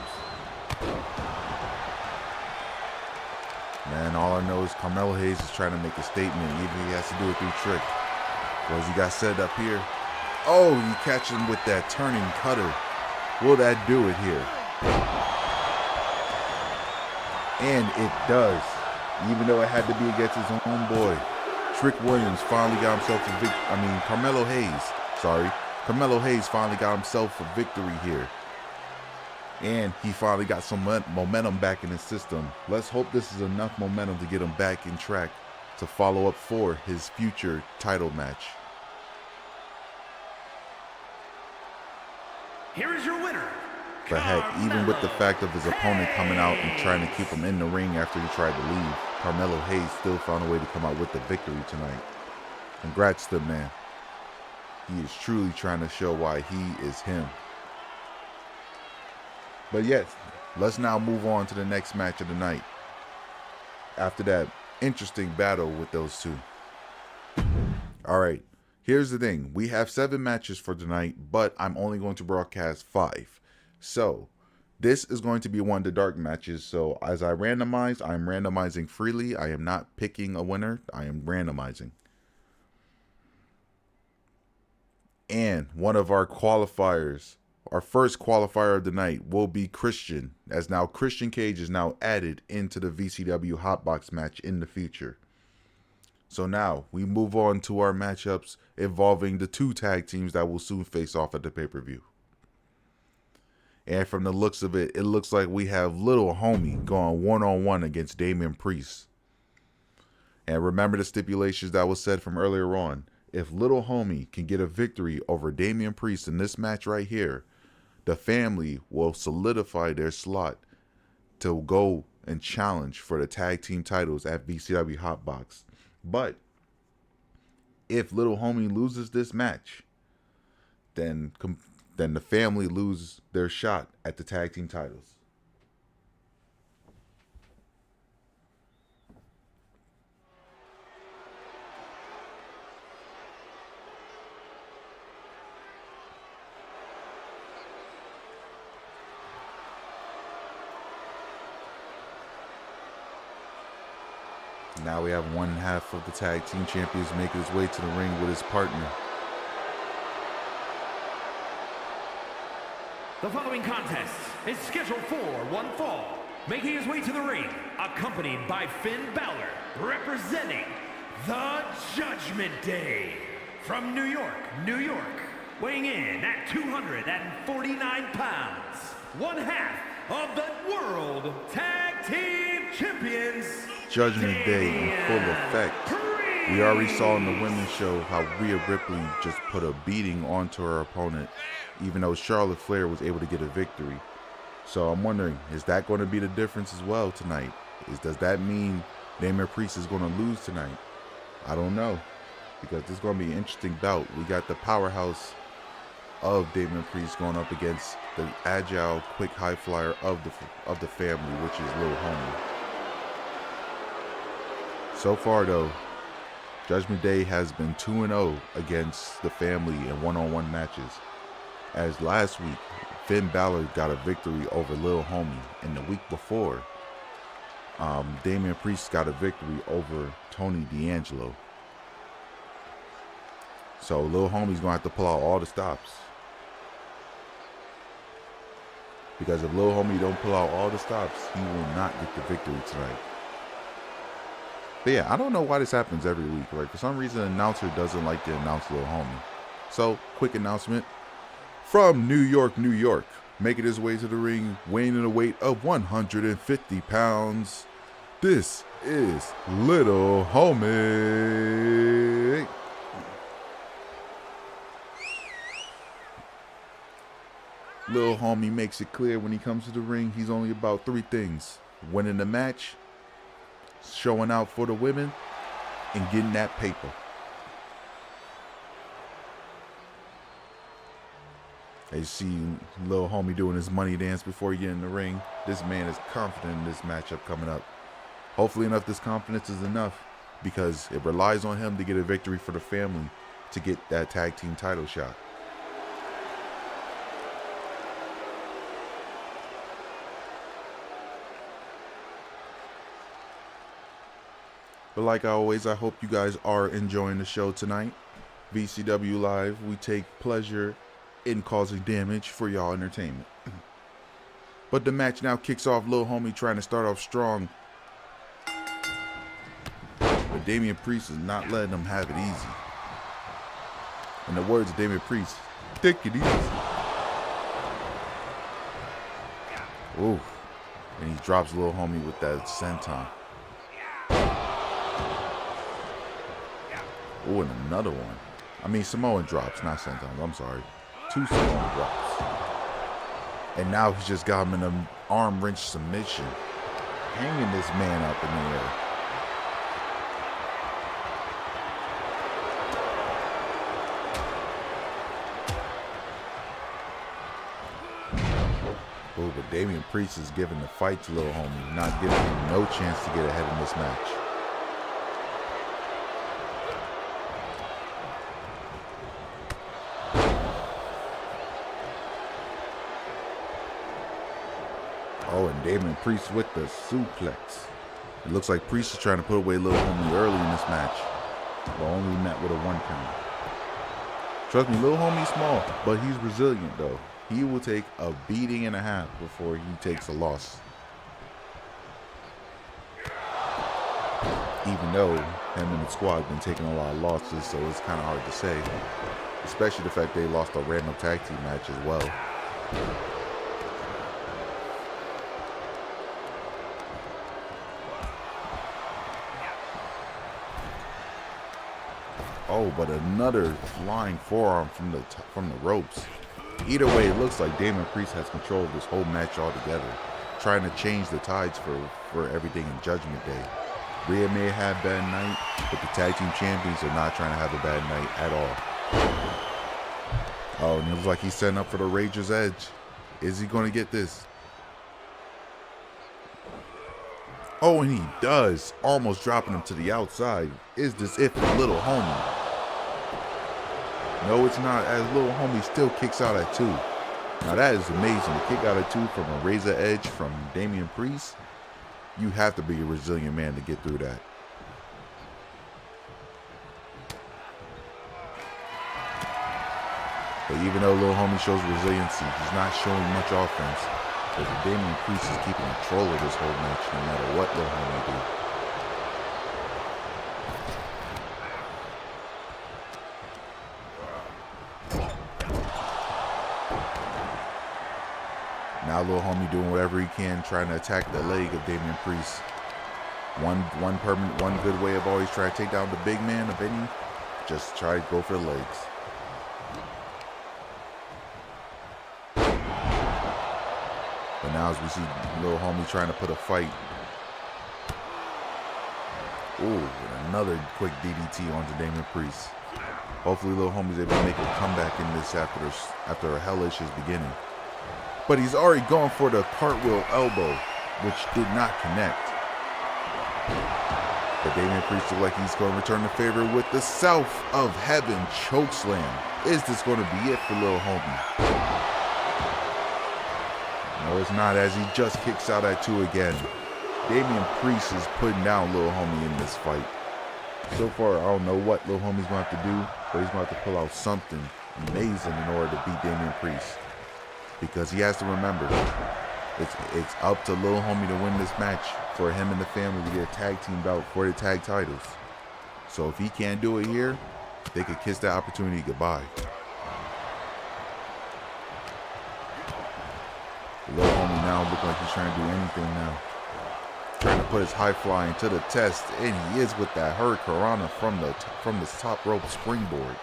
Man, all I know is Carmelo Hayes is trying to make a statement, even if he has to do it through Trick. What has he got set up here? Oh, you catch him with that turning cutter. Will that do it here? And it does. Even though it had to be against his own boy. Trick Williams finally got himself a victory. Carmelo Hayes. Sorry. Carmelo Hayes finally got himself a victory here. And he finally got some momentum back in his system. Let's hope this is enough momentum to get him back in track to follow up for his future title match. Here is your winner. But heck, even with the fact of his opponent coming out and trying to keep him in the ring after he tried to leave, Carmelo Hayes still found a way to come out with the victory tonight. Congrats to the man. He is truly trying to show why he is him. But yes, let's now move on to the next match of the night. After that interesting battle with those two. Alright, here's the thing. We have 7 matches for tonight, but I'm only going to broadcast 5. So, this is going to be one of the dark matches. So, as I randomize, I'm randomizing freely. I am not picking a winner. I am randomizing. And one of our qualifiers, our first qualifier of the night, will be Christian, as now Christian Cage is now added into the VCW Hot Box match in the future. So now we move on to our matchups involving the 2 tag teams that will soon face off at the pay-per-view. And from the looks of it, it looks like we have Little Homie going one-on-one against Damian Priest. And remember the stipulations that was said from earlier on. If Little Homie can get a victory over Damian Priest in this match right here, the family will solidify their slot to go and challenge for the tag team titles at VCW Hot Box. But if little homie loses this match, then the family loses their shot at the tag team titles. Now we have one half of the tag team champions making his way to the ring with his partner. The following contest is scheduled for one fall. Making his way to the ring, accompanied by Finn Balor, representing the Judgment Day. From New York, New York, weighing in at 249 pounds, one half of the World Tag Team Champions. Judgment Day in full effect. We already saw in the women's show how Rhea Ripley just put a beating onto her opponent, even though Charlotte Flair was able to get a victory. So I'm wondering, is that going to be the difference as well tonight? Does that mean Damian Priest is going to lose tonight? I don't know, because this is going to be an interesting bout. We got the powerhouse of Damian Priest going up against the agile, quick high flyer of the family, which is Lil Homie. So far, though, Judgment Day has been 2-0 against the family in one-on-one matches. As last week, Finn Balor got a victory over Lil Homie, and the week before, Damian Priest got a victory over Tony D'Angelo. So Lil Homie's gonna have to pull out all the stops, because if Lil Homie don't pull out all the stops, he will not get the victory tonight. But yeah, I don't know why this happens every week. Like, for some reason, the announcer doesn't like to announce Lil Homie. So, quick announcement. From New York, New York, making his way to the ring, weighing in a weight of 150 pounds, this is Little Homie. Lil Homie makes it clear when he comes to the ring, he's only about three things: winning the match, showing out for the women, and getting that paper. They see Lil Homie doing his money dance before he get in the ring. This man is confident in this matchup coming up. Hopefully enough, this confidence is enough, because it relies on him to get a victory for the family to get that tag team title shot. But like always, I hope you guys are enjoying the show tonight. VCW Live, we take pleasure in causing damage for y'all entertainment. But the match now kicks off. Lil Homie trying to start off strong, but Damian Priest is not letting him have it easy. In the words of Damian Priest, take it easy. Ooh, and he drops Lil Homie with that senton. Oh, and another one. I mean, Samoan drops, not sentons. I'm sorry. Two Samoan drops. And now he's just got him in an arm wrench submission, hanging this man up in the air. Oh, but Damian Priest is giving the fight to Lil Homie, not giving him no chance to get ahead in this match. Oh, and Damian Priest with the suplex. It looks like Priest is trying to put away Lil Homie early in this match, but only met with a 1 count. Trust me, Lil Homie's small, but he's resilient though. He will take a beating and a half before he takes a loss. Even though him and the squad have been taking a lot of losses, so it's kind of hard to say. Especially the fact they lost a random tag team match as well. Oh, but another flying forearm from the ropes. Either way, it looks like Damian Priest has control of this whole match altogether, trying to change the tides for everything in Judgment Day. Rhea may have a bad night, but the tag team champions are not trying to have a bad night at all. Oh, and it looks like he's setting up for the Rager's Edge. Is he going to get this? Oh, and he does, almost dropping him to the outside. Is this it for Little Homie? No, it's not, as Little Homie still kicks out at 2. Now that is amazing. To kick out at 2 from a Razor Edge from Damian Priest, you have to be a resilient man to get through that. But even though Little Homie shows resiliency, he's not showing much offense. Because Damian Priest is keeping control of this whole match no matter what Little Homie do. Now Little Homie doing whatever he can, trying to attack the leg of Damian Priest. One good way of always trying to take down the big man of any, just try to go for the legs. But now as we see Little Homie trying to put a fight. Ooh, and another quick DDT onto Damian Priest. Hopefully Little Homie's able to make a comeback in this after a hellish beginning. But he's already gone for the cartwheel elbow, which did not connect. But Damian Priest looks like he's going to return the favor with the South of Heaven chokeslam. Is this going to be it for Little Homie? No, it's not, as he just kicks out at 2 again. Damian Priest is putting down Little Homie in this fight. So far, I don't know what Little Homie's going to have to do, but he's going to have to pull out something amazing in order to beat Damian Priest. Because he has to remember, it's up to Little Homie to win this match for him and the family to get a tag team bout for the tag titles. So if he can't do it here, they could kiss that opportunity goodbye. Little Homie now looking like he's trying to do anything now. Trying to put his high flying to the test, and he is with that Hurricanrana from the top rope springboard.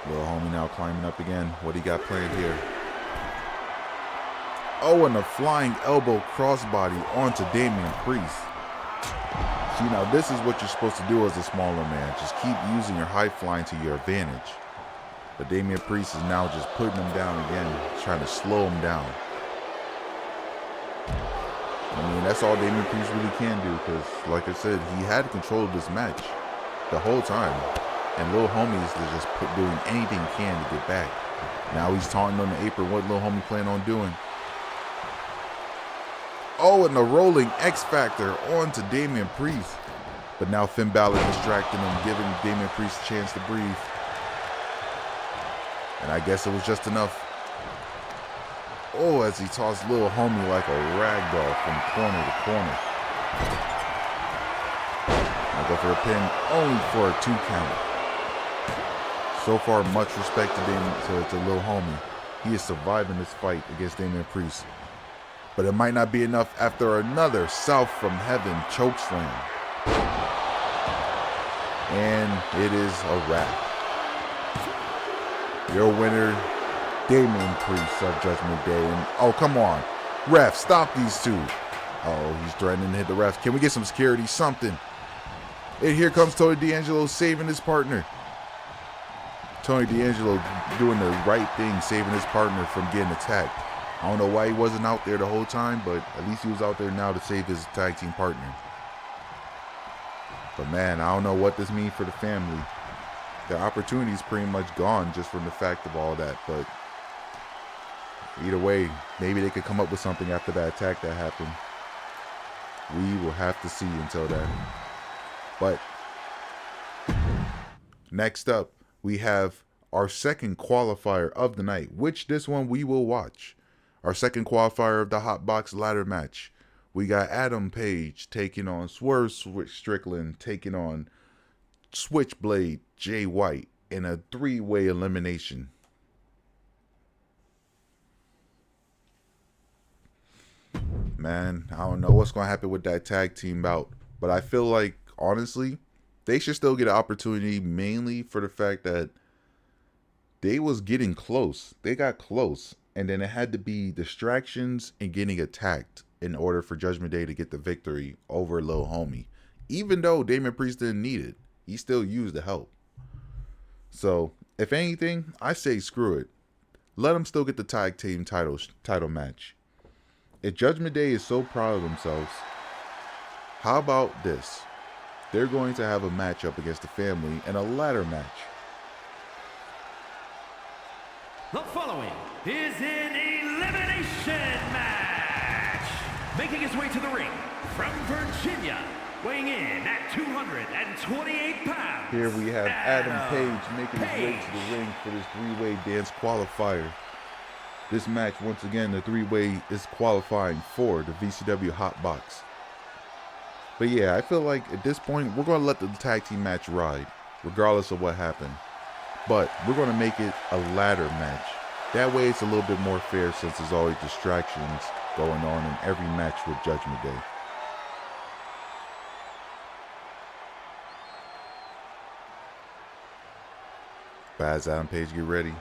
Little Homie now climbing up again. What he got planned here? Oh, and a flying elbow crossbody onto Damian Priest. See, now this is what you're supposed to do as a smaller man. Just keep using your high flying to your advantage. But Damian Priest is now just putting him down again, trying to slow him down. I mean, that's all Damian Priest really can do, because, like I said, he had control of this match the whole time. And Little Homie is just doing anything he can to get back. Now he's taunting on the apron. What Little Homie plan on doing? Oh, and the rolling X Factor onto Damian Priest. But now Finn Balor distracting him, giving Damian Priest a chance to breathe. And I guess it was just enough. Oh, as he tossed Little Homie like a rag doll from corner to corner. Now go for a pin, only for a 2 count. So far, much respect to Little Homie. He is surviving this fight against Damian Priest. But it might not be enough after another South from Heaven chokeslam. And it is a wrap. Your winner, Damian Priest of Judgment Day. And, oh, come on. Ref, stop these two. Oh, he's threatening to hit the refs. Can we get some security? Something. And here comes Tony D'Angelo saving his partner. Tony D'Angelo doing the right thing, saving his partner from getting attacked. I don't know why he wasn't out there the whole time, but at least he was out there now to save his tag team partner. But man, I don't know what this means for the family. The opportunity is pretty much gone just from the fact of all that. But either way, maybe they could come up with something after that attack that happened. We will have to see until then. But next up, we have our second qualifier of the night, which this one we will watch. Our second qualifier of the Hot Box ladder match. We got Adam Page taking on Swerve Strickland, taking on Switchblade Jay White in a 3-way elimination. man. I don't know what's going to happen with that tag team bout. But I feel like, honestly, they should still get an opportunity, mainly for the fact that they was getting close. They got close. And then it had to be distractions and getting attacked in order for Judgment Day to get the victory over Lil Homie. Even though Damian Priest didn't need it, he still used the help. So, if anything, I say screw it. Let them still get the tag team title match. If Judgment Day is so proud of themselves, how about this? They're going to have a matchup against the family and a ladder match. The following is an elimination match. Making his way to the ring from Virginia, weighing in at 228 pounds. Here we have Adam Page making his way to the ring for this three-way dance qualifier. This match, once again, the three-way is qualifying for the VCW Hot Box. But yeah, I feel like at this point, we're going to let the tag team match ride, regardless of what happened. But we're going to make it a ladder match. That way it's a little bit more fair, since there's always distractions going on in every match with Judgment Day. But as Adam Page get ready.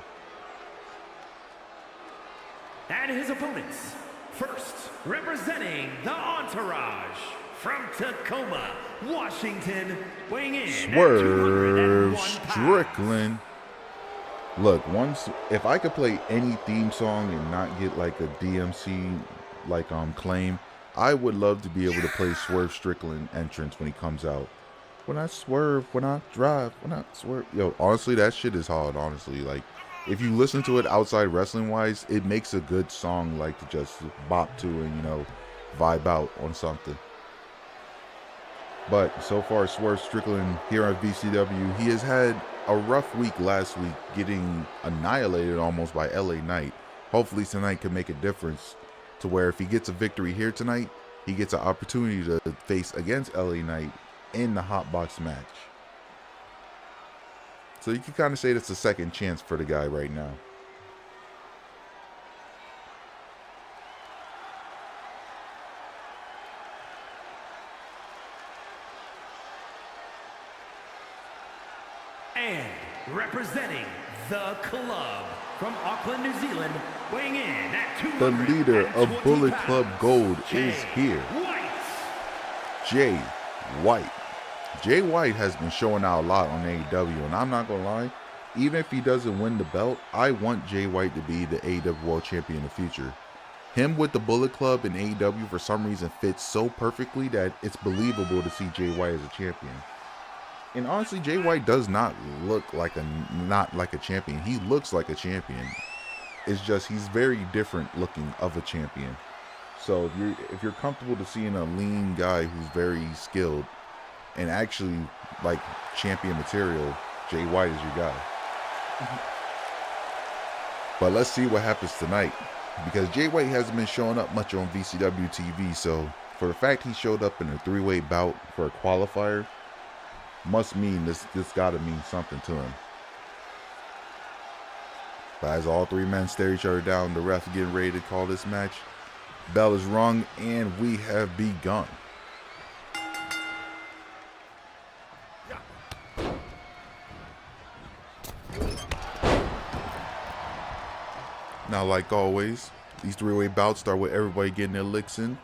And his opponents, first representing the Entourage from Tacoma, Washington, weighing in Swerve at 201 Strickland. Look, if I could play any theme song and not get like a DMC claim, I would love to be able to play Swerve Strickland entrance when he comes out. When I swerve, when I drive, when I swerve. Yo, honestly, that shit is hard, honestly. Like, if you listen to it outside wrestling-wise, it makes a good song, like, to just bop to and, you know, vibe out on something. But so far, Swerve Strickland here at VCW, he has had a rough week last week, getting annihilated almost by LA Knight. Hopefully tonight can make a difference to where if he gets a victory here tonight, he gets an opportunity to face against LA Knight in the Hot Box match. So you can kind of say that's a second chance for the guy right now. And representing the club from Auckland, New Zealand, weighing in at 220 The leader of Bullet Club Gold is here. Jay White. Jay White has been showing out a lot on AEW, and I'm not going to lie, even if he doesn't win the belt, I want Jay White to be the AEW World Champion in the future. Him with the Bullet Club in AEW for some reason fits so perfectly that it's believable to see Jay White as a champion. And honestly, Jay White does not look like a champion. He looks like a champion. It's just he's very different looking of a champion. So if you're comfortable to seeing a lean guy who's very skilled and actually like champion material, Jay White is your guy. But let's see what happens tonight, because Jay White hasn't been showing up much on VCW TV. So for the fact he showed up in a three-way bout for a qualifier, must mean this gotta mean something to him. But as all three men stare each other down, the ref getting ready to call this match. Bell is rung and we have begun. Now, like always, these three-way bouts start with everybody getting their licks in.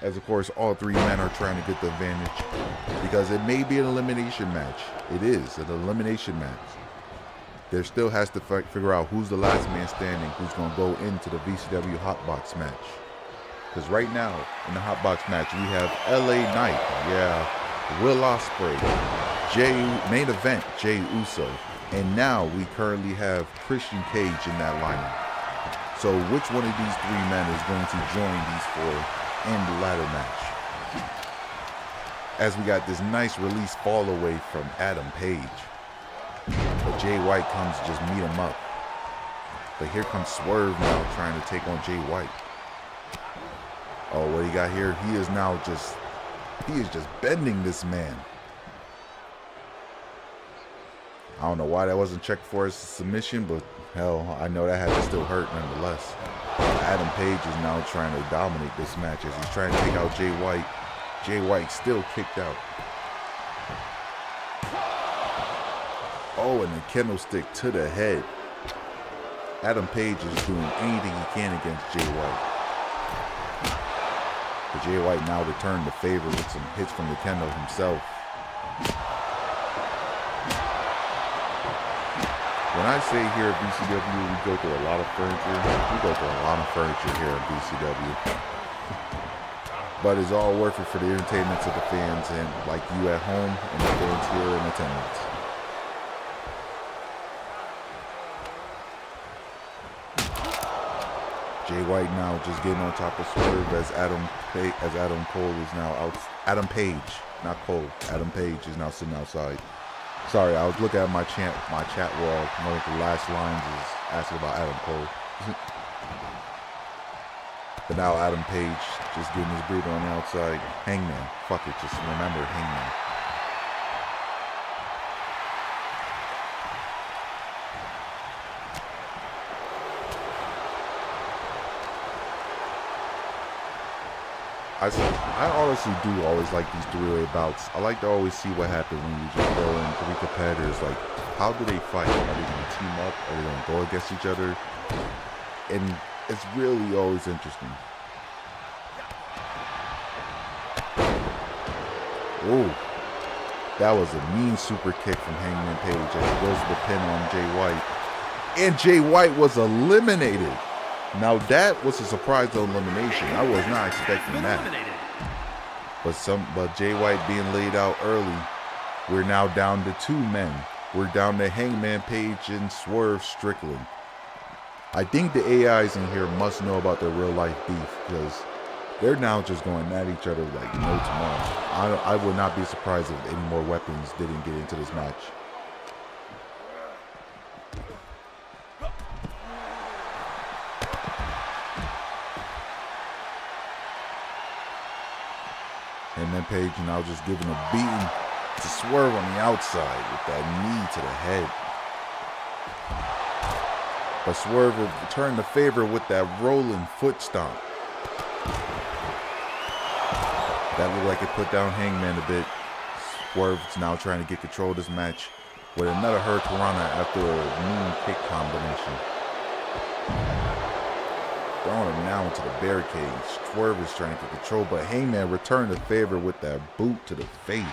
As of course, all three men are trying to get the advantage, because it may be an elimination match. It is an elimination match. There still has to figure out who's the last man standing, who's going to go into the VCW Hot Box match. Because right now, in the Hot Box match, we have LA Knight, Will Ospreay, main event, Jey Uso, and now we currently have Christian Cage in that lineup. So which one of these three men is going to join these four in the ladder match? As we got this nice release fall away from Adam Page. But Jay White comes to just meet him up. But here comes Swerve now trying to take on Jay White. Oh, what he got here? He is just bending this man. I don't know why that wasn't checked for as a submission, but hell, I know that had to still hurt nonetheless. Adam Page is now trying to dominate this match as he's trying to take out Jay White. Jay White still kicked out. Oh, and the kendo stick to the head. Adam Page is doing anything he can against Jay White. But Jay White now returned the favor with some hits from the kendo himself. When I say here at VCW, we go through a lot of furniture. We go through a lot of furniture here at VCW. But it's all worth it for the entertainment of the fans and like you at home and the fans here in attendance. Jay White now just getting on top of Swerve as Adam Cole is now out. Adam Page, not Cole. Adam Page is now sitting outside. Sorry, I was looking at my chat wall, knowing the last lines is asking about Adam Cole. But now Adam Page just getting his breather on the outside. Hangman, fuck it, just remember Hangman. I honestly do always like these three-way bouts. I like to always see what happens when you just throw in three competitors. Like, how do they fight? Are they going to team up? Are they going to go against each other? And it's really always interesting. Oh, that was a mean super kick from Hangman Page as he goes to the pin on Jay White. And Jay White was eliminated. Now that was a surprise elimination. I was not expecting that. But Jay White being laid out early, we're now down to two men. We're down to Hangman Page and Swerve Strickland. I think the AIs in here must know about their real life beef because they're now just going at each other like no tomorrow. I would not be surprised if any more weapons didn't get into this match. Hangman Page now just giving a beating to Swerve on the outside with that knee to the head. But Swerve will return the favor with that rolling foot stomp. That looked like it put down Hangman a bit. Swerve's now trying to get control of this match with another Hurricanrana after a mean kick combination. Throwing him now into the barricade. Swerve is trying to get control, but Hangman returned the favor with that boot to the face.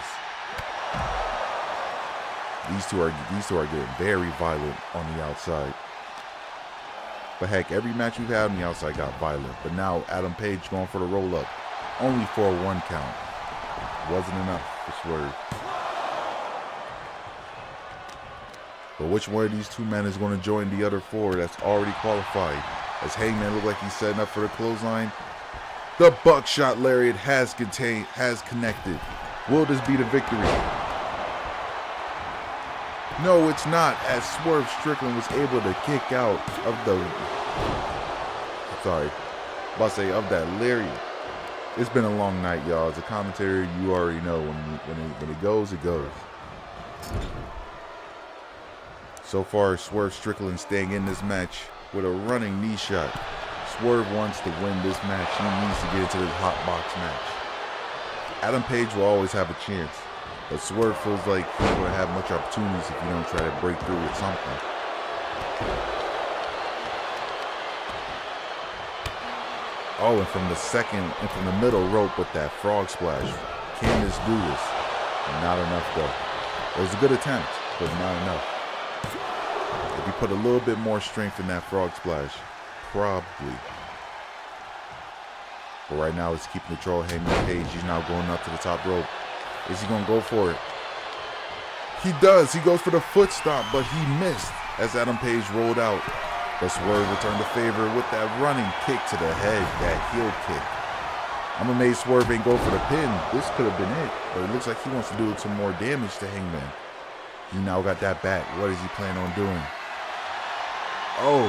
These two are getting very violent on the outside. But heck, every match we've had on the outside got violent. But now Adam Page going for the roll up, only for a 1 count. Wasn't enough for Swerve. But which one of these two men is going to join the other 4 that's already qualified? As Hangman looked like he's setting up for the clothesline. The buckshot lariat has connected. Will this be the victory? No, it's not, as Swerve Strickland was able to kick out of of that lariat. It's been a long night, y'all. As a commentator, you already know when it goes, it goes. So far, Swerve Strickland staying in this match with a running knee shot. Swerve wants to win this match. He needs to get into this hot box match. Adam Page will always have a chance, but Swerve feels like he's going to have much opportunities if you don't try to break through with something. Oh, and from the middle rope with that frog splash. Can this do this? Not enough though. It was a good attempt, but not enough. If you put a little bit more strength in that frog splash, probably. But right now, it's keeping control of Hangman Page. He's now going up to the top rope. Is he going to go for it? He does. He goes for the foot stomp, but he missed as Adam Page rolled out. But Swerve returned the favor with that running kick to the head, that heel kick. I'm amazed Swerve ain't go for the pin. This could have been it, but it looks like he wants to do some more damage to Hangman. He now got that back. What is he planning on doing? Oh.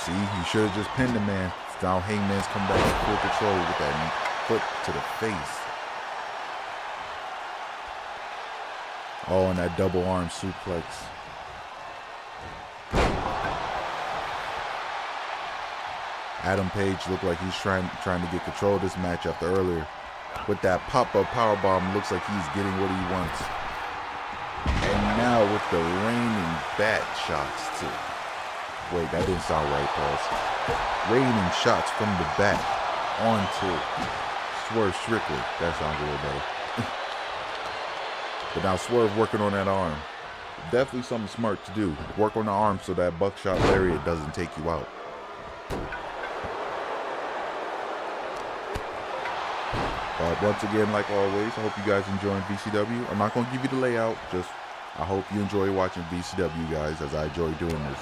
See, he should have just pinned the man. Now Hangman's come back in full control with that foot to the face. Oh, and that double arm suplex. Adam Page looked like he's trying to get control of this match after earlier. With that pop-up powerbomb, looks like he's getting what he wants. And now with the raining bat shots too. Wait, that didn't sound right, pause. Raining shots from the back onto Swerve Strickland. That sounds a little better. But now Swerve working on that arm. Definitely something smart to do. Work on the arm so that buckshot lariat doesn't take you out. But once again, like always, I hope you guys enjoying VCW. I'm not going to give you the layout. Just, I hope you enjoy watching VCW, guys, as I enjoy doing this.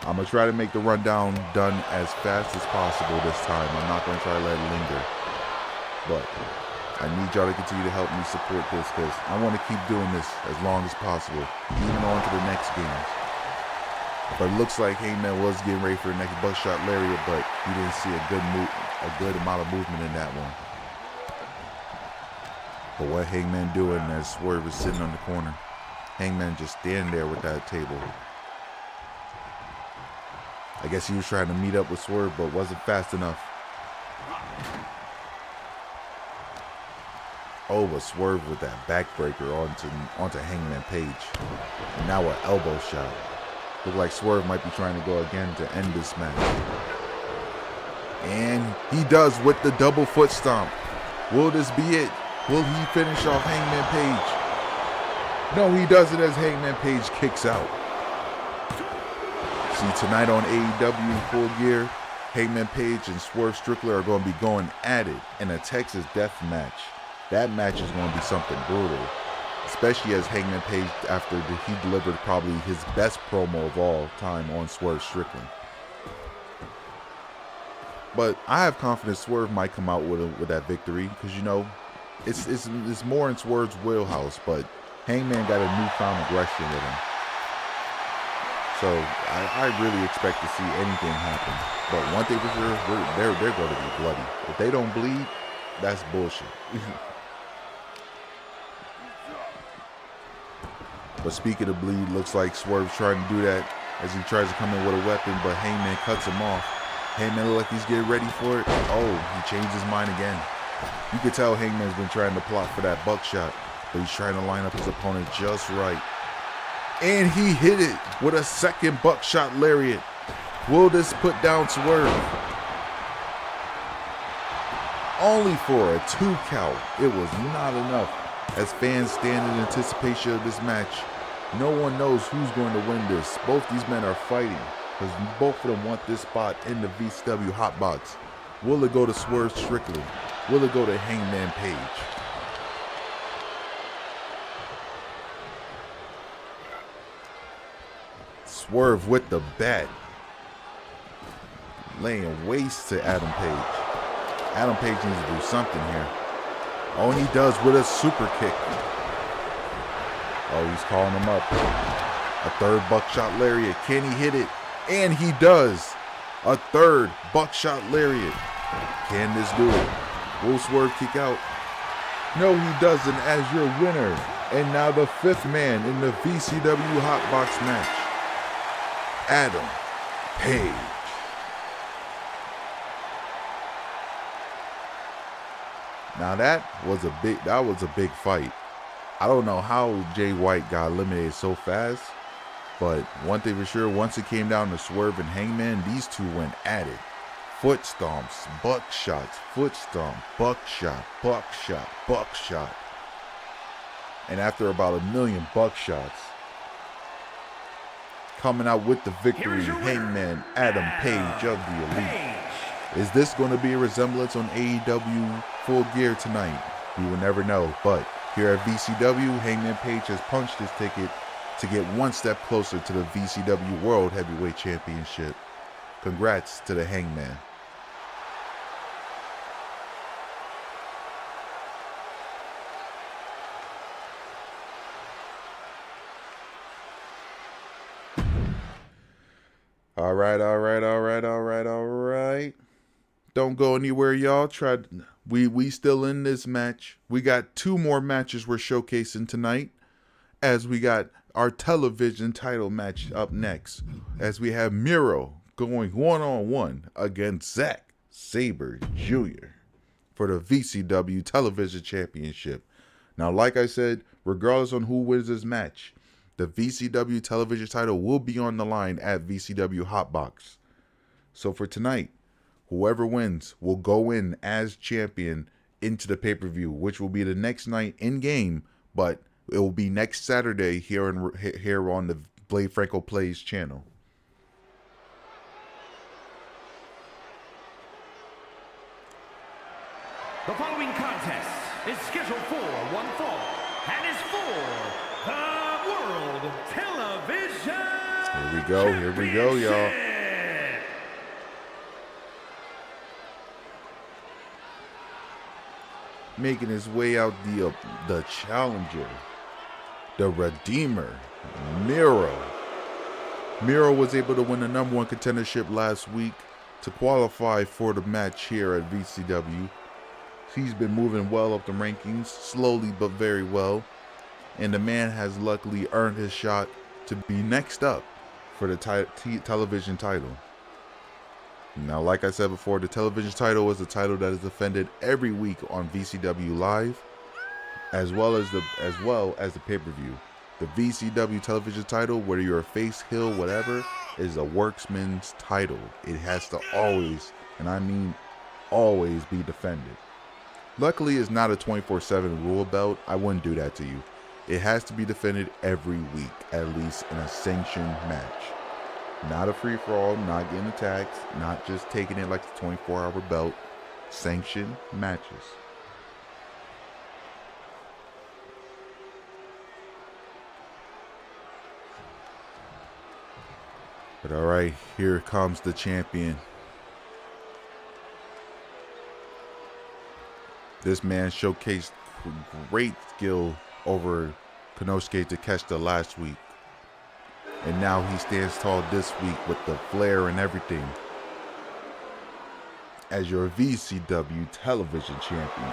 I'm going to try to make the rundown done as fast as possible this time. I'm not going to try to let it linger. But I need y'all to continue to help me support this because I want to keep doing this as long as possible, even on to the next games. But it looks like Hangman was getting ready for the next buckshot lariat, but he didn't see a good amount of movement in that one. But what Hangman doing as Swerve is sitting on the corner? Hangman just standing there with that table. I guess he was trying to meet up with Swerve, but wasn't fast enough. Oh, but Swerve with that backbreaker onto Hangman Page. And now an elbow shot. Look like Swerve might be trying to go again to end this match. And he does with the double foot stomp. Will this be it? Will he finish off Hangman Page? No, he does it as Hangman Page kicks out. See, tonight on AEW Full Gear, Hangman Page and Swerve Strickland are going to be going at it in a Texas death match. That match is going to be something brutal, especially as Hangman Page, after he delivered probably his best promo of all time on Swerve Strickland. But I have confidence Swerve might come out with that victory because, you know, it's more in Swerve's wheelhouse, but Hangman got a newfound aggression with him. So I really expect to see anything happen. But one thing for sure, they're going to be bloody. If they don't bleed, that's bullshit. But speaking of bleed, looks like Swerve's trying to do that as he tries to come in with a weapon, but Hangman cuts him off. Hangman looks like he's getting ready for it. Oh, he changed his mind again. You could tell Hangman's been trying to plot for that buckshot, but he's trying to line up his opponent just right. And he hit it with a second buckshot lariat. Will this put down Swerve? Only for a 2 count. It was not enough. As fans stand in anticipation of this match, no one knows who's going to win this. Both these men are fighting because both of them want this spot in the VCW Hot Box. Will it go to Swerve Strickland? Will it go to Hangman Page? Swerve with the bat, laying waste to Adam Page. Adam Page needs to do something here. Oh, and he does with a super kick. Oh, he's calling him up. A third buckshot lariat. Can he hit it? And he does. A third buckshot lariat. Can this do it? Will Swerve kick out? No, he doesn't, as your winner. And now the 5th man in the VCW Hot Box match, Adam Page. Now that was a big fight. I don't know how Jay White got eliminated so fast, but one thing for sure, once it came down to Swerve and Hangman, these two went at it. Foot stomps, buckshots, foot stomp, buckshot, buckshot, buckshot. And after about 1,000,000 buckshots, coming out with the victory, Hangman Adam Page of the Elite. Is this going to be a resemblance on AEW Full Gear tonight? We will never know, but here at VCW, Hangman Page has punched his ticket to get one step closer to the VCW World Heavyweight Championship. Congrats to the Hangman. All right. Don't go anywhere, y'all. We still in this match. We got 2 more matches we're showcasing tonight. as we got our television title match up next, as we have Miro going one-on-one against Zack Sabre Jr. for the VCW Television Championship. Now, like I said, regardless on who wins this match, the VCW Television title will be on the line at VCW Hot Box. So for tonight, whoever wins will go in as champion into the pay-per-view, which will be the next night in-game, but it will be next Saturday here on the Blade Franco Plays channel. The following contest is scheduled for one fall and is for the World Television. Here we go, y'all. Making his way out the challenger, the Redeemer, Miro. Miro was able to win the #1 contendership last week to qualify for the match here at VCW. He's been moving well up the rankings, slowly but very well. And the man has luckily earned his shot to be next up for the television title. Now, like I said before, the television title is a title that is defended every week on VCW Live, as well as the pay-per-view. The VCW television title, whether you're a face, heel, whatever, is a worksman's title. It has to always, and I mean always, be defended. Luckily, it's not a 24/7 rule belt. I wouldn't do that to you. It has to be defended every week, at least in a sanctioned match. Not a free-for-all, not getting attacked, not just taking it like the 24-hour belt. Sanctioned matches. But alright, here comes the champion. This man showcased great skill over Konosuke Takeshita last week. And now he stands tall this week with the Flair and everything as your VCW television champion.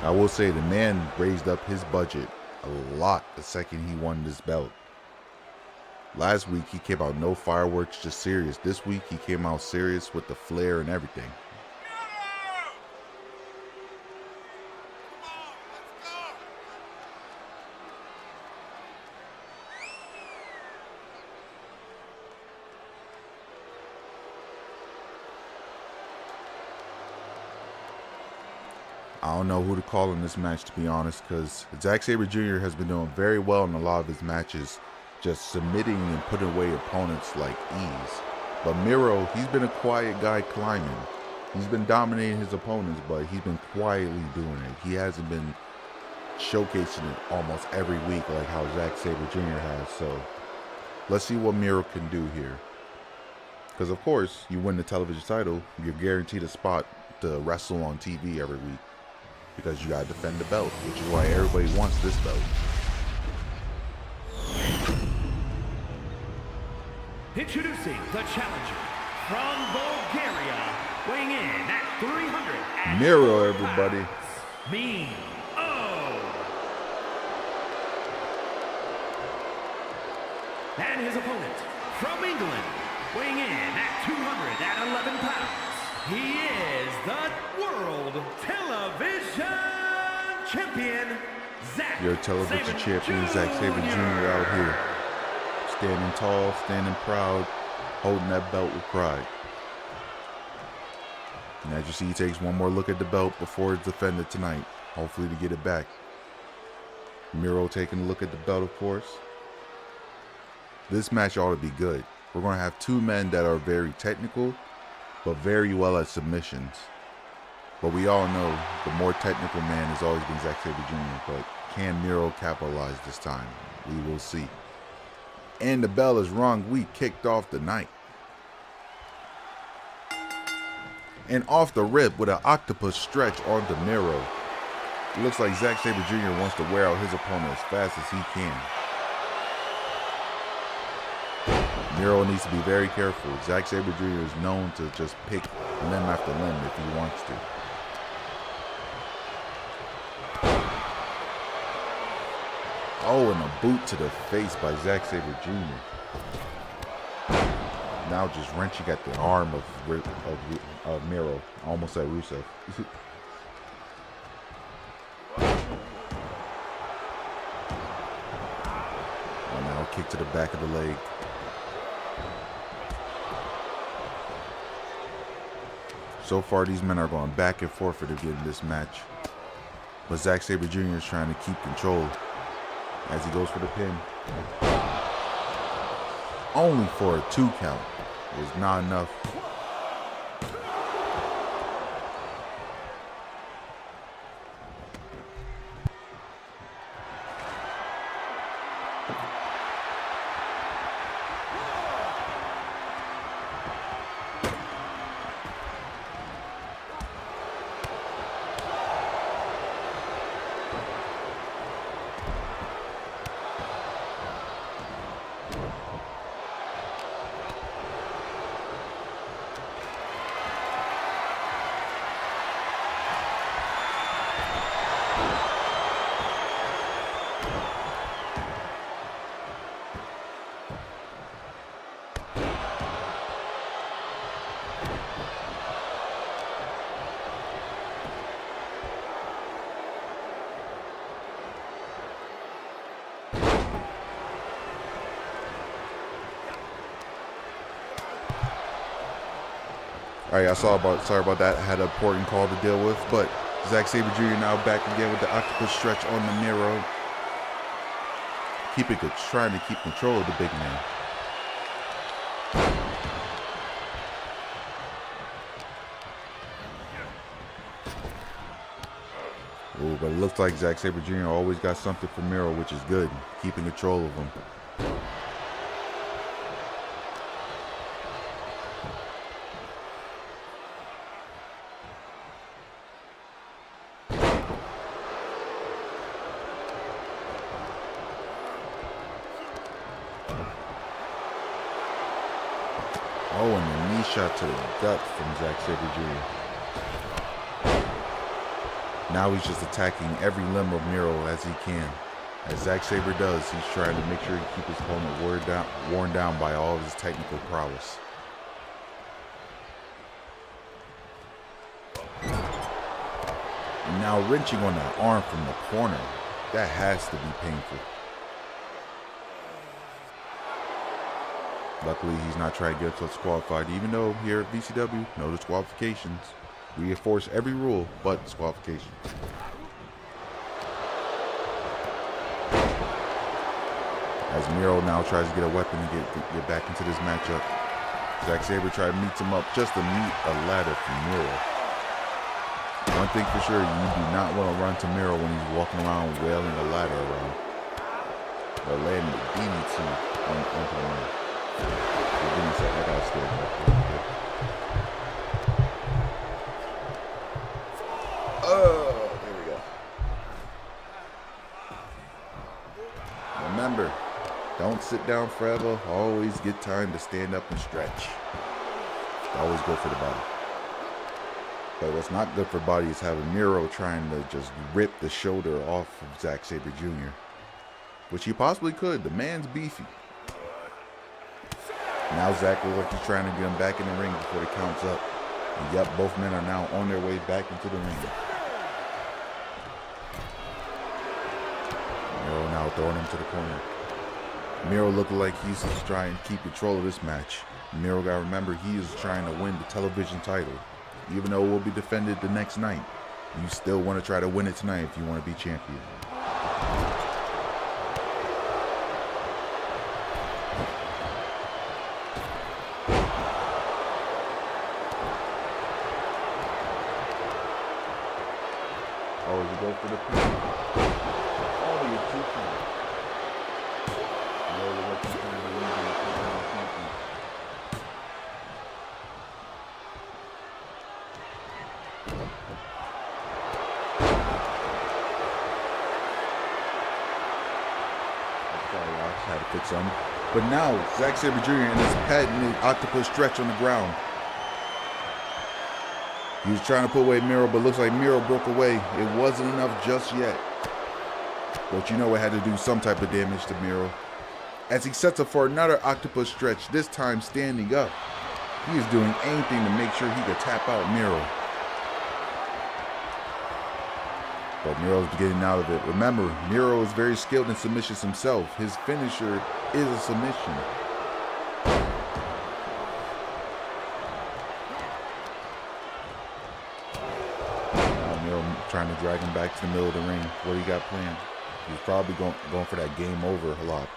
I will say the man raised up his budget a lot the second he won this belt. Last week he came out no fireworks, just serious. This week he came out serious with the Flair and everything. I don't know who to call in this match, to be honest, because Zack Sabre Jr. has been doing very well in a lot of his matches, just submitting and putting away opponents like ease. But Miro, he's been a quiet guy climbing. He's been dominating his opponents, but he's been quietly doing it. He hasn't been showcasing it almost every week like how Zack Sabre Jr. has. So let's see what Miro can do here. Because, of course, you win the television title, you're guaranteed a spot to wrestle on TV every week. Because you gotta defend the belt, which is why everybody wants this belt. Introducing the challenger from Bulgaria, weighing in at 300. Miro, everybody. Miro. And his opponent from England, weighing in at 211 pounds. He is the World Television Champion, Zack. Your television champion, Zack Sabre Jr. out here. Standing tall, standing proud, holding that belt with pride. And as you see, he takes one more look at the belt before it's defended tonight, hopefully to get it back. Miro taking a look at the belt, of course. This match ought to be good. We're going to have two men that are very technical, but very well at submissions. But we all know the more technical man has always been Zack Sabre Jr., but can Miro capitalize this time? We will see. And the bell is rung. We kicked off the night. And off the rip with an octopus stretch onto Miro. It looks like Zack Sabre Jr. wants to wear out his opponent as fast as he can. Miro needs to be very careful. Zack Sabre Jr. is known to just pick limb after limb if he wants to. Oh, and a boot to the face by Zack Sabre Jr. Now just wrenching at the arm of Miro. I almost said Rusev. And now a kick to the back of the leg. So far, these men are going back and forth for the good in this match. But Zack Sabre Jr. is trying to keep control as he goes for the pin. Only for a 2 count. It was not enough. All right, sorry about that. I had an important call to deal with, but Zack Sabre Jr. now back again with the octopus stretch on the Miro. Trying to keep control of the big man. Ooh, but it looks like Zack Sabre Jr. always got something for Miro, which is good, keeping control of him. Oh, and a knee shot to the gut from Zack Sabre Jr. Now he's just attacking every limb of Miro as he can. As Zack Sabre does, he's trying to make sure he keeps his opponent worn down by all of his technical prowess. And now wrenching on that arm from the corner. That has to be painful. Luckily, he's not trying to get himself disqualified, even though here at VCW, no disqualifications. We enforce every rule but disqualification. As Miro now tries to get a weapon to get back into this matchup. Zack Sabre tried to meet him up just to meet a ladder from Miro. One thing for sure, you do not want to run to Miro when he's walking around wailing a ladder around. Or landing the DDT onto the ring. Give me a second, I gotta stay back. Oh, there we go. Remember, don't sit down forever. Always get time to stand up and stretch. Always go for the body. But what's not good for body is having Miro trying to just rip the shoulder off of Zack Sabre Jr. Which he possibly could. The man's beefy. Now Zack looks like he's trying to get him back in the ring before the count's up. And yep, both men are now on their way back into the ring. Miro now throwing him to the corner. Miro looking like he's just trying to keep control of this match. Miro gotta remember he is trying to win the television title. Even though it will be defended the next night. You still want to try to win it tonight if you want to be champion. Oh, you go for the pin. Oh, you're too far. Had to fix something. But now, Zack Sabre Jr. in his patented octopus stretch on the ground. He was trying to put away Miro, but looks like Miro broke away. It wasn't enough just yet. But you know it had to do some type of damage to Miro. As he sets up for another octopus stretch, this time standing up. He is doing anything to make sure he could tap out Miro. But Miro's getting out of it. Remember, Miro is very skilled in submissions himself. His finisher is a submission. Now Miro trying to drag him back to the middle of the ring. What do you got planned? He's probably going for that game over a lot.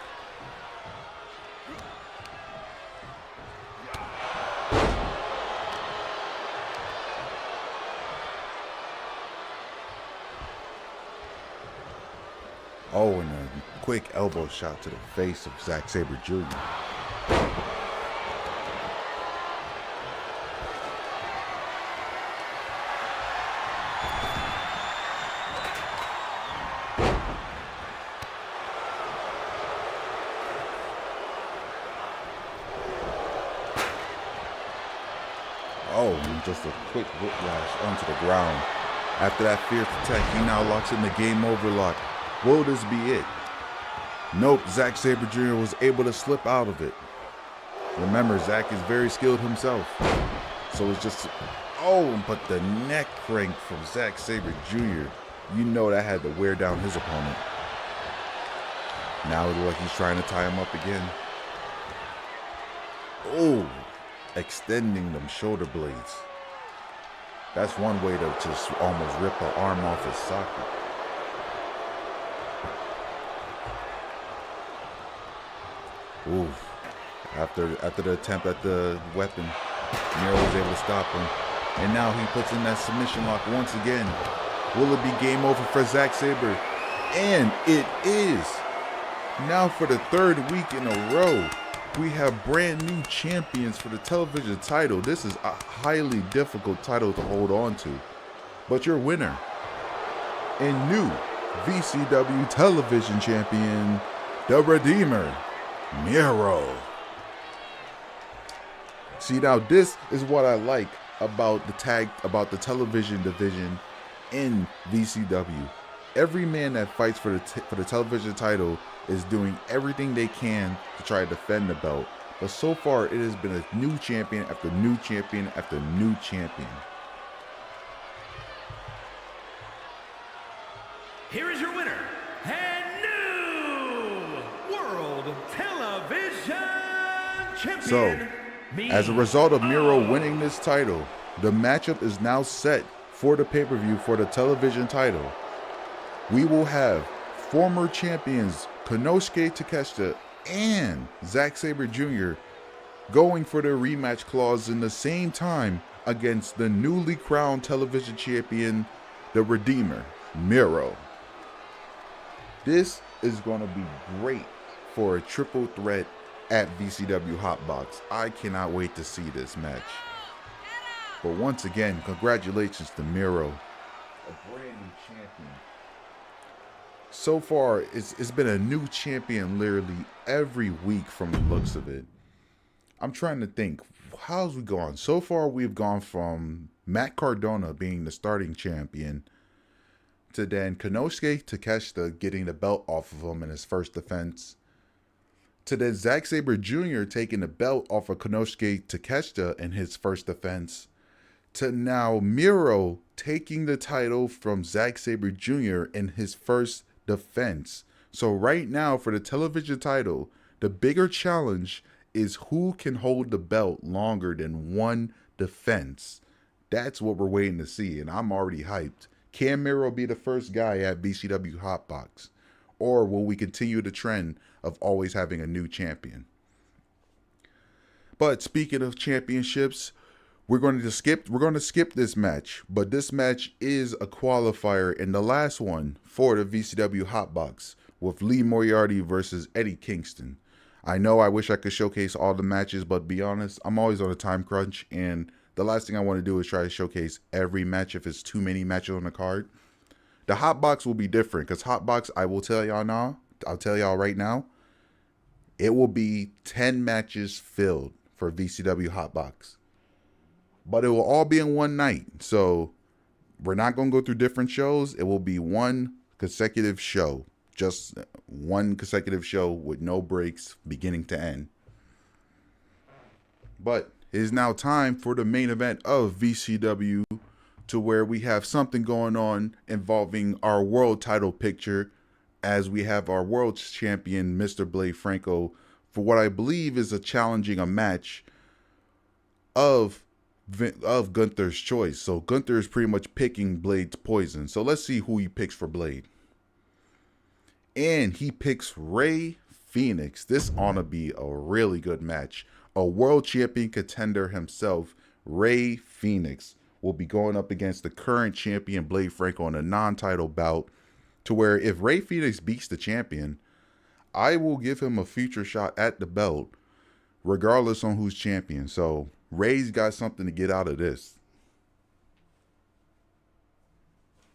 Oh, and a quick elbow shot to the face of Zack Sabre Jr. Oh, and just a quick whiplash onto the ground. After that fierce attack, he now locks in the game over lock. Will this be it? Nope, Zack Sabre Jr. was able to slip out of it. Remember, Zack is very skilled himself. So it's just, oh, but the neck crank from Zack Sabre Jr., you know that had to wear down his opponent. Now it looks like he's trying to tie him up again. Oh, extending them shoulder blades. That's one way to just almost rip an arm off his socket. Oof. After the attempt at the weapon, Miro was able to stop him. And now he puts in that submission lock once again. Will it be game over for Zack Sabre? And it is. Now for the third week in a row, we have brand new champions for the television title. This is a highly difficult title to hold on to. But your winner and new VCW television champion, the Redeemer, Miro. See, now this is what I like about the television division in VCW. Every man that fights for the television title is doing everything they can to try to defend the belt. But so far, it has been a new champion after new champion after new champion. Here is your winner and new World Television Champion. So, as a result of Miro winning this title, the matchup is now set for the pay-per-view for the television title. We will have former champions Konosuke Takeshita and Zack Sabre Jr. going for their rematch clause in the same time against the newly crowned television champion, the Redeemer, Miro. This is going to be great for a triple threat at VCW Hot Box. I cannot wait to see this match. But once again, congratulations to Miro, a brand new champion. So far, it's been a new champion literally every week from the looks of it. I'm trying to think, how's we gone? So far, we've gone from Matt Cardona being the starting champion to then Konosuke Takeshita getting the belt off of him in his first defense, to then Zack Sabre Jr. taking the belt off of Konosuke Takeshita in his first defense, to now Miro taking the title from Zack Sabre Jr. in his first defense. So right now for the television title, the bigger challenge is who can hold the belt longer than one defense. That's what we're waiting to see, and I'm already hyped. Can Miro be the first guy at VCW Hot Box? Or will we continue the trend of always having a new champion? But speaking of championships, we're going to skip this match, but this match is a qualifier in the last one for the VCW Hot Box with Lee Moriarty versus Eddie Kingston. I know I wish I could showcase all the matches, but to be honest, I'm always on a time crunch, and the last thing I want to do is try to showcase every match if it's too many matches on the card. The Hot Box will be different, because Hot Box, I will tell y'all now, I'll tell y'all right now, it will be 10 matches filled for VCW Hot Box. But it will all be in one night. So we're not going to go through different shows. It will be one consecutive show. just one consecutive show with no breaks, beginning to end. But it is now time for the main event of VCW, to where we have something going on involving our world title picture, as we have our world champion, Mr. Blade Franco, for what I believe is challenging a match of Gunther's choice. So Gunther is pretty much picking Blade's poison. So let's see who he picks for Blade. And he picks Rey Fenix. This ought to be a really good match. A world champion contender himself, Rey Fenix, will be going up against the current champion, Blade Franco, in a non-title bout, to where if Rey Fenix beats the champion, I will give him a future shot at the belt, regardless on who's champion. So Rey's got something to get out of this.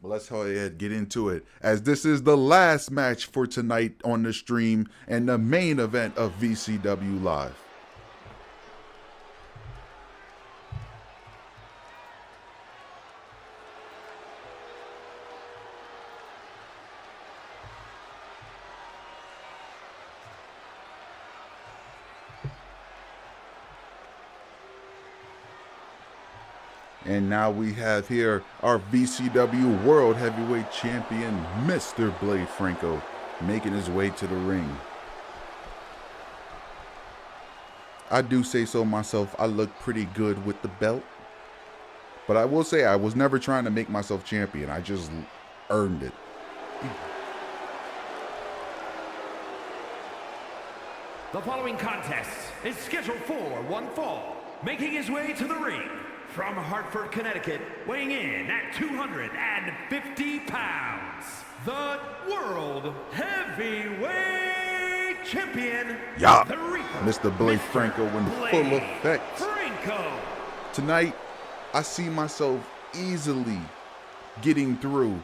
But let's go ahead and get into it, as this is the last match for tonight on the stream and the main event of VCW Live. And now we have here our VCW World Heavyweight Champion, Mr. Blade Franco, making his way to the ring. I do say so myself, I look pretty good with the belt. But I will say I was never trying to make myself champion. I just earned it. The following contest is scheduled for one fall, making his way to the ring from Hartford, Connecticut, weighing in at 250 pounds, the World Heavyweight Champion, Yeah, the Reaper, Mr. Blade Franco in full effect. Franco. Tonight, I see myself easily getting through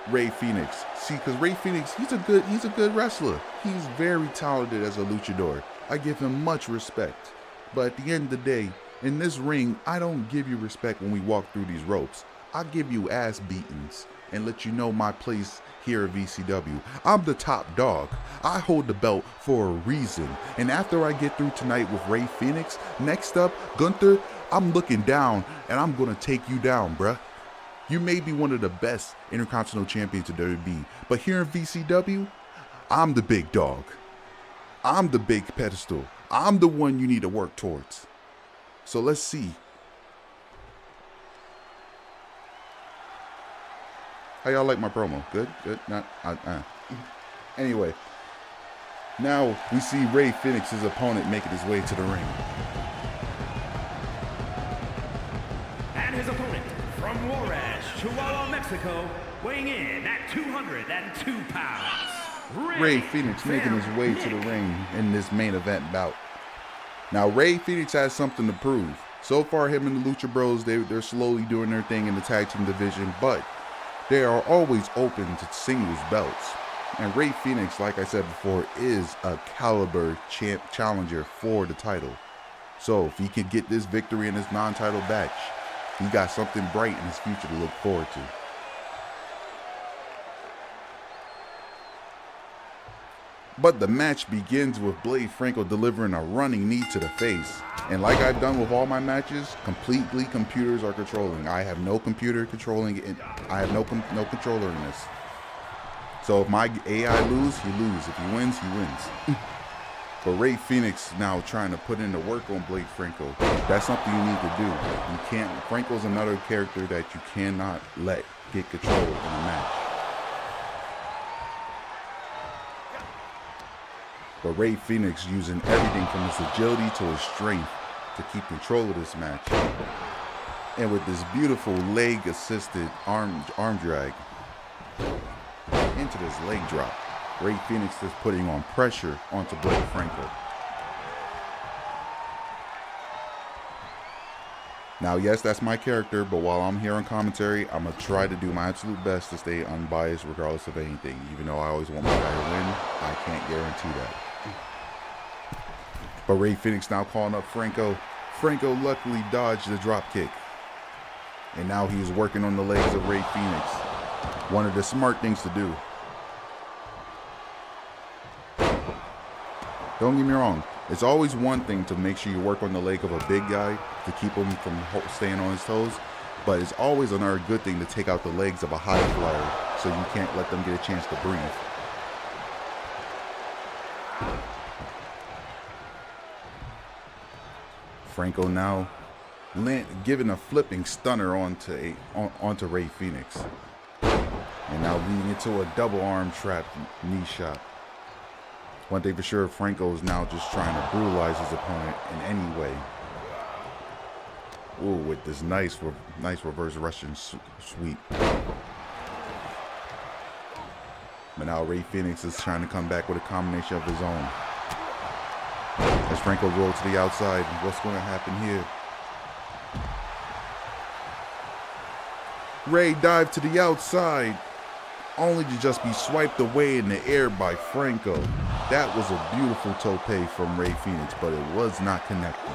Rey Fenix. See, because Rey Fenix, he's a good wrestler. He's very talented as a luchador. I give him much respect. But at the end of the day, in this ring, I don't give you respect when we walk through these ropes. I give you ass beatings and let you know my place here at VCW. I'm the top dog. I hold the belt for a reason. And after I get through tonight with Rey Fenix, next up, Gunther, I'm looking down and I'm going to take you down, bruh. You may be one of the best Intercontinental Champions in WWE, but here in VCW, I'm the big dog. I'm the big pedestal. I'm the one you need to work towards. So let's see. How y'all like my promo? Good? Good? Not? Anyway, now we see Rey Fenix's opponent making his way to the ring. And his opponent from Juarez, Chihuahua, Mexico, weighing in at 202 pounds, Rey Fenix making his way to the ring in this main event bout. Now, Rey Fenix has something to prove. So far, him and the Lucha Bros, they're slowly doing their thing in the tag team division, but they are always open to singles belts. And Rey Fenix, like I said before, is a caliber challenger for the title. So if he can get this victory in this non-title match, he got something bright in his future to look forward to. But the match begins with Blade Franco delivering a running knee to the face. And like I've done with all my matches, completely computers are controlling. I have no computer controlling it. I have no controller in this. So if my AI lose, he loses. If he wins, he wins. But Rey Fenix now trying to put in the work on Blade Franco. That's something you need to do. You can't. Franco's another character that you cannot let get control in a match. But Rey Fenix using everything from his agility to his strength to keep control of this match. And with this beautiful leg-assisted arm drag into this leg drop, Rey Fenix is putting on pressure onto Blade Franco. Now, yes, that's my character, but while I'm here on commentary, I'm going to try to do my absolute best to stay unbiased regardless of anything. Even though I always want my guy to win, I can't guarantee that. But Rey Fenix now calling up Franco. Franco luckily dodged the drop kick. And now he's working on the legs of Rey Fenix. One of the smart things to do. Don't get me wrong. It's always one thing to make sure you work on the leg of a big guy to keep him from staying on his toes. But it's always another good thing to take out the legs of a high flyer so you can't let them get a chance to breathe. Franco now giving a flipping stunner onto Rey Fenix. And now leading into a double arm trap knee shot. One thing for sure, Franco is now just trying to brutalize his opponent in any way. Ooh, with this nice reverse Russian sweep. But now Rey Fenix is trying to come back with a combination of his own. As Franco rolls to the outside, what's going to happen here? Rey dived to the outside, only to just be swiped away in the air by Franco. That was a beautiful tope from Rey Fenix, but it was not connecting.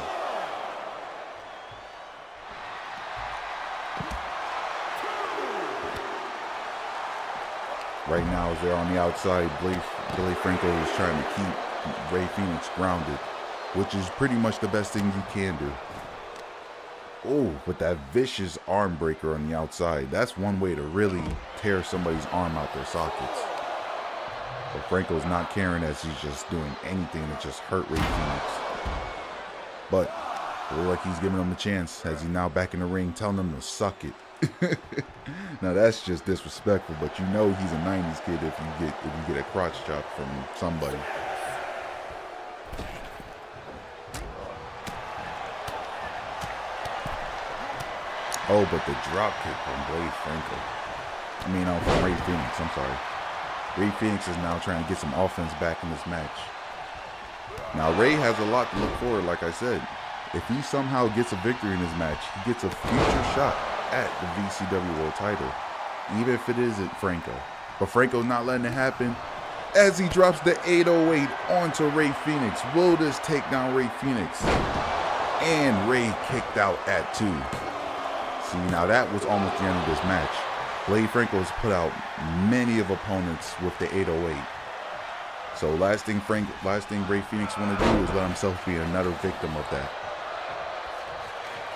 Right now, as they're on the outside, Billy Franco is trying to keep Rey Fenix grounded, which is pretty much the best thing you can do. Oh, with that vicious arm breaker on the outside, that's one way to really tear somebody's arm out their sockets. But Franco's not caring, as he's just doing anything to just hurt Rey Fenix. But it looks like he's giving him a chance, as he's now back in the ring telling him to suck it. Now that's just disrespectful, but you know he's a 90s kid if you get a crotch chop from somebody. Oh, but the drop kick from from Rey Fenix, I'm sorry. Rey Fenix is now trying to get some offense back in this match. Now Rey has a lot to look forward, like I said. If he somehow gets a victory in this match, he gets a future shot at the VCW World title, even if it isn't Franco. But Franco's not letting it happen, as he drops the 808 onto Rey Fenix. Will this take down Rey Fenix? And Rey kicked out at 2. See, now that was almost the end of this match. Blade Franco has put out many of opponents with the 808. So last thing Rey Fenix want to do is let himself be another victim of that.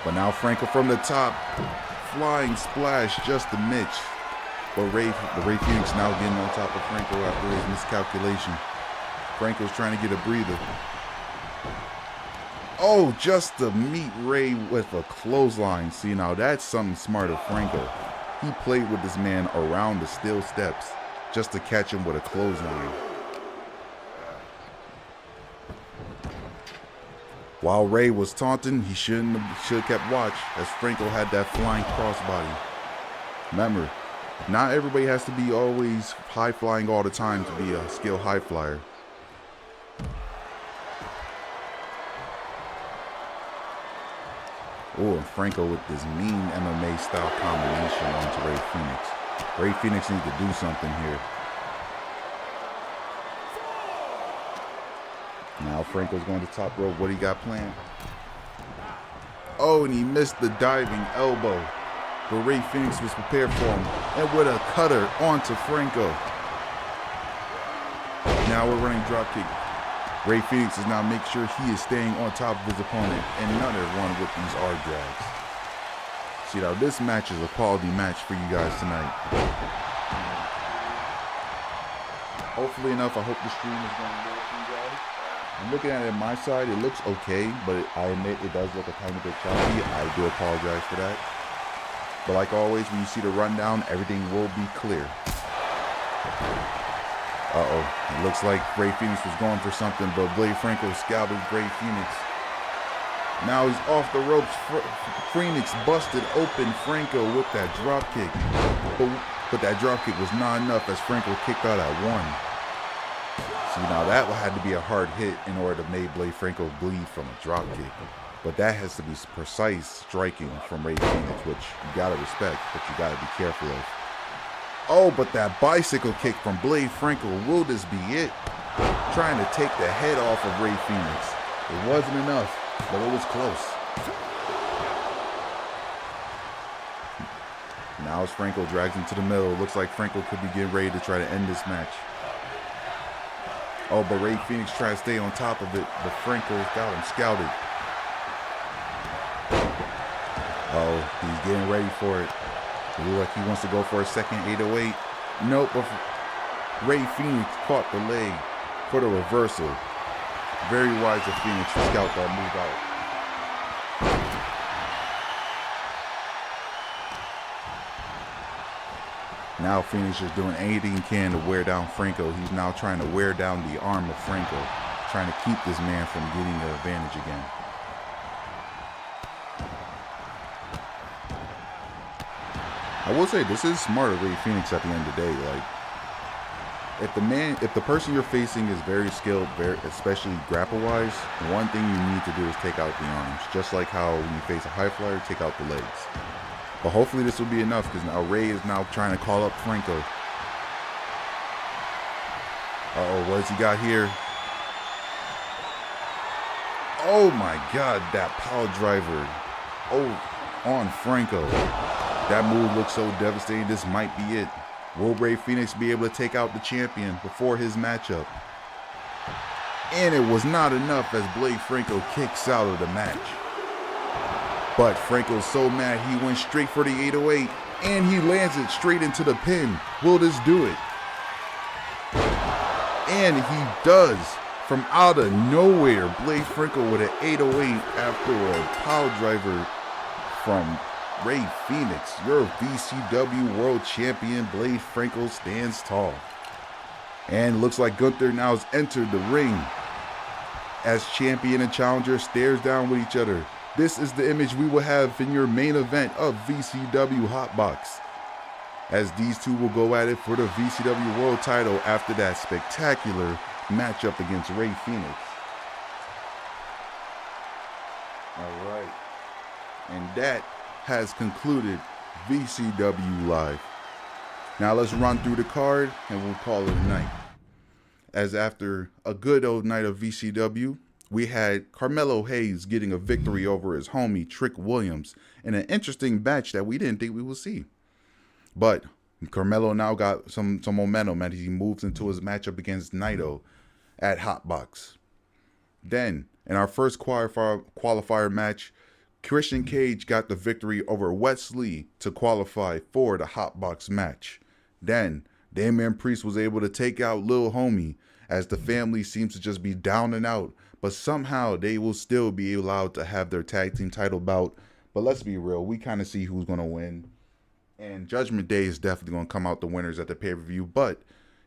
But now Franco from the top, flying splash just a mitch. But Rey Fenix now getting on top of Franco after his miscalculation. Franco's trying to get a breather. Oh, just to meet Rey with a clothesline. See, now that's something smart of Franco. He played with this man around the steel steps just to catch him with a clothesline. While Rey was taunting, he should have kept watch, as Franco had that flying crossbody. Remember, not everybody has to be always high flying all the time to be a skilled high flyer. Oh, and Franco with this mean MMA style combination onto Rey Fenix. Rey Fenix needs to do something here. Now Franco's going to top rope. What do you got planned? Oh, and he missed the diving elbow. But Rey Fenix was prepared for him. And with a cutter onto Franco. Now we're running dropkick. Rey Fenix is now making sure he is staying on top of his opponent and another one with these R drags. See, now this match is a quality match for you guys tonight. Hopefully enough, I hope the stream is going well for you guys. I'm looking at it on my side, it looks okay, but I admit it does look a tiny bit choppy. I do apologize for that. But like always, when you see the rundown, everything will be clear. Uh-oh, it looks like Rey Fenix was going for something, but Blade Franco scalped Rey Fenix. Now he's off the ropes. Phoenix busted open Franco with that drop kick. But that drop kick was not enough, as Franco kicked out at 1. See, now that had to be a hard hit in order to make Blade Franco bleed from a drop kick. But that has to be precise striking from Rey Fenix, which you gotta respect, but you gotta be careful of. Oh, but that bicycle kick from Blade Franco, will this be it? Trying to take the head off of Rey Fenix. It wasn't enough, but it was close. Now as Franco drags him to the middle, it looks like Franco could be getting ready to try to end this match. Oh, but Rey Fenix trying to stay on top of it, but Franco's got him scouted. Oh, he's getting ready for it. It looks like he wants to go for a second 808. Nope, but Rey Fenix caught the leg for the reversal. Very wise of Fenix to scout that move out. Now Fenix is doing anything he can to wear down Franco. He's now trying to wear down the arm of Franco, trying to keep this man from getting the advantage again. I will say this is smart of Rey Fenix at the end of the day. Like, if the person you're facing is very skilled, especially grapple-wise, one thing you need to do is take out the arms. Just like how when you face a high flyer, take out the legs. But hopefully this will be enough, because now Rey is now trying to call up Franco. Uh-oh, what has he got here? Oh my God, that power driver. Oh, on Franco. That move looks so devastating. This might be it. Will Rey Fenix be able to take out the champion before his matchup? And it was not enough as Blade Franco kicks out of the match. But Franco's so mad he went straight for the 808 and he lands it straight into the pin. Will this do it? And he does. From out of nowhere, Blade Franco with an 808 after a power driver from Rey Fenix. Your VCW World Champion Blade Franco stands tall. And looks like Gunther now has entered the ring as champion and challenger stares down with each other. This is the image we will have in your main event of VCW Hot Box, as these two will go at it for the VCW World title after that spectacular matchup against Rey Fenix. All right. And that has concluded VCW Live. Now let's run through the card and we'll call it a night. As after a good old night of VCW, we had Carmelo Hayes getting a victory over his homie Trick Williams in an interesting match that we didn't think we would see. But Carmelo now got some momentum as he moves into his matchup against Nile at Hot Box. Then, in our first qualifier match, Christian Cage got the victory over Wesley to qualify for the Hot Box match. Then, Damian Priest was able to take out Lil Homie as the family seems to just be down and out, but somehow they will still be allowed to have their tag team title bout. But let's be real, we kind of see who's going to win. And Judgment Day is definitely going to come out the winners at the pay-per-view, but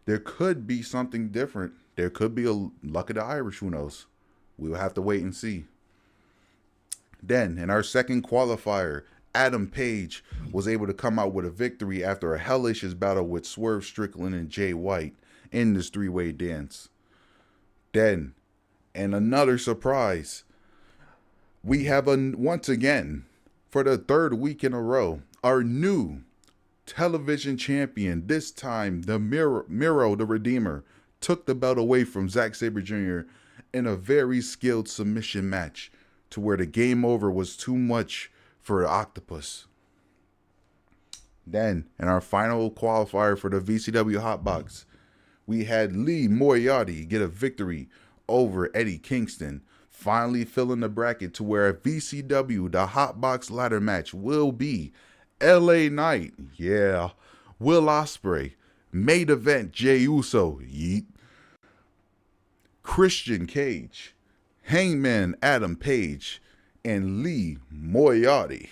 there could be something different. There could be a Luck of the Irish, who knows? We'll have to wait and see. Then, in our second qualifier, Adam Page was able to come out with a victory after a hellacious battle with Swerve, Strickland, and Jay White in this three-way dance. Then, and another surprise, we have once again, for the third week in a row, our new television champion, this time the Miro the Redeemer, took the belt away from Zack Sabre Jr. in a very skilled submission match to where the game over was too much for the Octopus. Then, in our final qualifier for the VCW Hot Box, we had Lee Moriarty get a victory over Eddie Kingston, finally filling the bracket to where VCW, the Hot Box ladder match, will be LA Knight, yeah, Will Ospreay, main event Jey Uso, yeet, Christian Cage, Hangman Adam Page, and Lee Moriarty.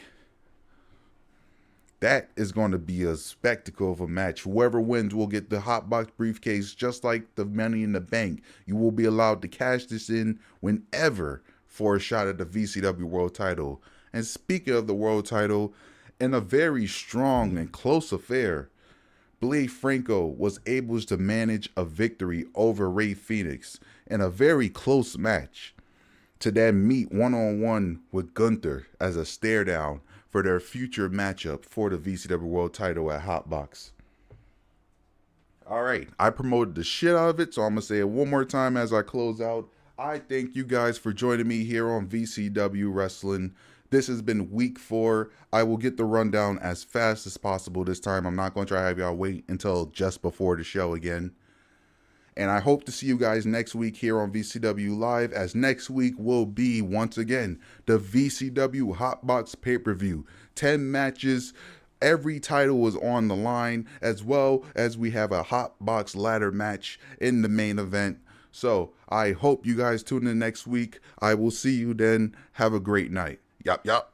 That is going to be a spectacle of a match. Whoever wins will get the Hot Box briefcase, just like the Money in the Bank. You will be allowed to cash this in whenever for a shot at the VCW World title. And speaking of the World title, in a very strong and close affair, Blade Franco was able to manage a victory over Rey Fenix in a very close match to then meet one-on-one with Gunther as a stare down for their future matchup for the VCW World title at Hot Box. All right, I promoted the shit out of it, so I'm going to say it one more time as I close out. I thank you guys for joining me here on VCW Wrestling. This has been week 4. I will get the rundown as fast as possible this time. I'm not going to try to have y'all wait until just before the show again. And I hope to see you guys next week here on VCW Live, as next week will be, once again, the VCW Hot Box pay-per-view. 10 matches, every title is on the line, as well as we have a Hot Box ladder match in the main event. So I hope you guys tune in next week. I will see you then. Have a great night. Yup, yup.